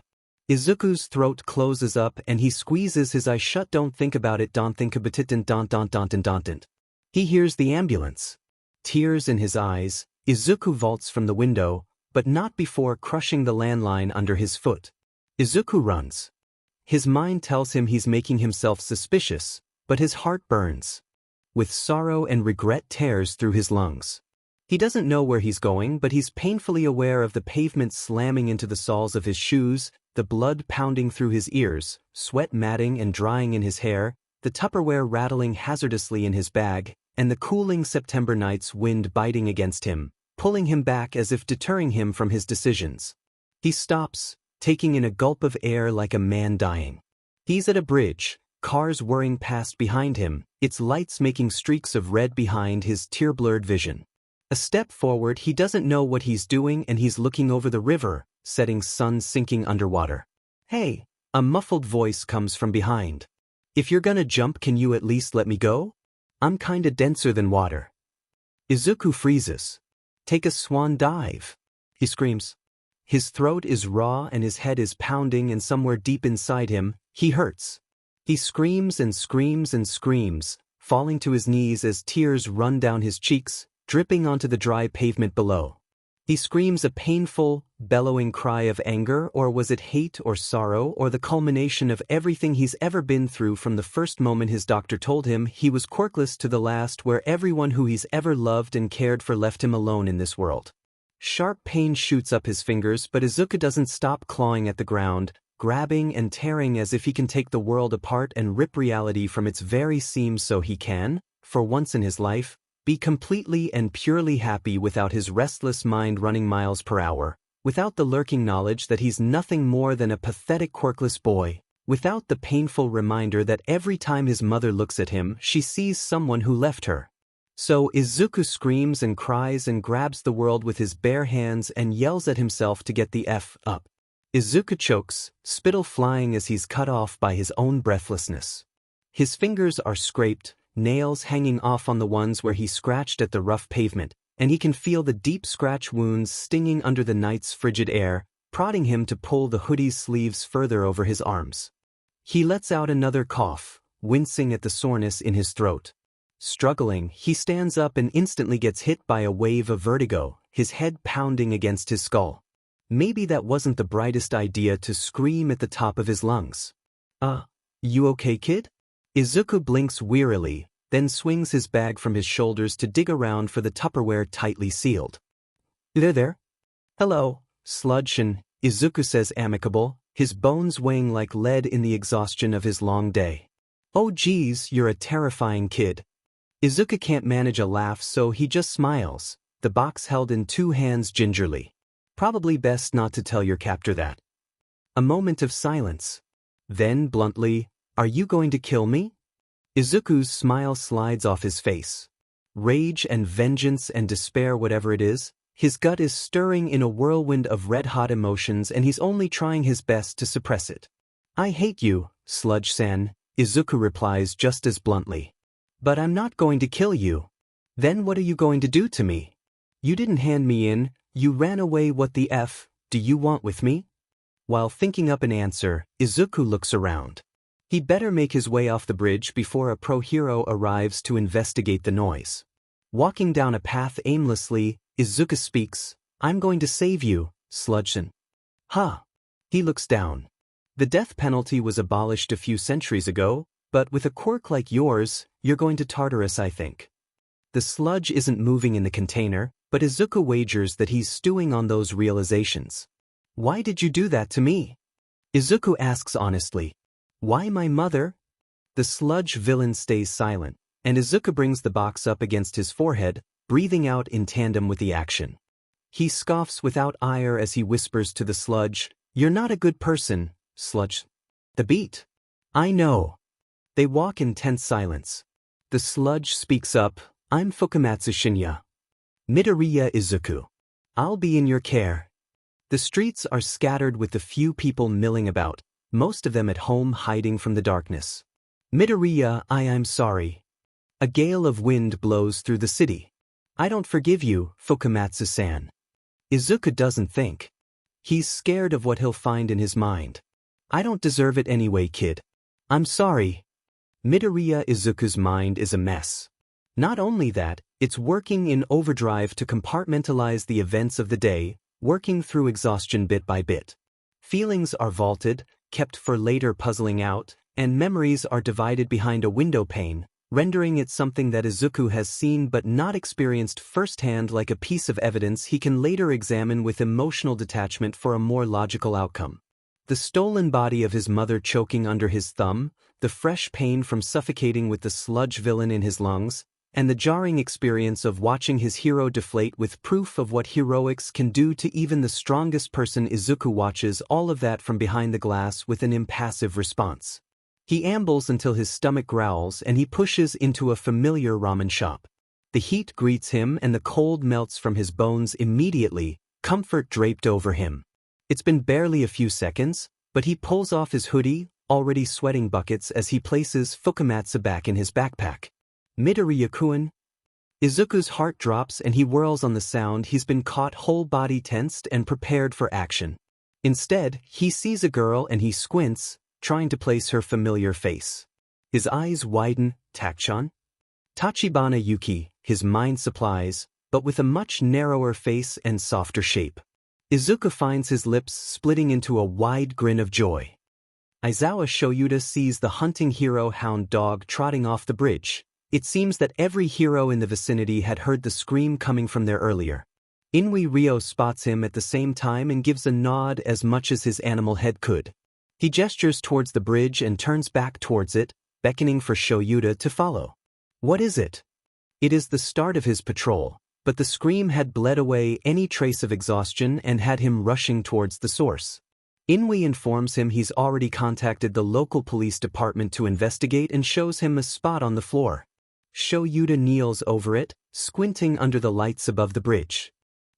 Izuku's throat closes up and he squeezes his eyes shut. Don't think about it. Don't think about it. Don't. He hears the ambulance. Tears in his eyes, Izuku vaults from the window, but not before crushing the landline under his foot. Izuku runs. His mind tells him he's making himself suspicious, but his heart burns. With sorrow and regret tears through his lungs. He doesn't know where he's going, but he's painfully aware of the pavement slamming into the soles of his shoes, the blood pounding through his ears, sweat matting and drying in his hair, the Tupperware rattling hazardously in his bag, and the cooling September night's wind biting against him, pulling him back as if deterring him from his decisions. He stops, taking in a gulp of air like a man dying. He's at a bridge, cars whirring past behind him, its lights making streaks of red behind his tear-blurred vision. A step forward, he doesn't know what he's doing, and he's looking over the river, setting sun sinking underwater. Hey, a muffled voice comes from behind. If you're gonna jump, can you at least let me go? I'm kinda denser than water. Izuku freezes. Take a swan dive, he screams. His throat is raw and his head is pounding, and somewhere deep inside him, he hurts. He screams and screams and screams, falling to his knees as tears run down his cheeks, dripping onto the dry pavement below. He screams a painful, bellowing cry of anger, or was it hate or sorrow or the culmination of everything he's ever been through from the first moment his doctor told him he was quirkless to the last, where everyone who he's ever loved and cared for left him alone in this world. Sharp pain shoots up his fingers, but Izuku doesn't stop clawing at the ground, grabbing and tearing as if he can take the world apart and rip reality from its very seams so he can, for once in his life, be completely and purely happy without his restless mind running miles per hour, without the lurking knowledge that he's nothing more than a pathetic quirkless boy, without the painful reminder that every time his mother looks at him she sees someone who left her. So Izuku screams and cries and grabs the world with his bare hands and yells at himself to get the F up. Izuku chokes, spittle flying as he's cut off by his own breathlessness. His fingers are scraped, nails hanging off on the ones where he scratched at the rough pavement, and he can feel the deep scratch wounds stinging under the night's frigid air, prodding him to pull the hoodie's sleeves further over his arms. He lets out another cough, wincing at the soreness in his throat. Struggling, he stands up and instantly gets hit by a wave of vertigo, his head pounding against his skull. Maybe that wasn't the brightest idea to scream at the top of his lungs. You okay, kid? Izuku blinks wearily, then swings his bag from his shoulders to dig around for the Tupperware tightly sealed. There. Hello, Sludge, Izuku says amicable, his bones weighing like lead in the exhaustion of his long day. Oh geez, you're a terrifying kid. Izuku can't manage a laugh, so he just smiles, the box held in two hands gingerly. Probably best not to tell your captor that. A moment of silence. Then, bluntly, are you going to kill me? Izuku's smile slides off his face. Rage and vengeance and despair, whatever it is, his gut is stirring in a whirlwind of red-hot emotions and he's only trying his best to suppress it. I hate you, Sludge-san, Izuku replies just as bluntly. But I'm not going to kill you. Then what are you going to do to me? You didn't hand me in, you ran away. What the F do you want with me? While thinking up an answer, Izuku looks around. He'd better make his way off the bridge before a pro-hero arrives to investigate the noise. Walking down a path aimlessly, Izuku speaks, I'm going to save you, Sludge-san. Huh. He looks down. The death penalty was abolished a few centuries ago, but with a quirk like yours, you're going to Tartarus, I think. The sludge isn't moving in the container, but Izuku wagers that he's stewing on those realizations. Why did you do that to me? Izuku asks honestly. Why my mother? The sludge villain stays silent, and Izuku brings the box up against his forehead, breathing out in tandem with the action. He scoffs without ire as he whispers to the sludge, You're not a good person, Sludge. The beat. I know. They walk in tense silence. The sludge speaks up, I'm Fukamatsu Shinya. Midoriya Izuku. I'll be in your care. The streets are scattered with the few people milling about, most of them at home hiding from the darkness. Midoriya, I'm sorry. A gale of wind blows through the city. I don't forgive you, Fukamatsu-san. Izuku doesn't think. He's scared of what he'll find in his mind. I don't deserve it anyway, kid. I'm sorry. Midoriya Izuku's mind is a mess. Not only that, it's working in overdrive to compartmentalize the events of the day, working through exhaustion bit by bit. Feelings are vaulted, kept for later puzzling out, and memories are divided behind a window pane, rendering it something that Izuku has seen but not experienced firsthand, like a piece of evidence he can later examine with emotional detachment for a more logical outcome. The stolen body of his mother choking under his thumb, the fresh pain from suffocating with the sludge villain in his lungs, and the jarring experience of watching his hero deflate with proof of what heroics can do to even the strongest person. Izuku watches all of that from behind the glass with an impassive response. He ambles until his stomach growls and he pushes into a familiar ramen shop. The heat greets him and the cold melts from his bones immediately, comfort draped over him. It's been barely a few seconds, but he pulls off his hoodie, already sweating buckets, as he places Fukamatsu back in his backpack. Midoriya-kun? Izuku's heart drops and he whirls on the sound. He's been caught, whole body tensed and prepared for action. Instead, he sees a girl and he squints, trying to place her familiar face. His eyes widen. Takchan? Tachibana Yuki, his mind supplies, but with a much narrower face and softer shape. Izuku finds his lips splitting into a wide grin of joy. Aizawa Shoyuta sees the hunting hero hound dog trotting off the bridge. It seems that every hero in the vicinity had heard the scream coming from there earlier. Inui Ryo spots him at the same time and gives a nod as much as his animal head could. He gestures towards the bridge and turns back towards it, beckoning for Shoyuta to follow. What is it? It is the start of his patrol, but the scream had bled away any trace of exhaustion and had him rushing towards the source. Inui informs him he's already contacted the local police department to investigate and shows him a spot on the floor. Shoyuta kneels over it, squinting under the lights above the bridge.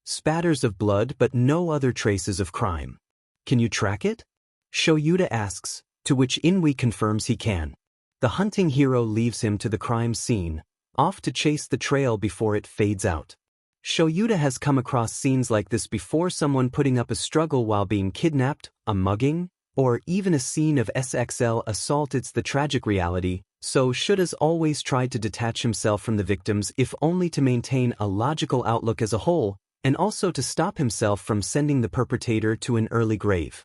Spatters of blood but no other traces of crime. Can you track it? Shoyuta asks, to which Inui confirms he can. The hunting hero leaves him to the crime scene, off to chase the trail before it fades out. Shoyuta has come across scenes like this before, someone putting up a struggle while being kidnapped, a mugging, or even a scene of SXL assault. It's the tragic reality, so Shuta's always tried to detach himself from the victims if only to maintain a logical outlook as a whole, and also to stop himself from sending the perpetrator to an early grave.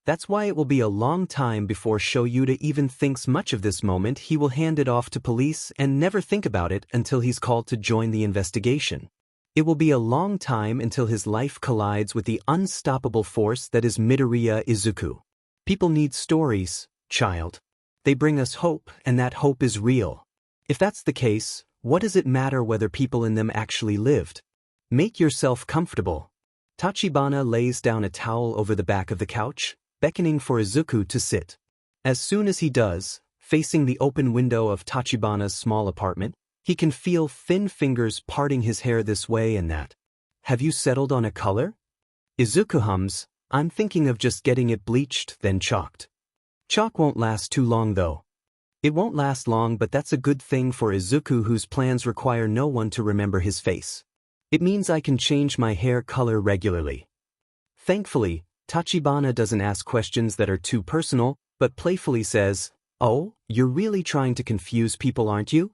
That's why it will be a long time before Shoyuta even thinks much of this moment. He will hand it off to police and never think about it until he's called to join the investigation. It will be a long time until his life collides with the unstoppable force that is Midoriya Izuku. People need stories, child. They bring us hope, and that hope is real. If that's the case, what does it matter whether people in them actually lived? Make yourself comfortable. Tachibana lays down a towel over the back of the couch, beckoning for Izuku to sit. As soon as he does, facing the open window of Tachibana's small apartment, he can feel thin fingers parting his hair this way and that. Have you settled on a color? Izuku hums, I'm thinking of just getting it bleached, then chalked. Chalk won't last too long though. It won't last long, but that's a good thing for Izuku, whose plans require no one to remember his face. It means I can change my hair color regularly. Thankfully, Tachibana doesn't ask questions that are too personal, but playfully says, "Oh, you're really trying to confuse people, aren't you?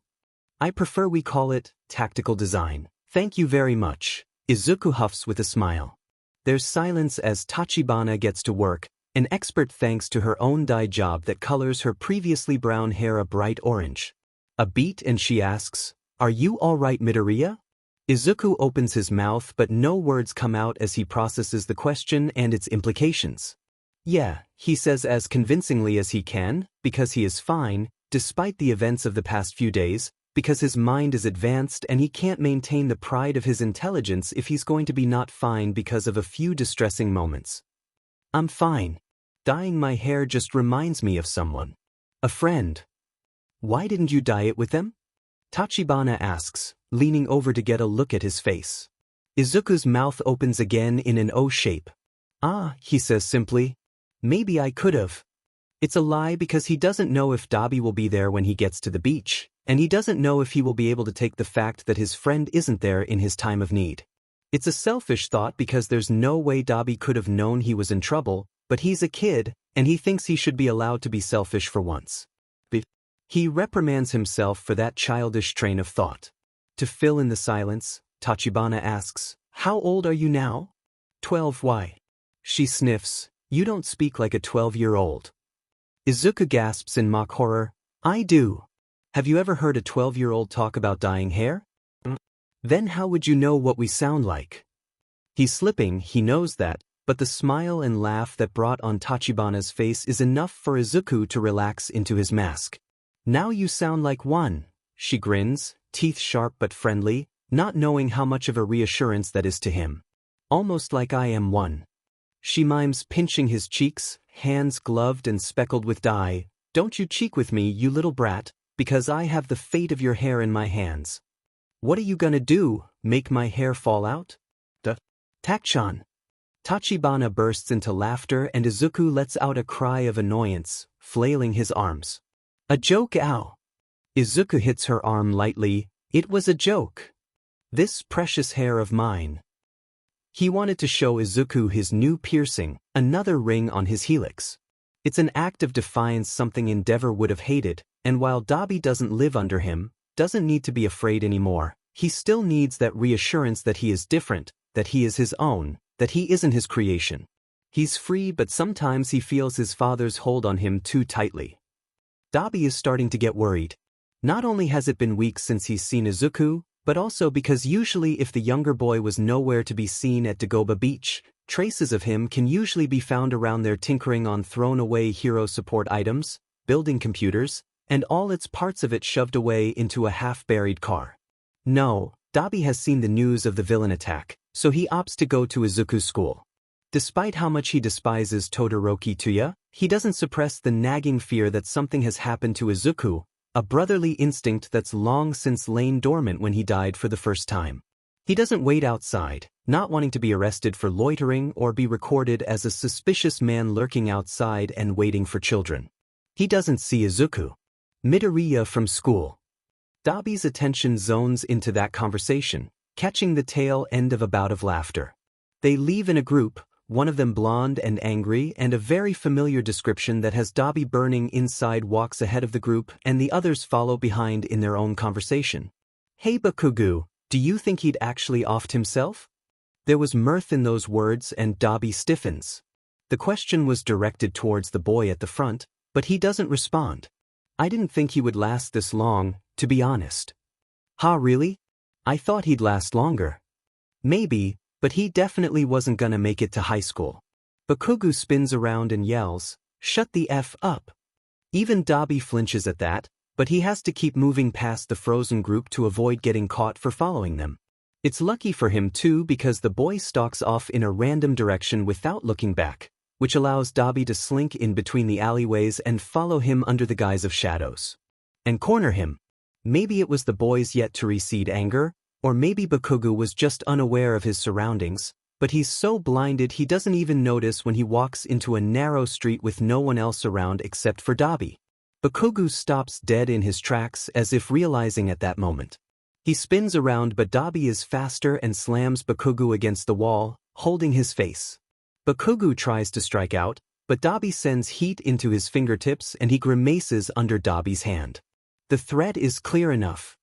I prefer we call it tactical design." Thank you very much, Izuku huffs with a smile. There's silence as Tachibana gets to work, an expert thanks to her own dye job that colors her previously brown hair a bright orange. A beat and she asks, "Are you all right, Midoriya?" Izuku opens his mouth but no words come out as he processes the question and its implications. Yeah, he says as convincingly as he can, because he is fine, despite the events of the past few days, because his mind is advanced and he can't maintain the pride of his intelligence if he's going to be not fine because of a few distressing moments. I'm fine. Dyeing my hair just reminds me of someone. A friend. Why didn't you dye it with them? Tachibana asks, leaning over to get a look at his face. Izuku's mouth opens again in an O shape. Ah, he says simply. Maybe I could've. It's a lie because he doesn't know if Dabi will be there when he gets to the beach, and he doesn't know if he will be able to take the fact that his friend isn't there in his time of need. It's a selfish thought because there's no way Dabi could have known he was in trouble, but he's a kid, and he thinks he should be allowed to be selfish for once. He reprimands himself for that childish train of thought. To fill in the silence, Tachibana asks, "How old are you now?" 12. Why? She sniffs, "You don't speak like a 12-year-old. Izuku gasps in mock horror, "I do. Have you ever heard a 12-year-old talk about dyeing hair? Then how would you know what we sound like?" He's slipping, he knows that, but the smile and laugh that brought on Tachibana's face is enough for Izuku to relax into his mask. "Now you sound like one," she grins, teeth sharp but friendly, not knowing how much of a reassurance that is to him. "Almost like I am one." She mimes pinching his cheeks, hands gloved and speckled with dye. "Don't you cheek with me, you little brat, because I have the fate of your hair in my hands." "What are you gonna do, make my hair fall out?" Takchan. Tachibana bursts into laughter and Izuku lets out a cry of annoyance, flailing his arms. "A joke, ow." Izuku hits her arm lightly. "It was a joke. This precious hair of mine." He wanted to show Izuku his new piercing, another ring on his helix. It's an act of defiance something Endeavor would have hated, and while Dobby doesn't live under him, doesn't need to be afraid anymore, he still needs that reassurance that he is different, that he is his own, that he isn't his creation. He's free, but sometimes he feels his father's hold on him too tightly. Dobby is starting to get worried. Not only has it been weeks since he's seen Izuku, but also because usually if the younger boy was nowhere to be seen at Dagobah Beach, traces of him can usually be found around there tinkering on thrown-away hero support items, building computers, and all its parts of it shoved away into a half-buried car. No, Dobby has seen the news of the villain attack, so he opts to go to Izuku's school. Despite how much he despises Todoroki Tuya, he doesn't suppress the nagging fear that something has happened to Izuku, a brotherly instinct that's long since lain dormant when he died for the first time. He doesn't wait outside, not wanting to be arrested for loitering or be recorded as a suspicious man lurking outside and waiting for children. He doesn't see Izuku. Midoriya from school. Dobby's attention zones into that conversation, catching the tail end of a bout of laughter. They leave in a group, one of them blonde and angry, and a very familiar description that has Dobby burning inside walks ahead of the group and the others follow behind in their own conversation. "Hey Bakugo, do you think he'd actually offed himself?" There was mirth in those words and Dobby stiffens. The question was directed towards the boy at the front, but he doesn't respond. "I didn't think he would last this long, to be honest." "Huh, really? I thought he'd last longer." "Maybe, but he definitely wasn't gonna make it to high school." Bakugo spins around and yells, "Shut the F up." Even Dobby flinches at that, but he has to keep moving past the frozen group to avoid getting caught for following them. It's lucky for him too because the boy stalks off in a random direction without looking back, which allows Dobby to slink in between the alleyways and follow him under the guise of shadows. And corner him. Maybe it was the boy's yet to recede anger, or maybe Bakugo was just unaware of his surroundings, but he's so blinded he doesn't even notice when he walks into a narrow street with no one else around except for Dobby. Bakugo stops dead in his tracks as if realizing at that moment. He spins around but Dobby is faster and slams Bakugo against the wall, holding his face. Bakugo tries to strike out, but Dobby sends heat into his fingertips and he grimaces under Dobby's hand. The threat is clear enough.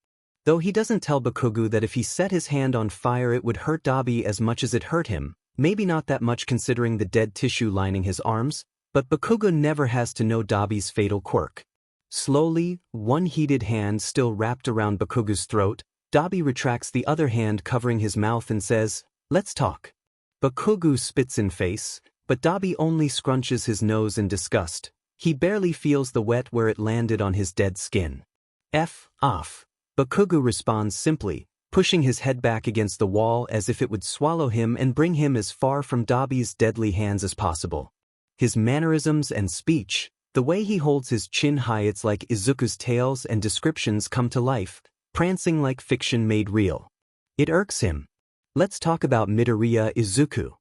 Though he doesn't tell Bakugo that if he set his hand on fire it would hurt Dobby as much as it hurt him, maybe not that much considering the dead tissue lining his arms, but Bakugo never has to know Dobby's fatal quirk. Slowly, one heated hand still wrapped around Bakugo's throat, Dobby retracts the other hand covering his mouth and says, "Let's talk." Bakugo spits in face, but Dobby only scrunches his nose in disgust. He barely feels the wet where it landed on his dead skin. "F off." Bakugo responds simply, pushing his head back against the wall as if it would swallow him and bring him as far from Dobby's deadly hands as possible. His mannerisms and speech, the way he holds his chin high, it's like Izuku's tales and descriptions come to life, prancing like fiction made real. It irks him. Let's talk about Midoriya Izuku.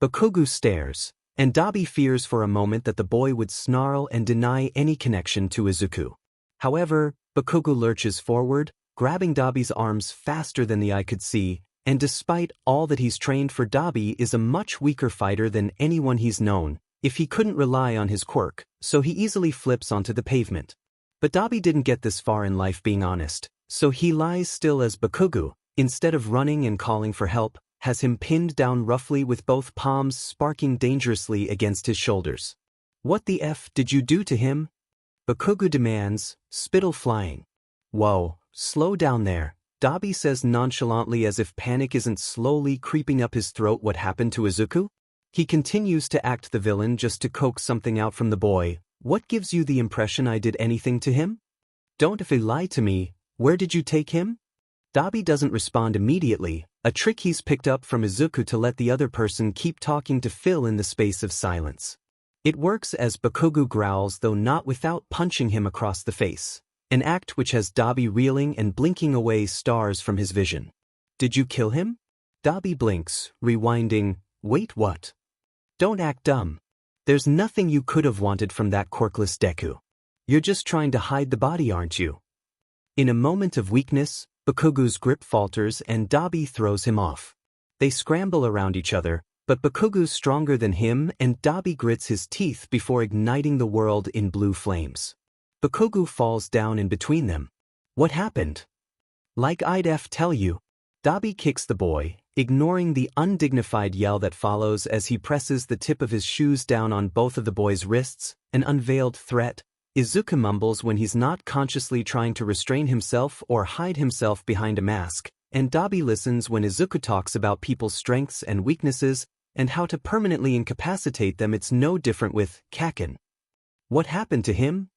Bakugo stares, and Dobby fears for a moment that the boy would snarl and deny any connection to Izuku. However, Bakugo lurches forward, grabbing Dobby's arms faster than the eye could see, and despite all that he's trained for, Dobby is a much weaker fighter than anyone he's known, if he couldn't rely on his quirk, so he easily flips onto the pavement. But Dobby didn't get this far in life being honest, so he lies still as Bakugo, instead of running and calling for help, has him pinned down roughly with both palms sparking dangerously against his shoulders. "What the F did you do to him?" Bakugo demands, spittle flying. "Whoa, slow down there," Dobby says nonchalantly as if panic isn't slowly creeping up his throat. "What happened to Izuku?" He continues to act the villain just to coax something out from the boy. "What gives you the impression I did anything to him? Don't if he lied to me, where did you take him?" Dobby doesn't respond immediately, a trick he's picked up from Izuku to let the other person keep talking to fill in the space of silence. It works as Bakugo growls, though not without punching him across the face, an act which has Dobby reeling and blinking away stars from his vision. "Did you kill him?" Dobby blinks, rewinding, "Wait, what? Don't act dumb. There's nothing you could have wanted from that quirkless Deku. You're just trying to hide the body, aren't you?" In a moment of weakness, Bakugo's grip falters and Dobby throws him off. They scramble around each other, But Bakugu's stronger than him and Dabi grits his teeth before igniting the world in blue flames. Bakugu falls down in between them. What happened? Like I'd tell you. Dabi kicks the boy, ignoring the undignified yell that follows as he presses the tip of his shoes down on both of the boy's wrists, an unveiled threat. Izuku mumbles when he's not consciously trying to restrain himself or hide himself behind a mask, and Dabi listens when Izuku talks about people's strengths and weaknesses and how to permanently incapacitate them. It's no different with Kaken. What happened to him?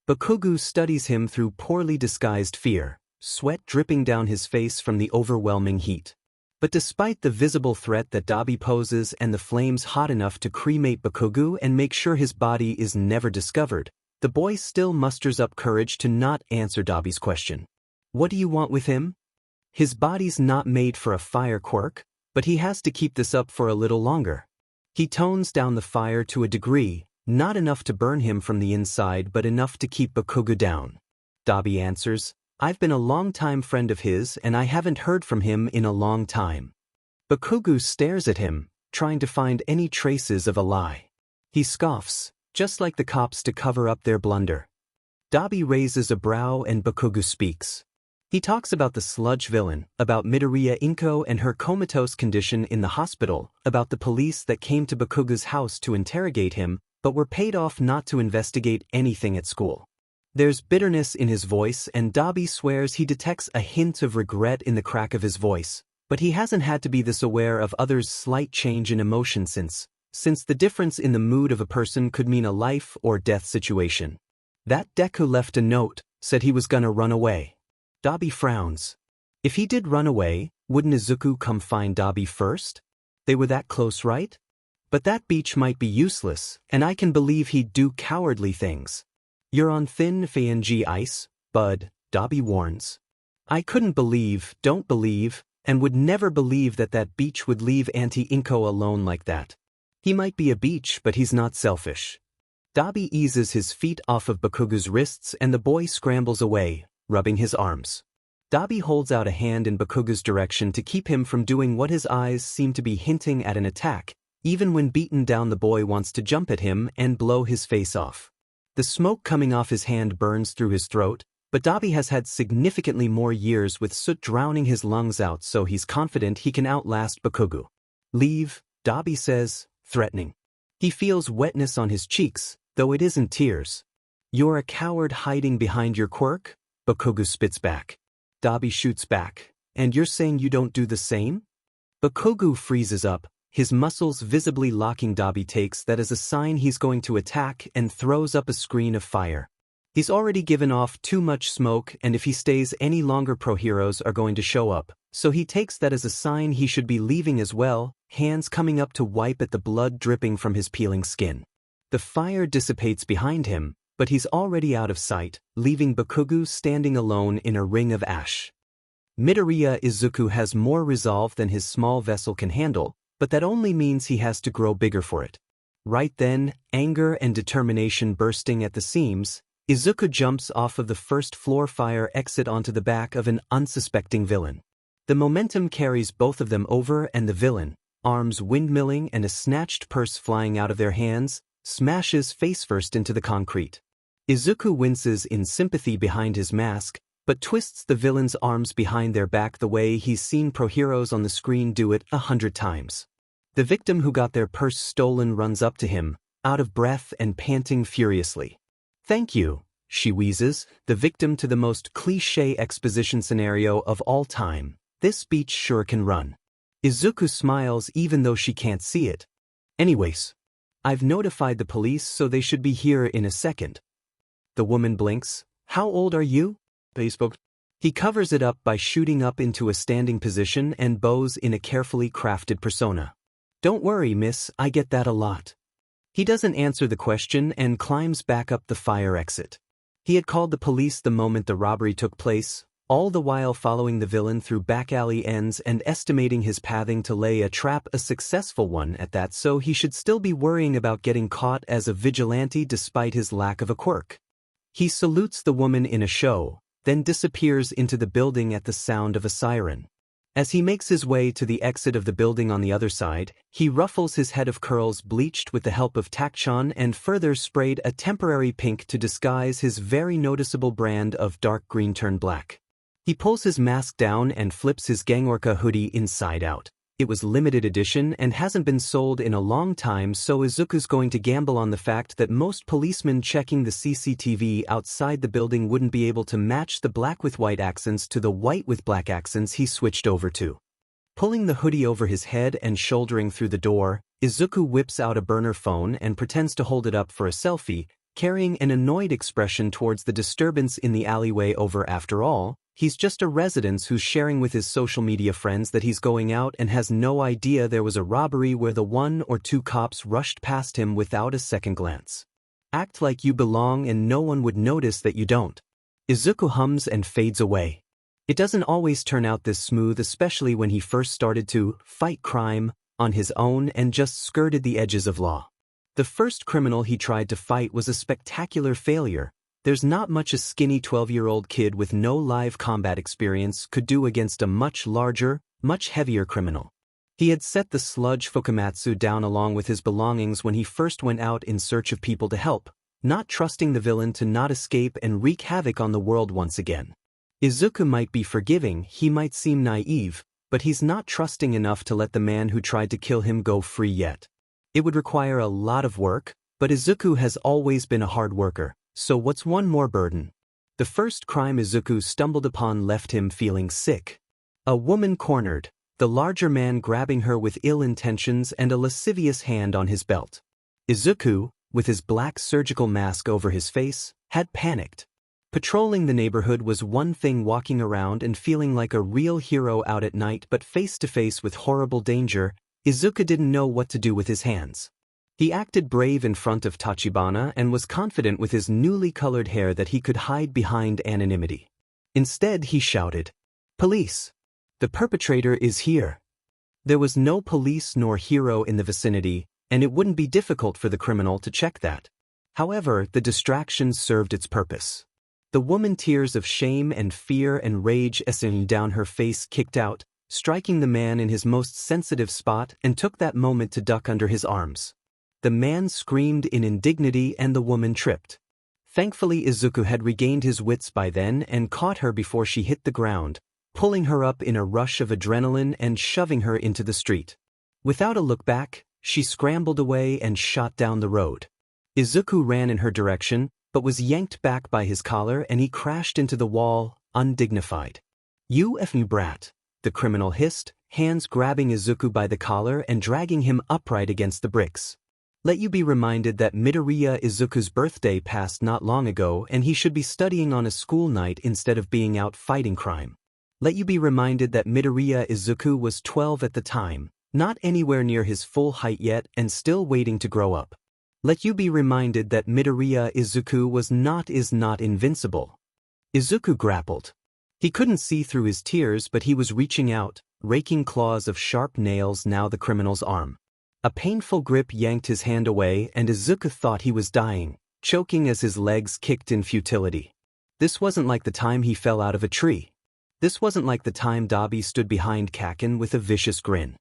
Bakugu studies him through poorly disguised fear, sweat dripping down his face from the overwhelming heat. But despite the visible threat that Dabi poses and the flames hot enough to cremate Bakugu and make sure his body is never discovered, the boy still musters up courage to not answer Dabi's question. What do you want with him? His body's not made for a fire quirk, but he has to keep this up for a little longer. He tones down the fire to a degree, not enough to burn him from the inside but enough to keep Bakugu down. Dabi answers, I've been a long-time friend of his and I haven't heard from him in a long time. Bakugu stares at him, trying to find any traces of a lie. He scoffs, just like the cops to cover up their blunder. Dabi raises a brow and Bakugu speaks. He talks about the sludge villain, about Midoriya Inko and her comatose condition in the hospital, about the police that came to Bakugu's house to interrogate him, but were paid off not to investigate anything at school. There's bitterness in his voice and Dabi swears he detects a hint of regret in the crack of his voice, but he hasn't had to be this aware of others' slight change in emotion since the difference in the mood of a person could mean a life or death situation. That Deku left a note, said he was gonna run away. Dabi frowns. If he did run away, wouldn't Izuku come find Dabi first? They were that close, right? But that beach might be useless, and I can believe he'd do cowardly things. You're on thin Fang ice, bud, Dabi warns. I couldn't believe, don't believe, and would never believe that beach would leave Auntie Inko alone like that. He might be a beach, but he's not selfish. Dabi eases his feet off of Bakugu's wrists and the boy scrambles away, rubbing his arms. Dabi holds out a hand in Bakugu's direction to keep him from doing what his eyes seem to be hinting at an attack. Even when beaten down, the boy wants to jump at him and blow his face off. The smoke coming off his hand burns through his throat, but Dabi has had significantly more years with soot drowning his lungs out, so he's confident he can outlast Bakugu. Leave, Dabi says, threatening. He feels wetness on his cheeks, though it isn't tears. You're a coward hiding behind your quirk? Bakugu spits back. Dabi shoots back. And you're saying you don't do the same? Bakugu freezes up, his muscles visibly locking. Dabi takes that as a sign he's going to attack and throws up a screen of fire. He's already given off too much smoke, and if he stays any longer pro-heroes are going to show up, so he takes that as a sign he should be leaving as well, hands coming up to wipe at the blood dripping from his peeling skin. The fire dissipates behind him, but he's already out of sight, leaving Bakugu standing alone in a ring of ash. Midoriya Izuku has more resolve than his small vessel can handle, but that only means he has to grow bigger for it. Right then, anger and determination bursting at the seams, Izuku jumps off of the first floor fire exit onto the back of an unsuspecting villain. The momentum carries both of them over and the villain, arms windmilling and a snatched purse flying out of their hands, smashes face first into the concrete. Izuku winces in sympathy behind his mask, but twists the villain's arms behind their back the way he's seen pro-heroes on the screen do it 100 times. The victim who got their purse stolen runs up to him, out of breath and panting furiously. Thank you, she wheezes, the victim to the most cliché exposition scenario of all time. This beach sure can run. Izuku smiles even though she can't see it. Anyways, I've notified the police so they should be here in a second. The woman blinks. How old are you? Facebook. He covers it up by shooting up into a standing position and bows in a carefully crafted persona. Don't worry, miss, I get that a lot. He doesn't answer the question and climbs back up the fire exit. He had called the police the moment the robbery took place, all the while following the villain through back alley ends and estimating his pathing to lay a trap, a successful one at that, so he should still be worrying about getting caught as a vigilante despite his lack of a quirk. He salutes the woman in a show, then disappears into the building at the sound of a siren. As he makes his way to the exit of the building on the other side, he ruffles his head of curls bleached with the help of Takchon and further sprayed a temporary pink to disguise his very noticeable brand of dark green turned black. He pulls his mask down and flips his Gangorka hoodie inside out. It was limited edition and hasn't been sold in a long time, so Izuku's going to gamble on the fact that most policemen checking the CCTV outside the building wouldn't be able to match the black with white accents to the white with black accents he switched over to. Pulling the hoodie over his head and shouldering through the door, Izuku whips out a burner phone and pretends to hold it up for a selfie, carrying an annoyed expression towards the disturbance in the alleyway over. After all, he's just a resident who's sharing with his social media friends that he's going out and has no idea there was a robbery where the 1 or 2 cops rushed past him without a second glance. Act like you belong and no one would notice that you don't. Izuku hums and fades away. It doesn't always turn out this smooth, especially when he first started to fight crime on his own and just skirted the edges of law. The first criminal he tried to fight was a spectacular failure. There's not much a skinny 12-year-old kid with no live combat experience could do against a much larger, much heavier criminal. He had set the sludge Fukamatsu down along with his belongings when he first went out in search of people to help, not trusting the villain to not escape and wreak havoc on the world once again. Izuku might be forgiving, he might seem naive, but he's not trusting enough to let the man who tried to kill him go free yet. It would require a lot of work, but Izuku has always been a hard worker, so what's one more burden? The first crime Izuku stumbled upon left him feeling sick. A woman cornered, the larger man grabbing her with ill intentions and a lascivious hand on his belt. Izuku, with his black surgical mask over his face, had panicked. Patrolling the neighborhood was one thing, walking around and feeling like a real hero out at night, but face to face with horrible danger, Izuku didn't know what to do with his hands. He acted brave in front of Tachibana and was confident with his newly colored hair that he could hide behind anonymity. Instead, he shouted, "Police! The perpetrator is here!" There was no police nor hero in the vicinity, and it wouldn't be difficult for the criminal to check that. However, the distraction served its purpose. The woman, tears of shame and fear and rage escaping down her face, kicked out, striking the man in his most sensitive spot, and took that moment to duck under his arms. The man screamed in indignity and the woman tripped. Thankfully, Izuku had regained his wits by then and caught her before she hit the ground, pulling her up in a rush of adrenaline and shoving her into the street. Without a look back, she scrambled away and shot down the road. Izuku ran in her direction, but was yanked back by his collar and he crashed into the wall, undignified. "You effing brat," the criminal hissed, hands grabbing Izuku by the collar and dragging him upright against the bricks. Let you be reminded that Midoriya Izuku's birthday passed not long ago and he should be studying on a school night instead of being out fighting crime. Let you be reminded that Midoriya Izuku was 12 at the time, not anywhere near his full height yet and still waiting to grow up. Let you be reminded that Midoriya Izuku is not invincible. Izuku grappled. He couldn't see through his tears, but he was reaching out, raking claws of sharp nails now the criminal's arm. A painful grip yanked his hand away and Izuku thought he was dying, choking as his legs kicked in futility. This wasn't like the time he fell out of a tree. This wasn't like the time Dabi stood behind Kaken with a vicious grin.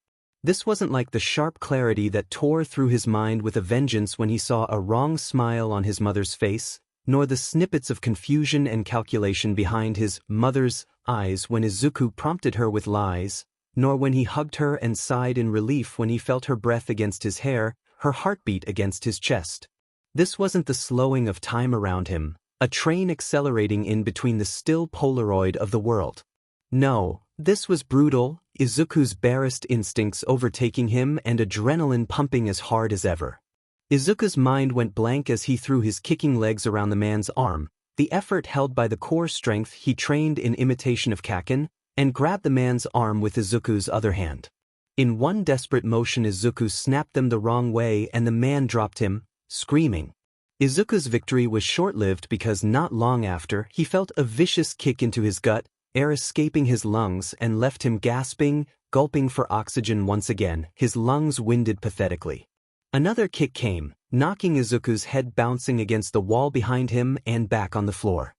This wasn't like the sharp clarity that tore through his mind with a vengeance when he saw a wrong smile on his mother's face, nor the snippets of confusion and calculation behind his mother's eyes when Izuku prompted her with lies, nor when he hugged her and sighed in relief when he felt her breath against his hair, her heartbeat against his chest. This wasn't the slowing of time around him, a train accelerating in between the still Polaroid of the world. No, this was brutal, Izuku's barest instincts overtaking him and adrenaline pumping as hard as ever. Izuku's mind went blank as he threw his kicking legs around the man's arm, the effort held by the core strength he trained in imitation of Kaken, and grabbed the man's arm with Izuku's other hand. In one desperate motion, Izuku snapped them the wrong way and the man dropped him, screaming. Izuku's victory was short-lived because not long after, he felt a vicious kick into his gut, air escaping his lungs and left him gasping, gulping for oxygen once again, his lungs winded pathetically. Another kick came, knocking Izuku's head bouncing against the wall behind him and back on the floor.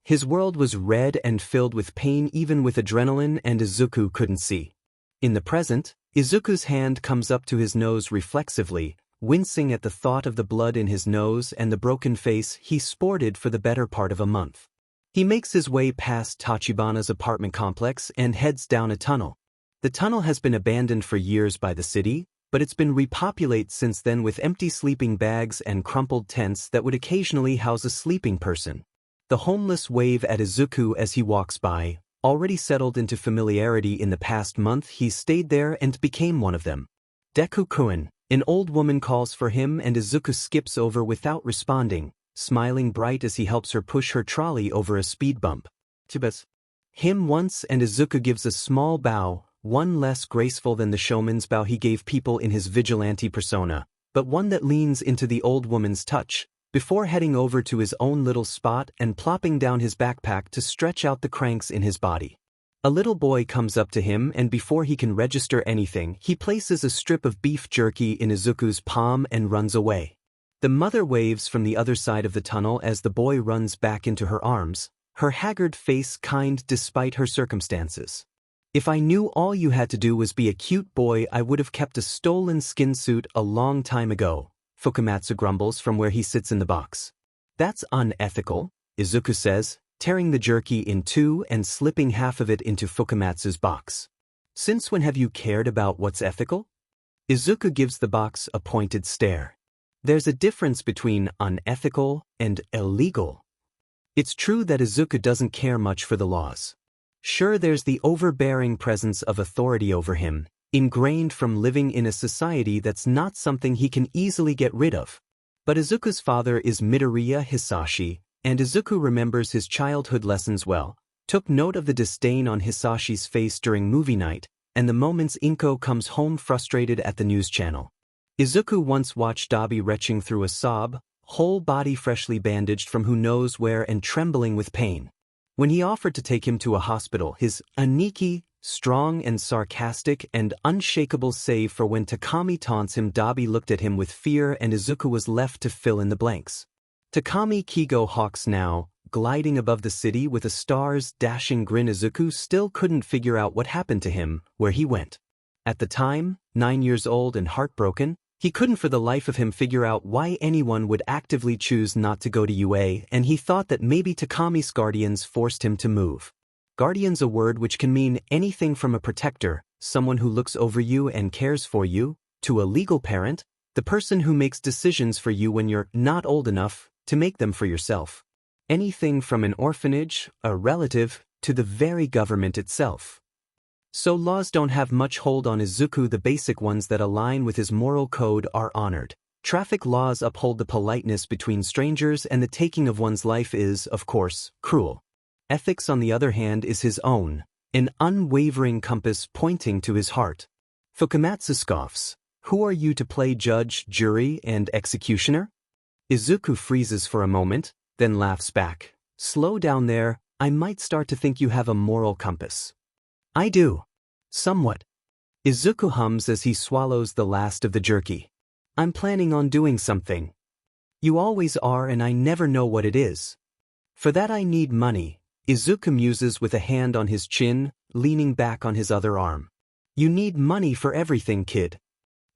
His world was red and filled with pain, even with adrenaline, and Izuku couldn't see. In the present, Izuku's hand comes up to his nose reflexively, wincing at the thought of the blood in his nose and the broken face he sported for the better part of a month. He makes his way past Tachibana's apartment complex and heads down a tunnel. The tunnel has been abandoned for years by the city, but it's been repopulated since then with empty sleeping bags and crumpled tents that would occasionally house a sleeping person. The homeless wave at Izuku as he walks by, already settled into familiarity in the past month. He stayed there and became one of them. Deku-kun, an old woman, calls for him and Izuku skips over without responding, smiling bright as he helps her push her trolley over a speed bump. Chibas him once and Izuku gives a small bow, one less graceful than the showman's bow he gave people in his vigilante persona, but one that leans into the old woman's touch, before heading over to his own little spot and plopping down his backpack to stretch out the cranks in his body. A little boy comes up to him and before he can register anything, he places a strip of beef jerky in Izuku's palm and runs away. The mother waves from the other side of the tunnel as the boy runs back into her arms, her haggard face kind despite her circumstances. If I knew all you had to do was be a cute boy, I would have kept a stolen skin suit a long time ago, Fukamatsu grumbles from where he sits in the box. That's unethical, Izuku says, tearing the jerky in two and slipping half of it into Fukamatsu's box. Since when have you cared about what's ethical? Izuku gives the box a pointed stare. There's a difference between unethical and illegal. It's true that Izuku doesn't care much for the laws. Sure, there's the overbearing presence of authority over him, ingrained from living in a society that's not something he can easily get rid of. But Izuku's father is Midoriya Hisashi, and Izuku remembers his childhood lessons well, took note of the disdain on Hisashi's face during movie night, and the moments Inko comes home frustrated at the news channel. Izuku once watched Dabi retching through a sob, whole body freshly bandaged from who knows where and trembling with pain. When he offered to take him to a hospital, his Aniki, strong and sarcastic and unshakable save for when Takami taunts him, Dabi looked at him with fear and Izuku was left to fill in the blanks. Takami Kigo hawks now, gliding above the city with a star's dashing grin. Izuku still couldn't figure out what happened to him, where he went. At the time, 9 years old and heartbroken, he couldn't for the life of him figure out why anyone would actively choose not to go to UA, and he thought that maybe Takami's guardians forced him to move. Guardian's a word which can mean anything from a protector, someone who looks over you and cares for you, to a legal parent, the person who makes decisions for you when you're not old enough to make them for yourself. Anything from an orphanage, a relative, to the very government itself. So laws don't have much hold on Izuku. The basic ones that align with his moral code are honored. Traffic laws uphold the politeness between strangers, and the taking of one's life is, of course, cruel. Ethics, on the other hand, is his own, an unwavering compass pointing to his heart. Fukamatsu scoffs. Who are you to play judge, jury, and executioner? Izuku freezes for a moment, then laughs back. Slow down there, I might start to think you have a moral compass. I do. Somewhat. Izuku hums as he swallows the last of the jerky. I'm planning on doing something. You always are, and I never know what it is. For that I need money, Izuku muses with a hand on his chin, leaning back on his other arm. You need money for everything, kid.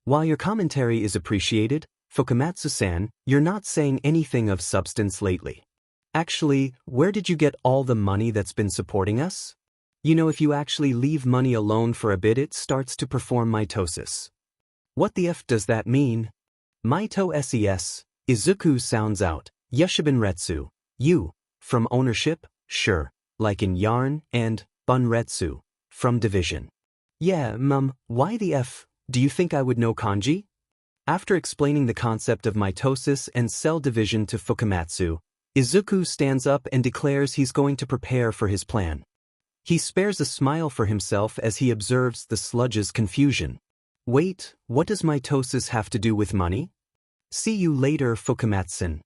While your commentary is appreciated, Fukamatsu-san, you're not saying anything of substance lately. Actually, where did you get all the money that's been supporting us? You know, if you actually leave money alone for a bit, it starts to perform mitosis. What the F does that mean? Mito-ses, Izuku sounds out. Yashibinretsu. You, from ownership, sure, like in yarn, and bunretsu, from division. Yeah, why the F? Do you think I would know kanji? After explaining the concept of mitosis and cell division to Fukamatsu, Izuku stands up and declares he's going to prepare for his plan. He spares a smile for himself as he observes the sludge's confusion. Wait, what does mitosis have to do with money? See you later, Fukamatsu.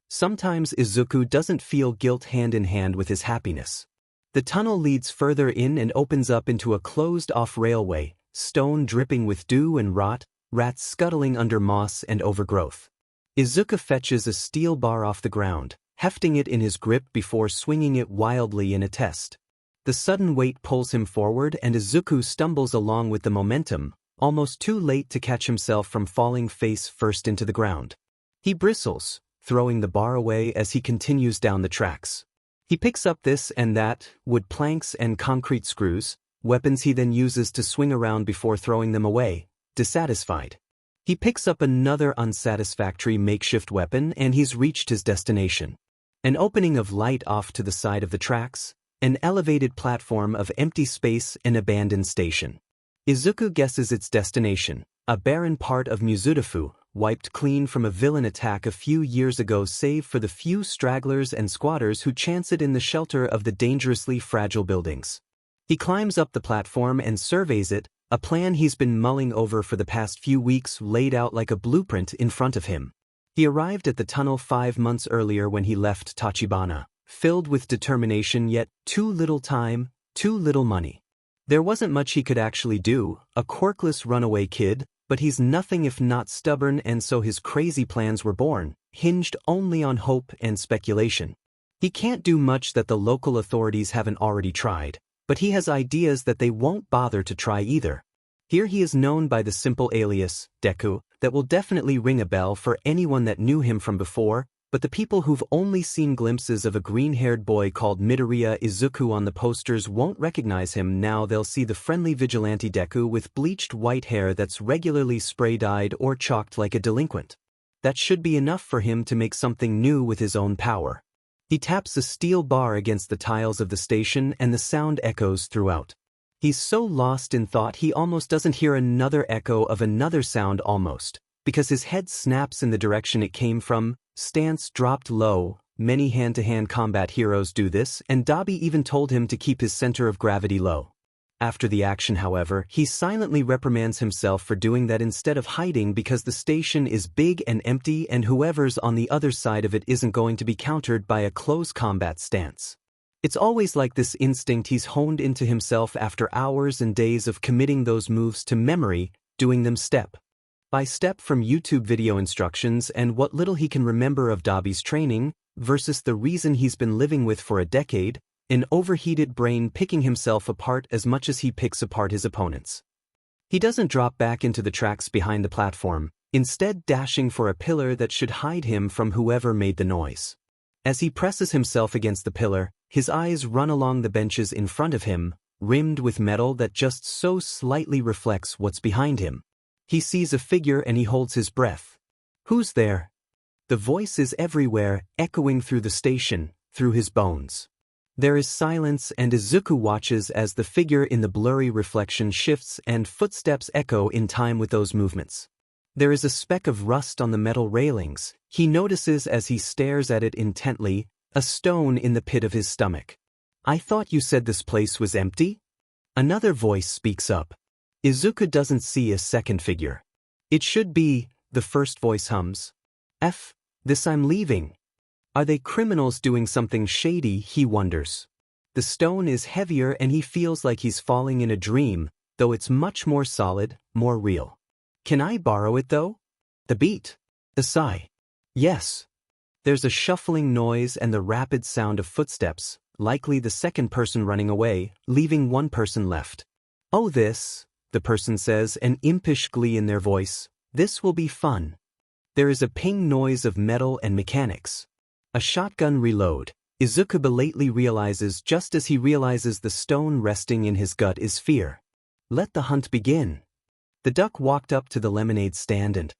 Sometimes Izuku doesn't feel guilt hand in hand with his happiness. The tunnel leads further in and opens up into a closed-off railway, stone dripping with dew and rot, rats scuttling under moss and overgrowth. Izuku fetches a steel bar off the ground, hefting it in his grip before swinging it wildly in a test. The sudden weight pulls him forward and Izuku stumbles along with the momentum, almost too late to catch himself from falling face first into the ground. He bristles, throwing the bar away as he continues down the tracks. He picks up this and that, wood planks and concrete screws, weapons he then uses to swing around before throwing them away, dissatisfied. He picks up another unsatisfactory makeshift weapon and he's reached his destination. An opening of light off to the side of the tracks, an elevated platform of empty space, an abandoned station. Izuku guesses its destination, a barren part of Mizudafu, wiped clean from a villain attack a few years ago save for the few stragglers and squatters who chance it in the shelter of the dangerously fragile buildings. He climbs up the platform and surveys it, a plan he's been mulling over for the past few weeks laid out like a blueprint in front of him. He arrived at the tunnel 5 months earlier when he left Tachibana, filled with determination yet too little time, too little money. There wasn't much he could actually do, a quirkless runaway kid, but he's nothing if not stubborn and so his crazy plans were born, hinged only on hope and speculation. He can't do much that the local authorities haven't already tried, but he has ideas that they won't bother to try either. Here he is known by the simple alias, Deku, that will definitely ring a bell for anyone that knew him from before, but the people who've only seen glimpses of a green-haired boy called Midoriya Izuku on the posters won't recognize him. Now they'll see the friendly vigilante Deku with bleached white hair that's regularly spray-dyed or chalked like a delinquent. That should be enough for him to make something new with his own power. He taps a steel bar against the tiles of the station and the sound echoes throughout. He's so lost in thought he almost doesn't hear another echo of another sound almost, because his head snaps in the direction it came from, stance dropped low. Many hand-to-hand combat heroes do this, and Dabi even told him to keep his center of gravity low. After the action, however, he silently reprimands himself for doing that instead of hiding because the station is big and empty and whoever's on the other side of it isn't going to be countered by a close combat stance. It's always like this instinct he's honed into himself after hours and days of committing those moves to memory, doing them step by step from YouTube video instructions and what little he can remember of Dabi's training, versus the reason he's been living with for a decade, an overheated brain picking himself apart as much as he picks apart his opponents. He doesn't drop back into the tracks behind the platform, instead dashing for a pillar that should hide him from whoever made the noise. As he presses himself against the pillar, his eyes run along the benches in front of him, rimmed with metal that just so slightly reflects what's behind him. He sees a figure and he holds his breath. Who's there? The voice is everywhere, echoing through the station, through his bones. There is silence and Izuku watches as the figure in the blurry reflection shifts and footsteps echo in time with those movements. There is a speck of rust on the metal railings, he notices as he stares at it intently, a stone in the pit of his stomach. I thought you said this place was empty? Another voice speaks up. Izuku doesn't see a second figure. It should be, the first voice hums. This I'm leaving. Are they criminals doing something shady, he wonders. The stone is heavier and he feels like he's falling in a dream, though it's much more solid, more real. Can I borrow it though? The beat. The sigh. Yes. There's a shuffling noise and the rapid sound of footsteps, likely the second person running away, leaving one person left. Oh this, the person says, an impish glee in their voice, this will be fun. There is a ping noise of metal and mechanics. A shotgun reload. Izuku belatedly realizes just as he realizes the stone resting in his gut is fear. Let the hunt begin. The duck walked up to the lemonade stand and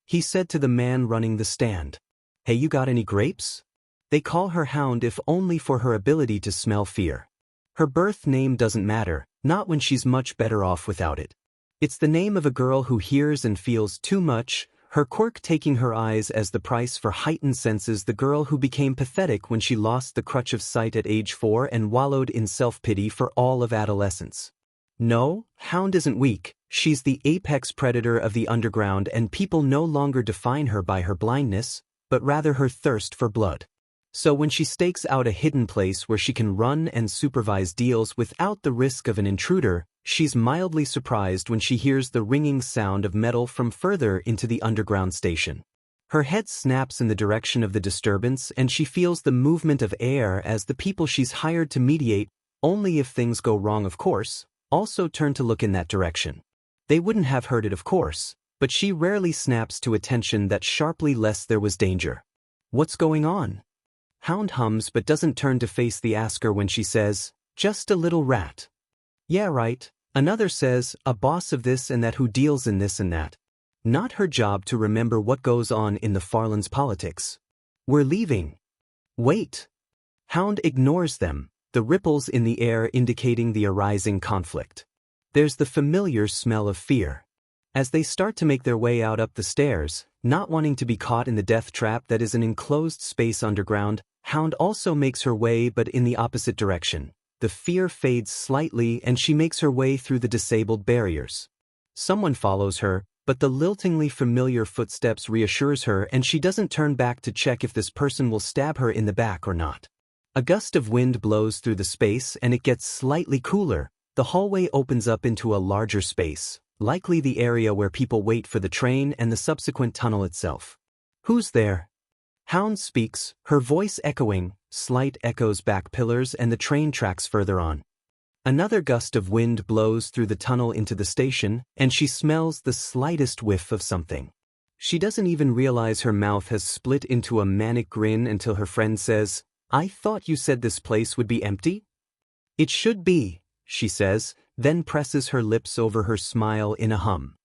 he said to the man running the stand, Hey, you got any grapes? They call her Hound if only for her ability to smell fear. Her birth name doesn't matter, not when she's much better off without it. It's the name of a girl who hears and feels too much, her quirk taking her eyes as the price for heightened senses, the girl who became pathetic when she lost the crutch of sight at age 4 and wallowed in self-pity for all of adolescence. No, Hound isn't weak, she's the apex predator of the underground and people no longer define her by her blindness, but rather her thirst for blood. So when she stakes out a hidden place where she can run and supervise deals without the risk of an intruder, she's mildly surprised when she hears the ringing sound of metal from further into the underground station. Her head snaps in the direction of the disturbance and she feels the movement of air as the people she's hired to mediate, only if things go wrong of course, also turn to look in that direction. They wouldn't have heard it of course, but she rarely snaps to attention that sharply lest there was danger. What's going on? Hound hums but doesn't turn to face the asker when she says, just a little rat. Yeah right, another says, a boss of this and that who deals in this and that. Not her job to remember what goes on in the Farlands' politics. We're leaving. Wait. Hound ignores them, the ripples in the air indicating the arising conflict. There's the familiar smell of fear. As they start to make their way out up the stairs, not wanting to be caught in the death trap that is an enclosed space underground, Hound also makes her way but in the opposite direction. The fear fades slightly and she makes her way through the disabled barriers. Someone follows her, but the liltingly familiar footsteps reassures her and she doesn't turn back to check if this person will stab her in the back or not. A gust of wind blows through the space and it gets slightly cooler. The hallway opens up into a larger space, likely the area where people wait for the train and the subsequent tunnel itself. Who's there? Hound speaks, her voice echoing, slight echoes back pillars and the train tracks further on. Another gust of wind blows through the tunnel into the station, and she smells the slightest whiff of something. She doesn't even realize her mouth has split into a manic grin until her friend says, I thought you said this place would be empty? It should be, she says, then presses her lips over her smile in a hum.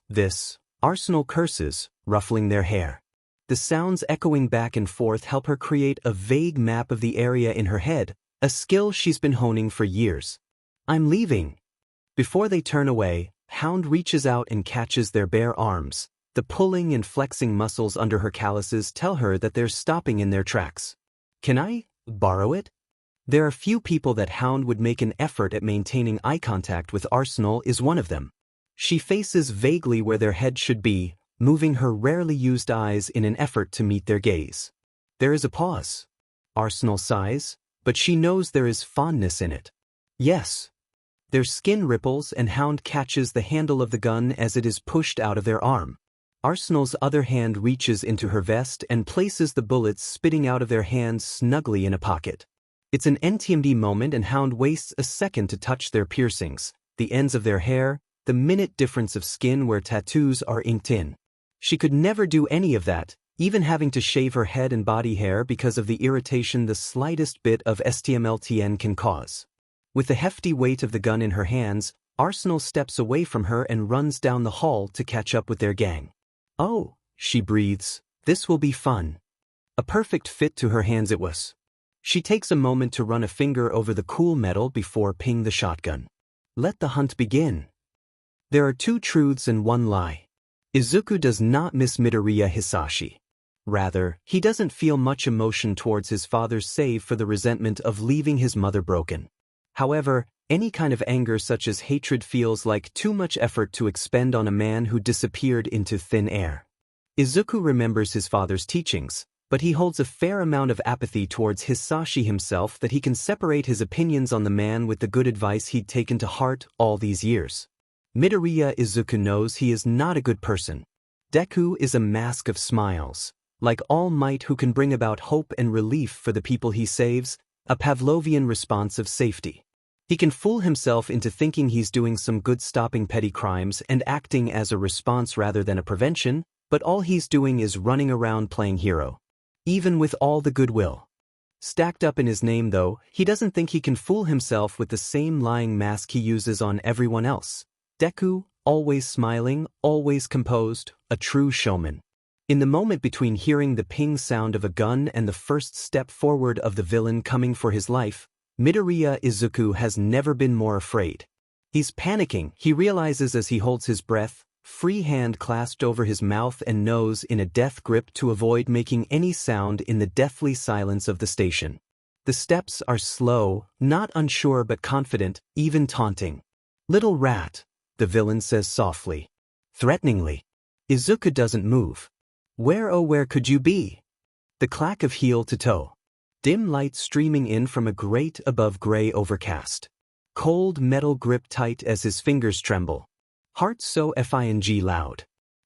This, Arsenal curses, ruffling their hair. The sounds echoing back and forth help her create a vague map of the area in her head, a skill she's been honing for years. I'm leaving. Before they turn away, Hound reaches out and catches their bare arms. The pulling and flexing muscles under her calluses tell her that they're stopping in their tracks. Can I borrow it? There are few people that Hound would make an effort at maintaining eye contact with. Arsenal is one of them. She faces vaguely where their head should be, moving her rarely used eyes in an effort to meet their gaze. There is a pause. Arsenal sighs, but she knows there is fondness in it. Yes. Their skin ripples and Hound catches the handle of the gun as it is pushed out of their arm. Arsenal's other hand reaches into her vest and places the bullets spitting out of their hands snugly in a pocket. It's an NTMD moment and Hound wastes a second to touch their piercings, the ends of their hair, the minute difference of skin where tattoos are inked in. She could never do any of that, even having to shave her head and body hair because of the irritation the slightest bit of STMLTN can cause. With the hefty weight of the gun in her hands, Arsenal steps away from her and runs down the hall to catch up with their gang. Oh, she breathes, this will be fun. A perfect fit to her hands it was. She takes a moment to run a finger over the cool metal before pinging the shotgun. Let the hunt begin. There are two truths and one lie. Izuku does not miss Midoriya Hisashi. Rather, he doesn't feel much emotion towards his father save for the resentment of leaving his mother broken. However, any kind of anger such as hatred feels like too much effort to expend on a man who disappeared into thin air. Izuku remembers his father's teachings, but he holds a fair amount of apathy towards Hisashi himself that he can separate his opinions on the man with the good advice he'd taken to heart all these years. Midoriya Izuku knows he is not a good person. Deku is a mask of smiles. Like All Might who can bring about hope and relief for the people he saves, a Pavlovian response of safety. He can fool himself into thinking he's doing some good stopping petty crimes and acting as a response rather than a prevention, but all he's doing is running around playing hero. Even with all the goodwill stacked up in his name though, he doesn't think he can fool himself with the same lying mask he uses on everyone else. Deku, always smiling, always composed, a true showman. In the moment between hearing the ping sound of a gun and the first step forward of the villain coming for his life, Midoriya Izuku has never been more afraid. He's panicking, he realizes as he holds his breath, free hand clasped over his mouth and nose in a death grip to avoid making any sound in the deathly silence of the station. The steps are slow, not unsure but confident, even taunting. Little rat, the villain says softly. Threateningly. Izuku doesn't move. Where oh where could you be? The clack of heel to toe. Dim light streaming in from a grate above gray overcast. Cold metal grip tight as his fingers tremble. Heart so fing loud.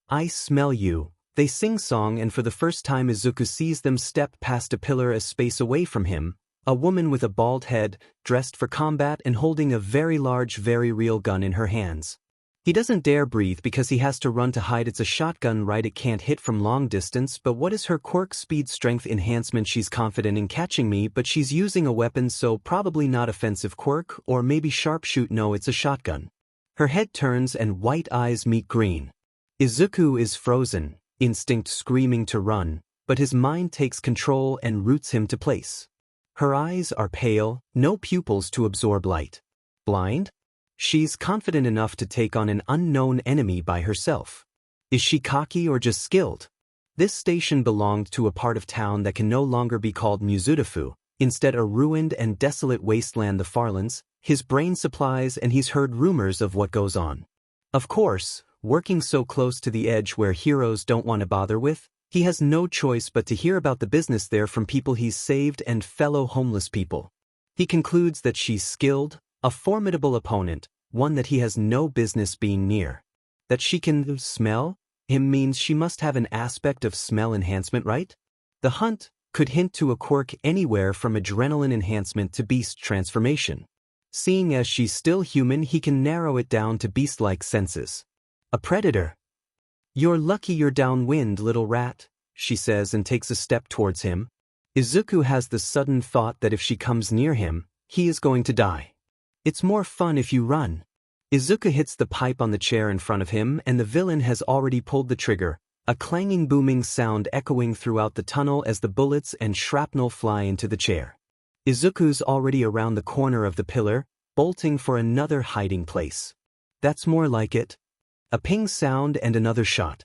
I smell you, They sing-song, and for the first time Izuku sees them step past a pillar a space away from him, a woman with a bald head, dressed for combat and holding a very large, very real gun in her hands. He doesn't dare breathe because he has to run to hide. It's a shotgun, right? It can't hit from long distance, but what is her quirk? Speed, strength enhancement. She's confident in catching me, but she's using a weapon, so probably not offensive quirk, or maybe sharpshoot. No, it's a shotgun. Her head turns and white eyes meet green. Izuku is frozen, instinct screaming to run, but his mind takes control and roots him to place. Her eyes are pale, no pupils to absorb light. Blind? She's confident enough to take on an unknown enemy by herself. Is she cocky or just skilled? This station belonged to a part of town that can no longer be called Mizudafu, instead a ruined and desolate wasteland. The Farlands, his brain supplies, and he's heard rumors of what goes on. Of course, working so close to the edge where heroes don't want to bother with, he has no choice but to hear about the business there from people he's saved and fellow homeless people. He concludes that she's skilled, a formidable opponent, one that he has no business being near. That she can smell him means she must have an aspect of smell enhancement, right? The hunt could hint to a quirk anywhere from adrenaline enhancement to beast transformation. Seeing as she's still human, he can narrow it down to beast-like senses. A predator. You're lucky you're downwind, little rat, she says and takes a step towards him. Izuku has the sudden thought that if she comes near him, he is going to die. It's more fun if you run. Izuku hits the pipe on the chair in front of him, and the villain has already pulled the trigger, a clanging booming sound echoing throughout the tunnel as the bullets and shrapnel fly into the chair. Izuku's already around the corner of the pillar, bolting for another hiding place. That's more like it. A ping sound and another shot.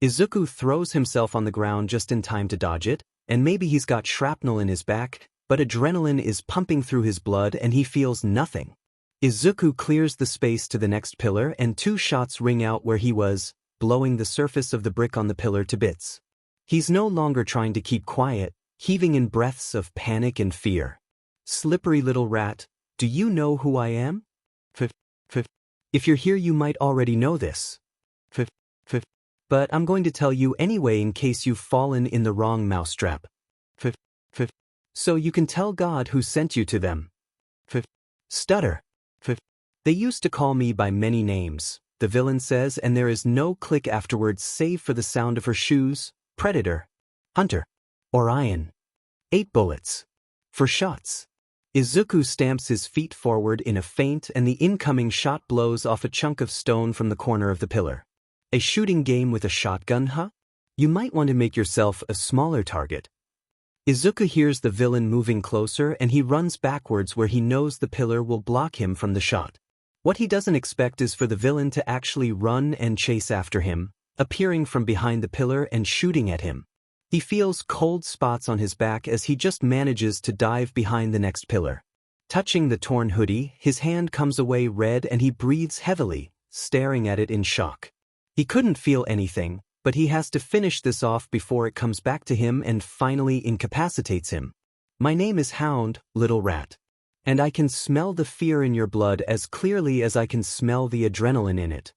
Izuku throws himself on the ground just in time to dodge it, and maybe he's got shrapnel in his back, but adrenaline is pumping through his blood and he feels nothing. Izuku clears the space to the next pillar and 2 shots ring out where he was, blowing the surface of the brick on the pillar to bits. He's no longer trying to keep quiet, heaving in breaths of panic and fear. Slippery little rat, do you know who I am? If you're here you might already know this. But I'm going to tell you anyway in case you've fallen in the wrong mousetrap. So you can tell God who sent you to them. Stutter. They used to call me by many names, the villain says, and there is no click afterwards save for the sound of her shoes. Predator. Hunter. Orion. 8 bullets. 4 shots. Izuku stamps his feet forward in a feint and the incoming shot blows off a chunk of stone from the corner of the pillar. A shooting game with a shotgun, huh? You might want to make yourself a smaller target. Izuku hears the villain moving closer and he runs backwards where he knows the pillar will block him from the shot. What he doesn't expect is for the villain to actually run and chase after him, appearing from behind the pillar and shooting at him. He feels cold spots on his back as he just manages to dive behind the next pillar. Touching the torn hoodie, his hand comes away red and he breathes heavily, staring at it in shock. He couldn't feel anything, but he has to finish this off before it comes back to him and finally incapacitates him. My name is Hound, little rat. And I can smell the fear in your blood as clearly as I can smell the adrenaline in it.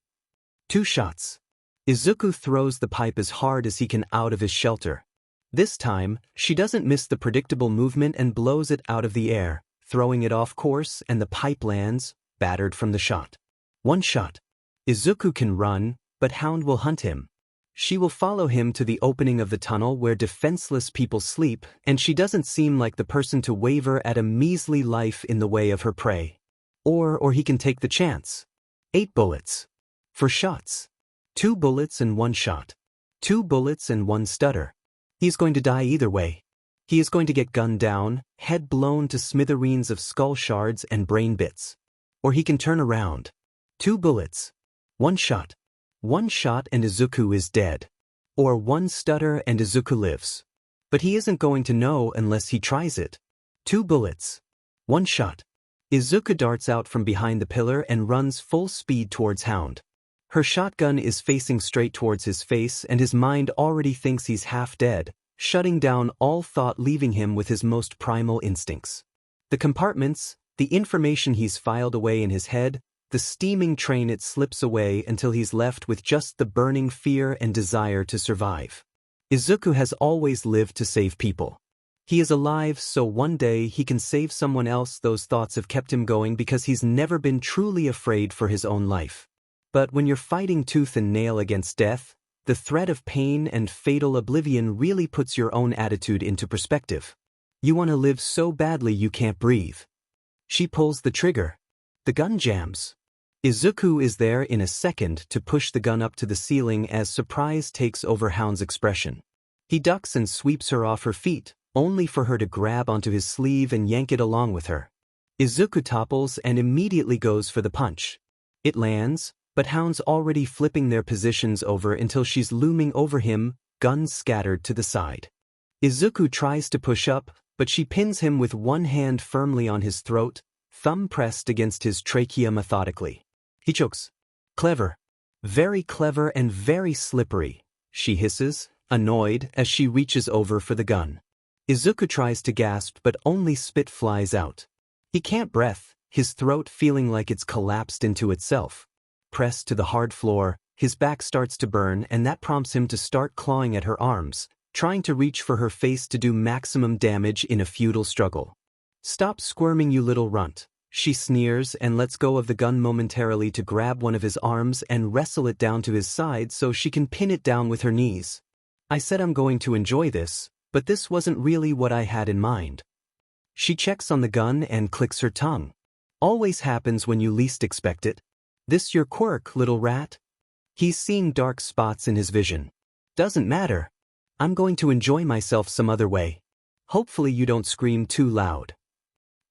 2 shots. Izuku throws the pipe as hard as he can out of his shelter. This time, she doesn't miss the predictable movement and blows it out of the air, throwing it off course, and the pipe lands, battered from the shot. 1 shot. Izuku can run, but Hound will hunt him. She will follow him to the opening of the tunnel where defenseless people sleep, and she doesn't seem like the person to waver at a measly life in the way of her prey. Or he can take the chance. 8 bullets. 4 shots. 2 bullets and 1 shot. 2 bullets and 1 stutter. He's going to die either way. He is going to get gunned down, head blown to smithereens of skull shards and brain bits. Or he can turn around. 2 bullets. 1 shot. 1 shot and Izuku is dead. Or 1 stutter and Izuku lives. But he isn't going to know unless he tries it. 2 bullets. 1 shot. Izuku darts out from behind the pillar and runs full speed towards Hound. Her shotgun is facing straight towards his face and his mind already thinks he's half dead, shutting down all thought, leaving him with his most primal instincts. The compartments, the information he's filed away in his head, the the steaming train it slips away until he's left with just the burning fear and desire to survive. Izuku has always lived to save people. He is alive so one day he can save someone else. Those thoughts have kept him going because he's never been truly afraid for his own life. But when you're fighting tooth and nail against death, the threat of pain and fatal oblivion really puts your own attitude into perspective. You want to live so badly you can't breathe. She pulls the trigger. The gun jams. Izuku is there in a second to push the gun up to the ceiling as surprise takes over Hound's expression. He ducks and sweeps her off her feet, only for her to grab onto his sleeve and yank it along with her. Izuku topples and immediately goes for the punch. It lands, but Hound's already flipping their positions over until she's looming over him, guns scattered to the side. Izuku tries to push up, but she pins him with one hand firmly on his throat, thumb pressed against his trachea methodically. He chokes. Clever. Very clever and very slippery, she hisses, annoyed as she reaches over for the gun. Izuku tries to gasp but only spit flies out. He can't breathe, his throat feeling like it's collapsed into itself. Pressed to the hard floor, his back starts to burn and that prompts him to start clawing at her arms, trying to reach for her face to do maximum damage in a futile struggle. Stop squirming, you little runt, she sneers and lets go of the gun momentarily to grab one of his arms and wrestle it down to his side so she can pin it down with her knees. I said I'm going to enjoy this, but this wasn't really what I had in mind. She checks on the gun and clicks her tongue. Always happens when you least expect it. This your quirk, little rat? He's seeing dark spots in his vision. Doesn't matter. I'm going to enjoy myself some other way. Hopefully you don't scream too loud.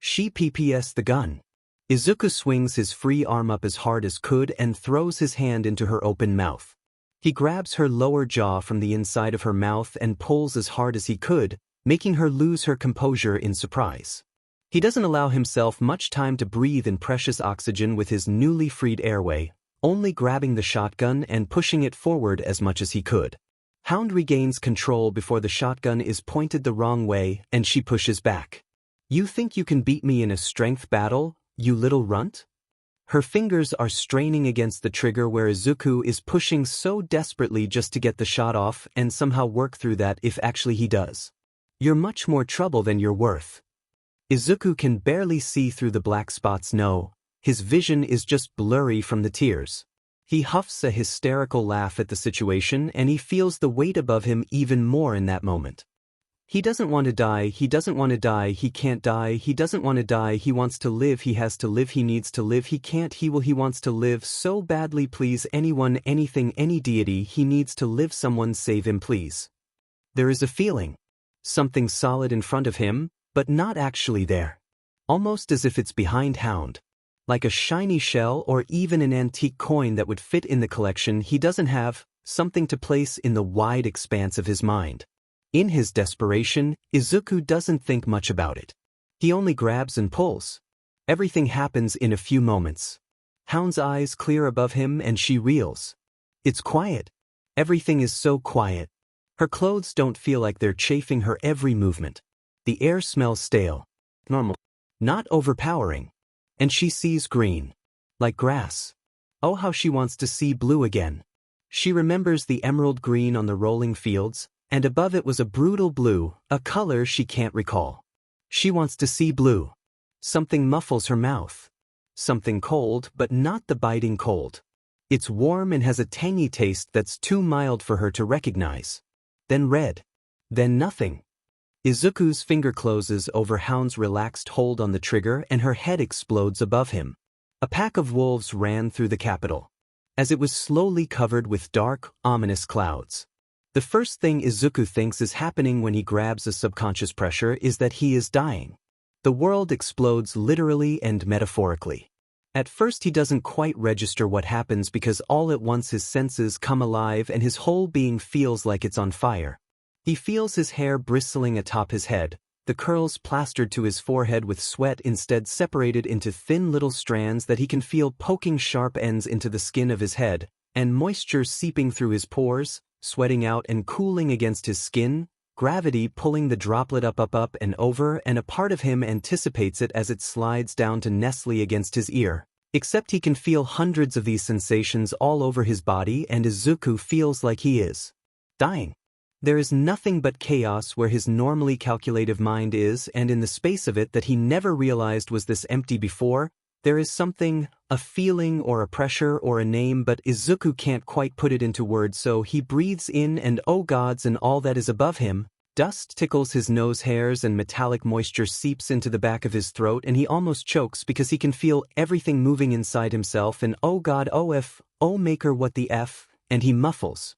She PPS the gun. Izuku swings his free arm up as hard as could and throws his hand into her open mouth. He grabs her lower jaw from the inside of her mouth and pulls as hard as he could, making her lose her composure in surprise. He doesn't allow himself much time to breathe in precious oxygen with his newly freed airway, only grabbing the shotgun and pushing it forward as much as he could. Hound regains control before the shotgun is pointed the wrong way and she pushes back. You think you can beat me in a strength battle, you little runt? Her fingers are straining against the trigger where Izuku is pushing so desperately just to get the shot off and somehow work through that if actually he does. You're much more trouble than you're worth. Izuku can barely see through the black spots. No, his vision is just blurry from the tears. He huffs a hysterical laugh at the situation and he feels the weight above him even more in that moment. He doesn't want to die, he doesn't want to die, he can't die, he doesn't want to die, he wants to live, he has to live, he needs to live, he can't, he will, he wants to live so badly, please, anyone, anything, any deity, he needs to live, someone save him, please. There is a feeling. Something solid in front of him, but not actually there. Almost as if it's behind Hound. Like a shiny shell or even an antique coin that would fit in the collection he doesn't have, something to place in the wide expanse of his mind. In his desperation, Izuku doesn't think much about it. He only grabs and pulls. Everything happens in a few moments. Hound's eyes clear above him and she reels. It's quiet. Everything is so quiet. Her clothes don't feel like they're chafing her every movement. The air smells stale. Normal. Not overpowering. And she sees green. Like grass. Oh, how she wants to see blue again. She remembers the emerald green on the rolling fields, and above it was a brutal blue, a color she can't recall. She wants to see blue. Something muffles her mouth. Something cold, but not the biting cold. It's warm and has a tangy taste that's too mild for her to recognize. Then red. Then nothing. Izuku's finger closes over Hound's relaxed hold on the trigger and her head explodes above him. A pack of wolves ran through the capital. As it was slowly covered with dark, ominous clouds. The first thing Izuku thinks is happening when he grabs a subconscious pressure is that he is dying. The world explodes literally and metaphorically. At first he doesn't quite register what happens because all at once his senses come alive and his whole being feels like it's on fire. He feels his hair bristling atop his head, the curls plastered to his forehead with sweat instead separated into thin little strands that he can feel poking sharp ends into the skin of his head, and moisture seeping through his pores, sweating out and cooling against his skin, gravity pulling the droplet up and over, and a part of him anticipates it as it slides down to nestle against his ear. Except he can feel hundreds of these sensations all over his body, and Izuku feels like he is dying. There is nothing but chaos where his normally calculative mind is, and in the space of it that he never realized was this empty before, there is something, a feeling or a pressure or a name, but Izuku can't quite put it into words, so he breathes in and oh gods and all that is above him. Dust tickles his nose hairs and metallic moisture seeps into the back of his throat, and he almost chokes because he can feel everything moving inside himself, and oh god, oh if, oh maker what the f, and he muffles.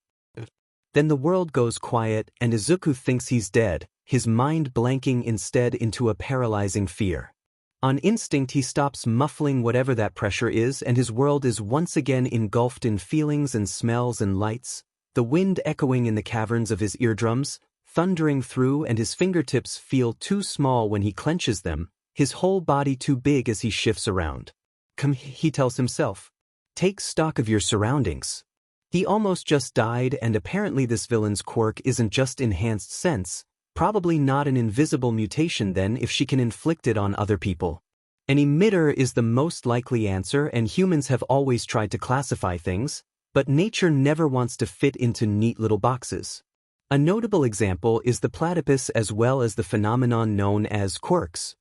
Then the world goes quiet and Izuku thinks he's dead, his mind blanking instead into a paralyzing fear. On instinct he stops muffling whatever that pressure is, and his world is once again engulfed in feelings and smells and lights, the wind echoing in the caverns of his eardrums, thundering through, and his fingertips feel too small when he clenches them, his whole body too big as he shifts around. Come, he tells himself. Take stock of your surroundings. He almost just died, and apparently this villain's quirk isn't just enhanced sense, probably not an invisible mutation then if she can inflict it on other people. An emitter is the most likely answer, and humans have always tried to classify things, but nature never wants to fit into neat little boxes. A notable example is the platypus as well as the phenomenon known as quirks.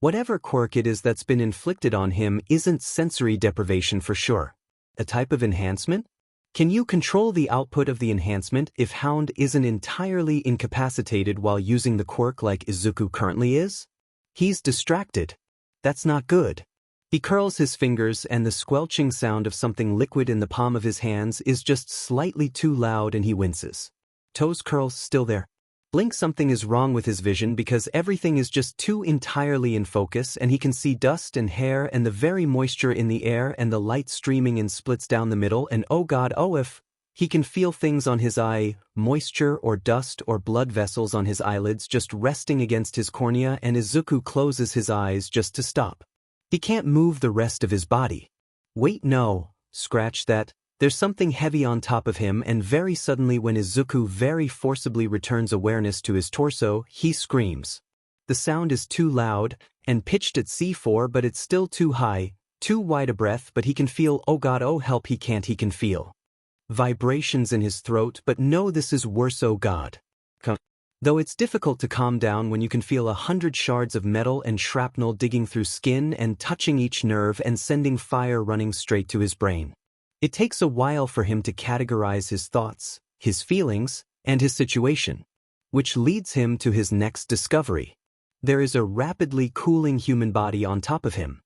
Whatever quirk it is that's been inflicted on him isn't sensory deprivation for sure. A type of enhancement? Can you control the output of the enhancement if Hound isn't entirely incapacitated while using the quirk like Izuku currently is? He's distracted. That's not good. He curls his fingers, and the squelching sound of something liquid in the palm of his hands is just slightly too loud, and he winces. Toes curls still there. Blink, something is wrong with his vision because everything is just too entirely in focus, and he can see dust and hair and the very moisture in the air and the light streaming in splits down the middle, and oh god, oh if he can feel things on his eye, moisture or dust or blood vessels on his eyelids just resting against his cornea, and Izuku closes his eyes just to stop. He can't move the rest of his body. Wait, no, scratch that. There's something heavy on top of him, and very suddenly when Izuku very forcibly returns awareness to his torso, he screams. The sound is too loud, and pitched at C4, but it's still too high, too wide a breath, but he can feel, oh god, oh help, he can feel vibrations in his throat, but no, this is worse, oh god. Though it's difficult to calm down when you can feel 100 shards of metal and shrapnel digging through skin and touching each nerve and sending fire running straight to his brain. It takes a while for him to categorize his thoughts, his feelings, and his situation, which leads him to his next discovery. There is a rapidly cooling human body on top of him.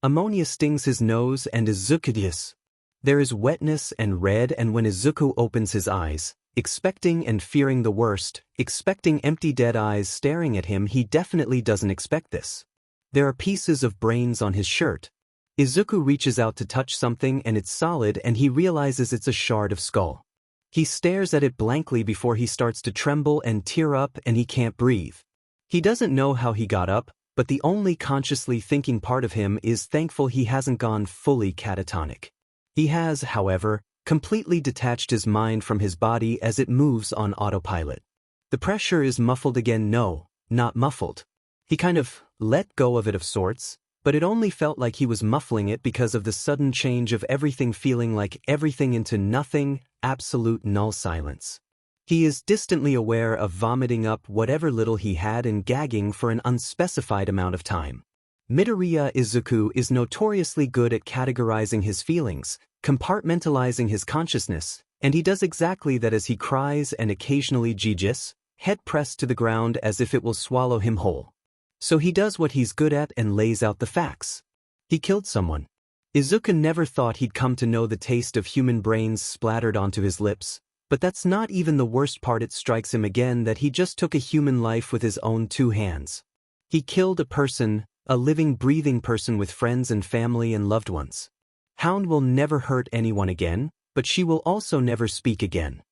Ammonia stings his nose and Izuku. There is wetness and red, and when Izuku opens his eyes, expecting and fearing the worst, expecting empty dead eyes staring at him, he definitely doesn't expect this. There are pieces of brains on his shirt. Izuku reaches out to touch something, and it's solid, and he realizes it's a shard of skull. He stares at it blankly before he starts to tremble and tear up, and he can't breathe. He doesn't know how he got up, but the only consciously thinking part of him is thankful he hasn't gone fully catatonic. He has, however, completely detached his mind from his body as it moves on autopilot. The pressure is muffled again, no, not muffled. He kind of let go of it of sorts, but it only felt like he was muffling it because of the sudden change of everything feeling like everything into nothing, absolute null silence. He is distantly aware of vomiting up whatever little he had and gagging for an unspecified amount of time. Midoriya Izuku is notoriously good at categorizing his feelings, compartmentalizing his consciousness, and he does exactly that as he cries and occasionally jijis, head pressed to the ground as if it will swallow him whole. So he does what he's good at and lays out the facts. He killed someone. Izuku never thought he'd come to know the taste of human brains splattered onto his lips, but that's not even the worst part. It strikes him again that he just took a human life with his own two hands. He killed a person, a living, breathing person with friends and family and loved ones. Hound will never hurt anyone again, but she will also never speak again.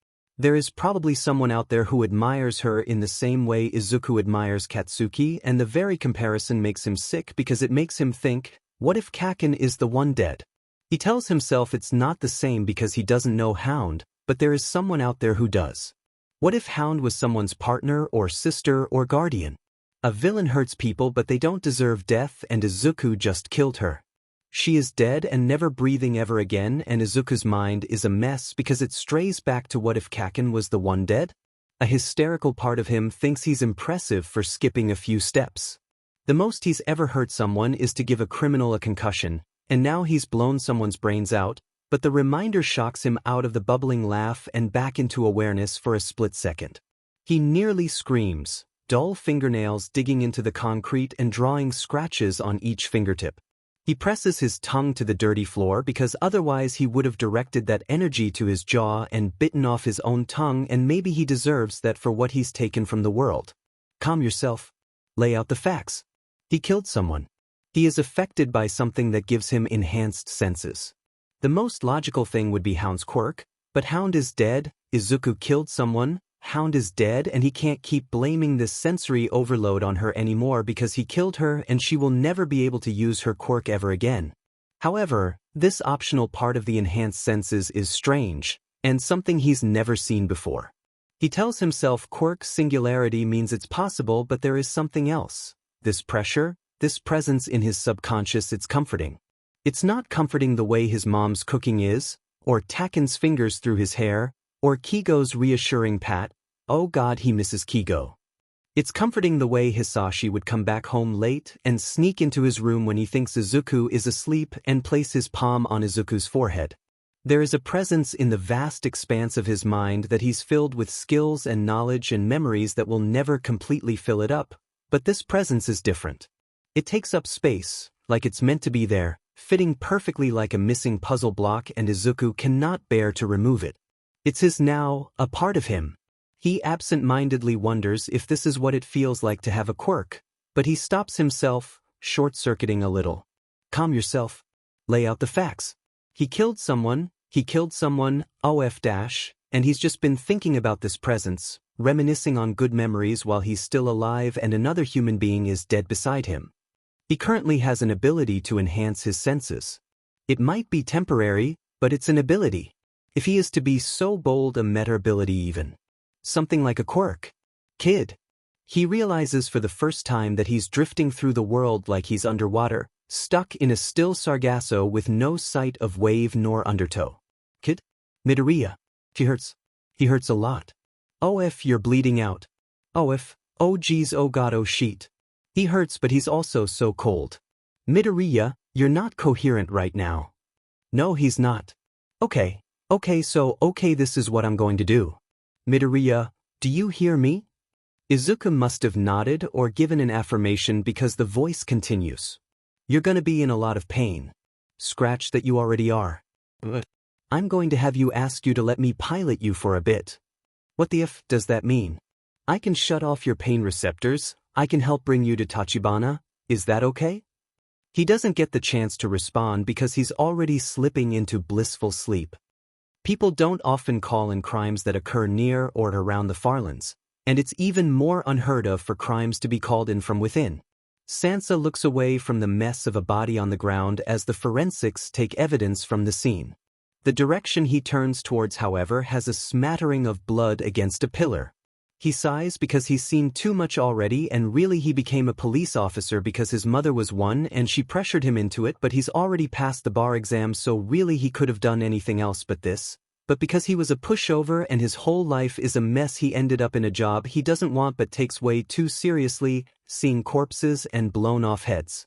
There is probably someone out there who admires her in the same way Izuku admires Katsuki, and the very comparison makes him sick because it makes him think, what if Kaken is the one dead? He tells himself it's not the same because he doesn't know Hound, but there is someone out there who does. What if Hound was someone's partner or sister or guardian? A villain hurts people, but they don't deserve death, and Izuku just killed her. She is dead and never breathing ever again, and Izuku's mind is a mess because it strays back to what if Kaken was the one dead? A hysterical part of him thinks he's impressive for skipping a few steps. The most he's ever hurt someone is to give a criminal a concussion, and now he's blown someone's brains out, but the reminder shocks him out of the bubbling laugh and back into awareness for a split second. He nearly screams, dull fingernails digging into the concrete and drawing scratches on each fingertip. He presses his tongue to the dirty floor because otherwise he would have directed that energy to his jaw and bitten off his own tongue, and maybe he deserves that for what he's taken from the world. Calm yourself. Lay out the facts. He killed someone. He is affected by something that gives him enhanced senses. The most logical thing would be Hound's quirk, but Hound is dead, Izuku killed someone, Hound is dead, and he can't keep blaming this sensory overload on her anymore because he killed her and she will never be able to use her quirk ever again. However, this optional part of the enhanced senses is strange, and something he's never seen before. He tells himself quirk singularity means it's possible, but there is something else. This pressure, this presence in his subconscious, it's comforting. It's not comforting the way his mom's cooking is, or Taken's fingers through his hair, or Kigo's reassuring pat. Oh God, he misses Kigo. It's comforting the way Hisashi would come back home late and sneak into his room when he thinks Izuku is asleep and place his palm on Izuku's forehead. There is a presence in the vast expanse of his mind that he's filled with skills and knowledge and memories that will never completely fill it up, but this presence is different. It takes up space, like it's meant to be there, fitting perfectly like a missing puzzle block, and Izuku cannot bear to remove it. It's his now, a part of him. He absent-mindedly wonders if this is what it feels like to have a quirk, but he stops himself, short-circuiting a little. Calm yourself. Lay out the facts. He killed someone, and he's just been thinking about this presence, reminiscing on good memories while he's still alive and another human being is dead beside him. He currently has an ability to enhance his senses. It might be temporary, but it's an ability. If he is to be so bold, a meta ability even. Something like a quirk. Kid. He realizes for the first time that he's drifting through the world like he's underwater, stuck in a still Sargasso with no sight of wave nor undertow. Kid? Midoriya. He hurts a lot. Oh, if you're bleeding out. Oh, if, oh geez, oh god, oh shit. He hurts, but he's also so cold. Midoriya, you're not coherent right now. No, he's not. Okay, this is what I'm going to do. Midoriya, do you hear me? Izuku must have nodded or given an affirmation because the voice continues. You're gonna be in a lot of pain. Scratch that, you already are. But I'm going to have you ask you to let me pilot you for a bit. What the f does that mean? I can shut off your pain receptors, I can help bring you to Tachibana, is that okay? He doesn't get the chance to respond because he's already slipping into blissful sleep. People don't often call in crimes that occur near or around the Farlands, and it's even more unheard of for crimes to be called in from within. Sansa looks away from the mess of a body on the ground as the forensics take evidence from the scene. The direction he turns towards, however, has a smattering of blood against a pillar. He sighs because he's seen too much already, and really he became a police officer because his mother was one and she pressured him into it, but he's already passed the bar exam, so really he could have done anything else but this. But because he was a pushover and his whole life is a mess, he ended up in a job he doesn't want but takes way too seriously, seeing corpses and blown off heads.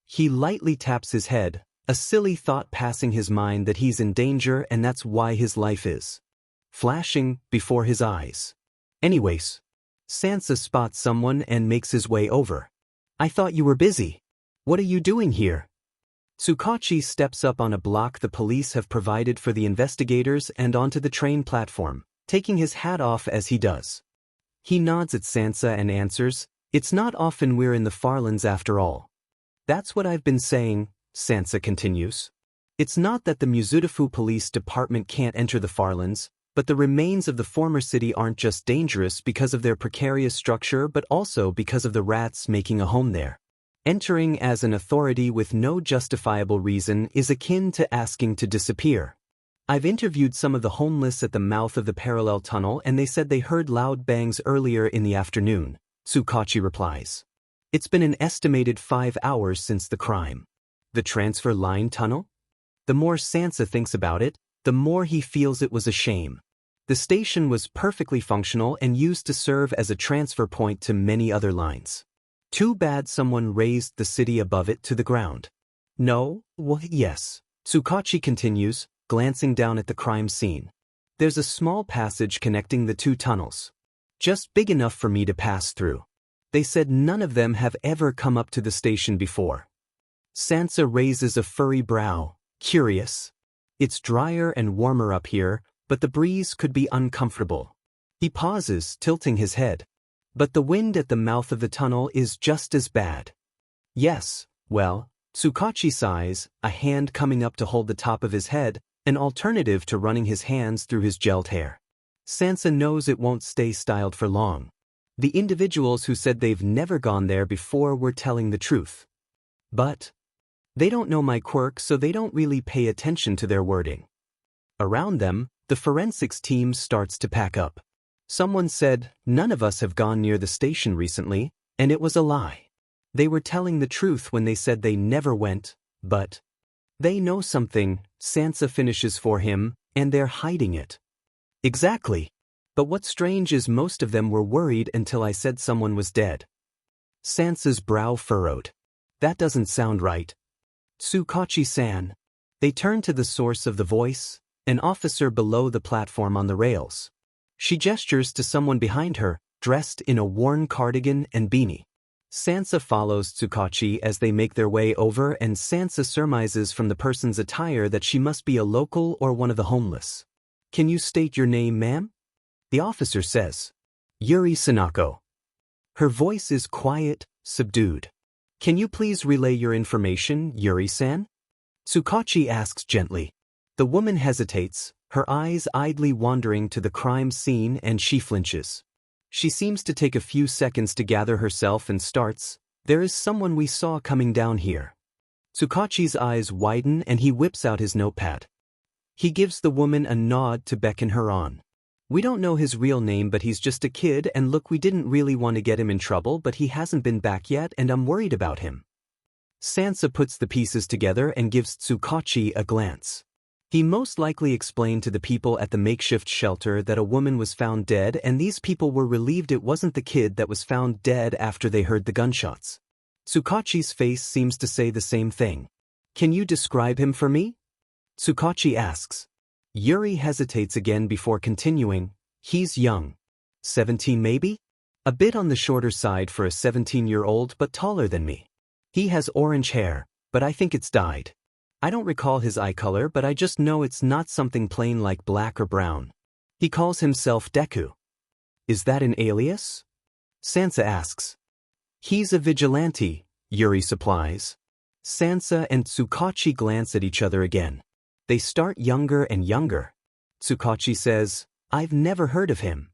He lightly taps his head, a silly thought passing his mind that he's in danger and that's why his life is flashing before his eyes. Anyways, Sansa spots someone and makes his way over. I thought you were busy. What are you doing here? Tsukachi steps up on a block the police have provided for the investigators and onto the train platform, taking his hat off as he does. He nods at Sansa and answers, "It's not often we're in the Farlands after all." "That's what I've been saying," Sansa continues. "It's not that the Muzutafu Police Department can't enter the Farlands, but the remains of the former city aren't just dangerous because of their precarious structure but also because of the rats making a home there. Entering as an authority with no justifiable reason is akin to asking to disappear. I've interviewed some of the homeless at the mouth of the parallel tunnel and they said they heard loud bangs earlier in the afternoon," Tsukachi replies. "It's been an estimated 5 hours since the crime." The transfer line tunnel? The more Sansa thinks about it, the more he feels it was a shame. The station was perfectly functional and used to serve as a transfer point to many other lines. Too bad someone razed the city above it to the ground. No, well, yes. Tsukachi continues, glancing down at the crime scene. There's a small passage connecting the two tunnels. Just big enough for me to pass through. They said none of them have ever come up to the station before. Sansa raises a furry brow, curious. It's drier and warmer up here, but the breeze could be uncomfortable. He pauses, tilting his head. But the wind at the mouth of the tunnel is just as bad. Yes, well, Tsukachi sighs, a hand coming up to hold the top of his head, an alternative to running his hands through his gelled hair. Sansa knows it won't stay styled for long. The individuals who said they've never gone there before were telling the truth. But they don't know my quirk, so they don't really pay attention to their wording. Around them, the forensics team starts to pack up. Someone said, none of us have gone near the station recently, and it was a lie. They were telling the truth when they said they never went, but they know something, Sansa finishes for him, and they're hiding it. Exactly. But what's strange is most of them were worried until I said someone was dead. Sansa's brow furrowed. That doesn't sound right. Tsukachi-san. They turn to the source of the voice, an officer below the platform on the rails. She gestures to someone behind her, dressed in a worn cardigan and beanie. Sansa follows Tsukachi as they make their way over, and Sansa surmises from the person's attire that she must be a local or one of the homeless. Can you state your name, ma'am? The officer says. Yuri Sanako. Her voice is quiet, subdued. Can you please relay your information, Yuri-san? Tsukachi asks gently. The woman hesitates, her eyes idly wandering to the crime scene, and she flinches. She seems to take a few seconds to gather herself and starts, there is someone we saw coming down here. Tsukachi's eyes widen and he whips out his notepad. He gives the woman a nod to beckon her on. We don't know his real name, but he's just a kid, and look, we didn't really want to get him in trouble, but he hasn't been back yet and I'm worried about him. Sansa puts the pieces together and gives Tsukachi a glance. He most likely explained to the people at the makeshift shelter that a woman was found dead, and these people were relieved it wasn't the kid that was found dead after they heard the gunshots. Tsukachi's face seems to say the same thing. Can you describe him for me? Tsukachi asks. Yuri hesitates again before continuing. He's young. 17 maybe? A bit on the shorter side for a 17-year-old, but taller than me. He has orange hair, but I think it's dyed. I don't recall his eye color, but I just know it's not something plain like black or brown. He calls himself Deku. Is that an alias? Sansa asks. He's a vigilante, Yuri supplies. Sansa and Tsukachi glance at each other again. They start younger and younger. Tsukachi says, I've never heard of him.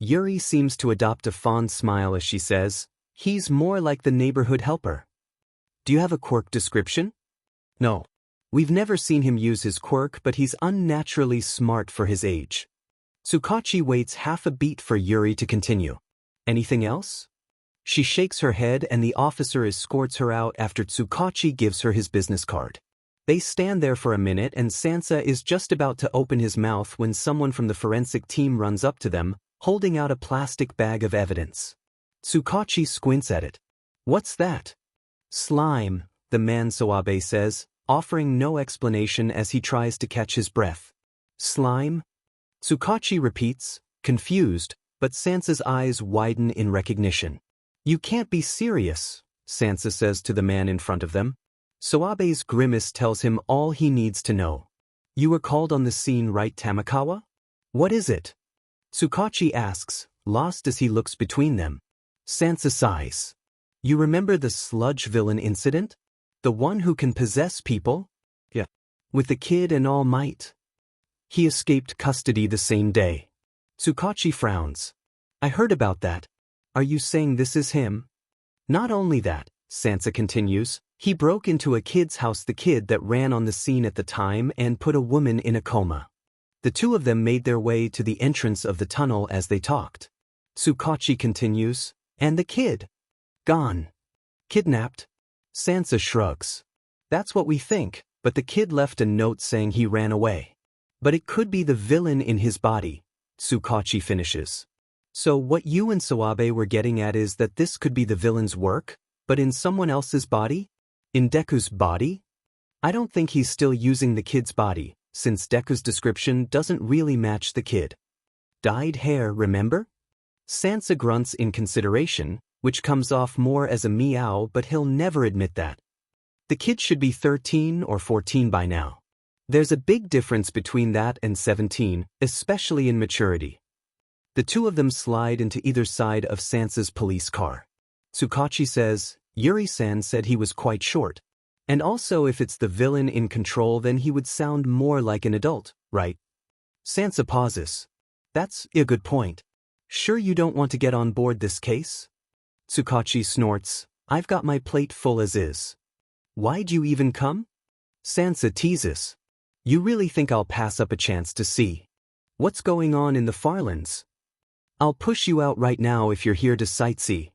Yuri seems to adopt a fond smile as she says, he's more like the neighborhood helper. Do you have a quirk description? No. We've never seen him use his quirk, but he's unnaturally smart for his age. Tsukachi waits half a beat for Yuri to continue. Anything else? She shakes her head and the officer escorts her out after Tsukachi gives her his business card. They stand there for a minute and Sansa is just about to open his mouth when someone from the forensic team runs up to them, holding out a plastic bag of evidence. Tsukachi squints at it. What's that? Slime, the man Soabe says, offering no explanation as he tries to catch his breath. Slime? Tsukachi repeats, confused, but Sansa's eyes widen in recognition. You can't be serious, Sansa says to the man in front of them. Soabe's grimace tells him all he needs to know. You were called on the scene, right, Tamakawa? What is it? Tsukachi asks, lost as he looks between them. Sansa sighs. You remember the sludge villain incident? The one who can possess people? Yeah. With the kid and All Might. He escaped custody the same day. Tsukachi frowns. I heard about that. Are you saying this is him? Not only that, Sansa continues, he broke into a kid's house, the kid that ran on the scene at the time, and put a woman in a coma. The two of them made their way to the entrance of the tunnel as they talked. Tsukachi continues, and the kid? Gone. Kidnapped? Sansa shrugs. That's what we think, but the kid left a note saying he ran away. But it could be the villain in his body, Tsukachi finishes. So what you and Soabe were getting at is that this could be the villain's work, but in someone else's body? In Deku's body? I don't think he's still using the kid's body, since Deku's description doesn't really match the kid. Dyed hair, remember? Sansa grunts in consideration, which comes off more as a meow, but he'll never admit that. The kid should be 13 or 14 by now. There's a big difference between that and 17, especially in maturity. The two of them slide into either side of Sansa's police car. Tsukachi says, Yuri-san said he was quite short. And also if it's the villain in control then he would sound more like an adult, right? Sansa pauses. That's a good point. Sure you don't want to get on board this case? Tsukachi snorts, I've got my plate full as is. Why'd you even come? Sansa teases. You really think I'll pass up a chance to see what's going on in the Farlands? I'll push you out right now if you're here to sightsee.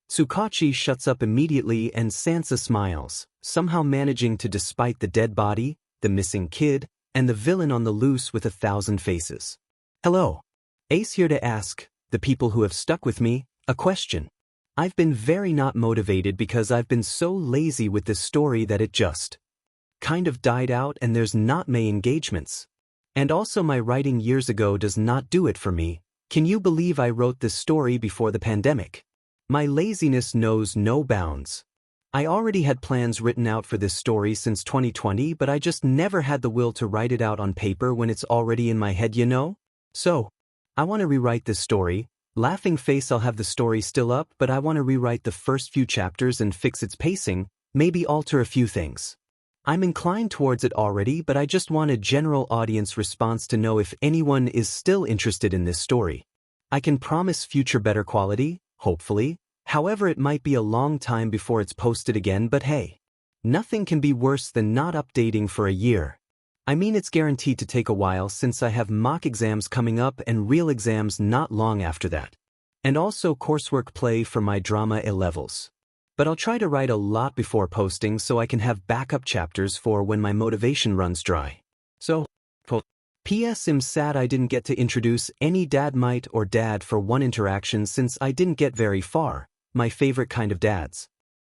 Tsukachi shuts up immediately and Sansa smiles, somehow managing to despite the dead body, the missing kid, and the villain on the loose with 1,000 faces. Hello. Ace here to ask, the people who have stuck with me, a question. I've been very not motivated because I've been so lazy with this story that it just kind of died out and there's not many engagements. And also my writing years ago does not do it for me. Can you believe I wrote this story before the pandemic? My laziness knows no bounds. I already had plans written out for this story since 2020, but I just never had the will to write it out on paper when it's already in my head, you know? So, I want to rewrite this story. Laughing face, I'll have the story still up, but I want to rewrite the first few chapters and fix its pacing, maybe alter a few things. I'm inclined towards it already, but I just want a general audience response to know if anyone is still interested in this story. I can promise future better quality, hopefully. However, it might be a long time before it's posted again, but hey, nothing can be worse than not updating for a year. I mean, it's guaranteed to take a while since I have mock exams coming up and real exams not long after that. And also coursework play for my drama A-levels. But I'll try to write a lot before posting so I can have backup chapters for when my motivation runs dry. So, P.S. I'm sad I didn't get to introduce any dad might or dad for one interaction since I didn't get very far, my favorite kind of dads.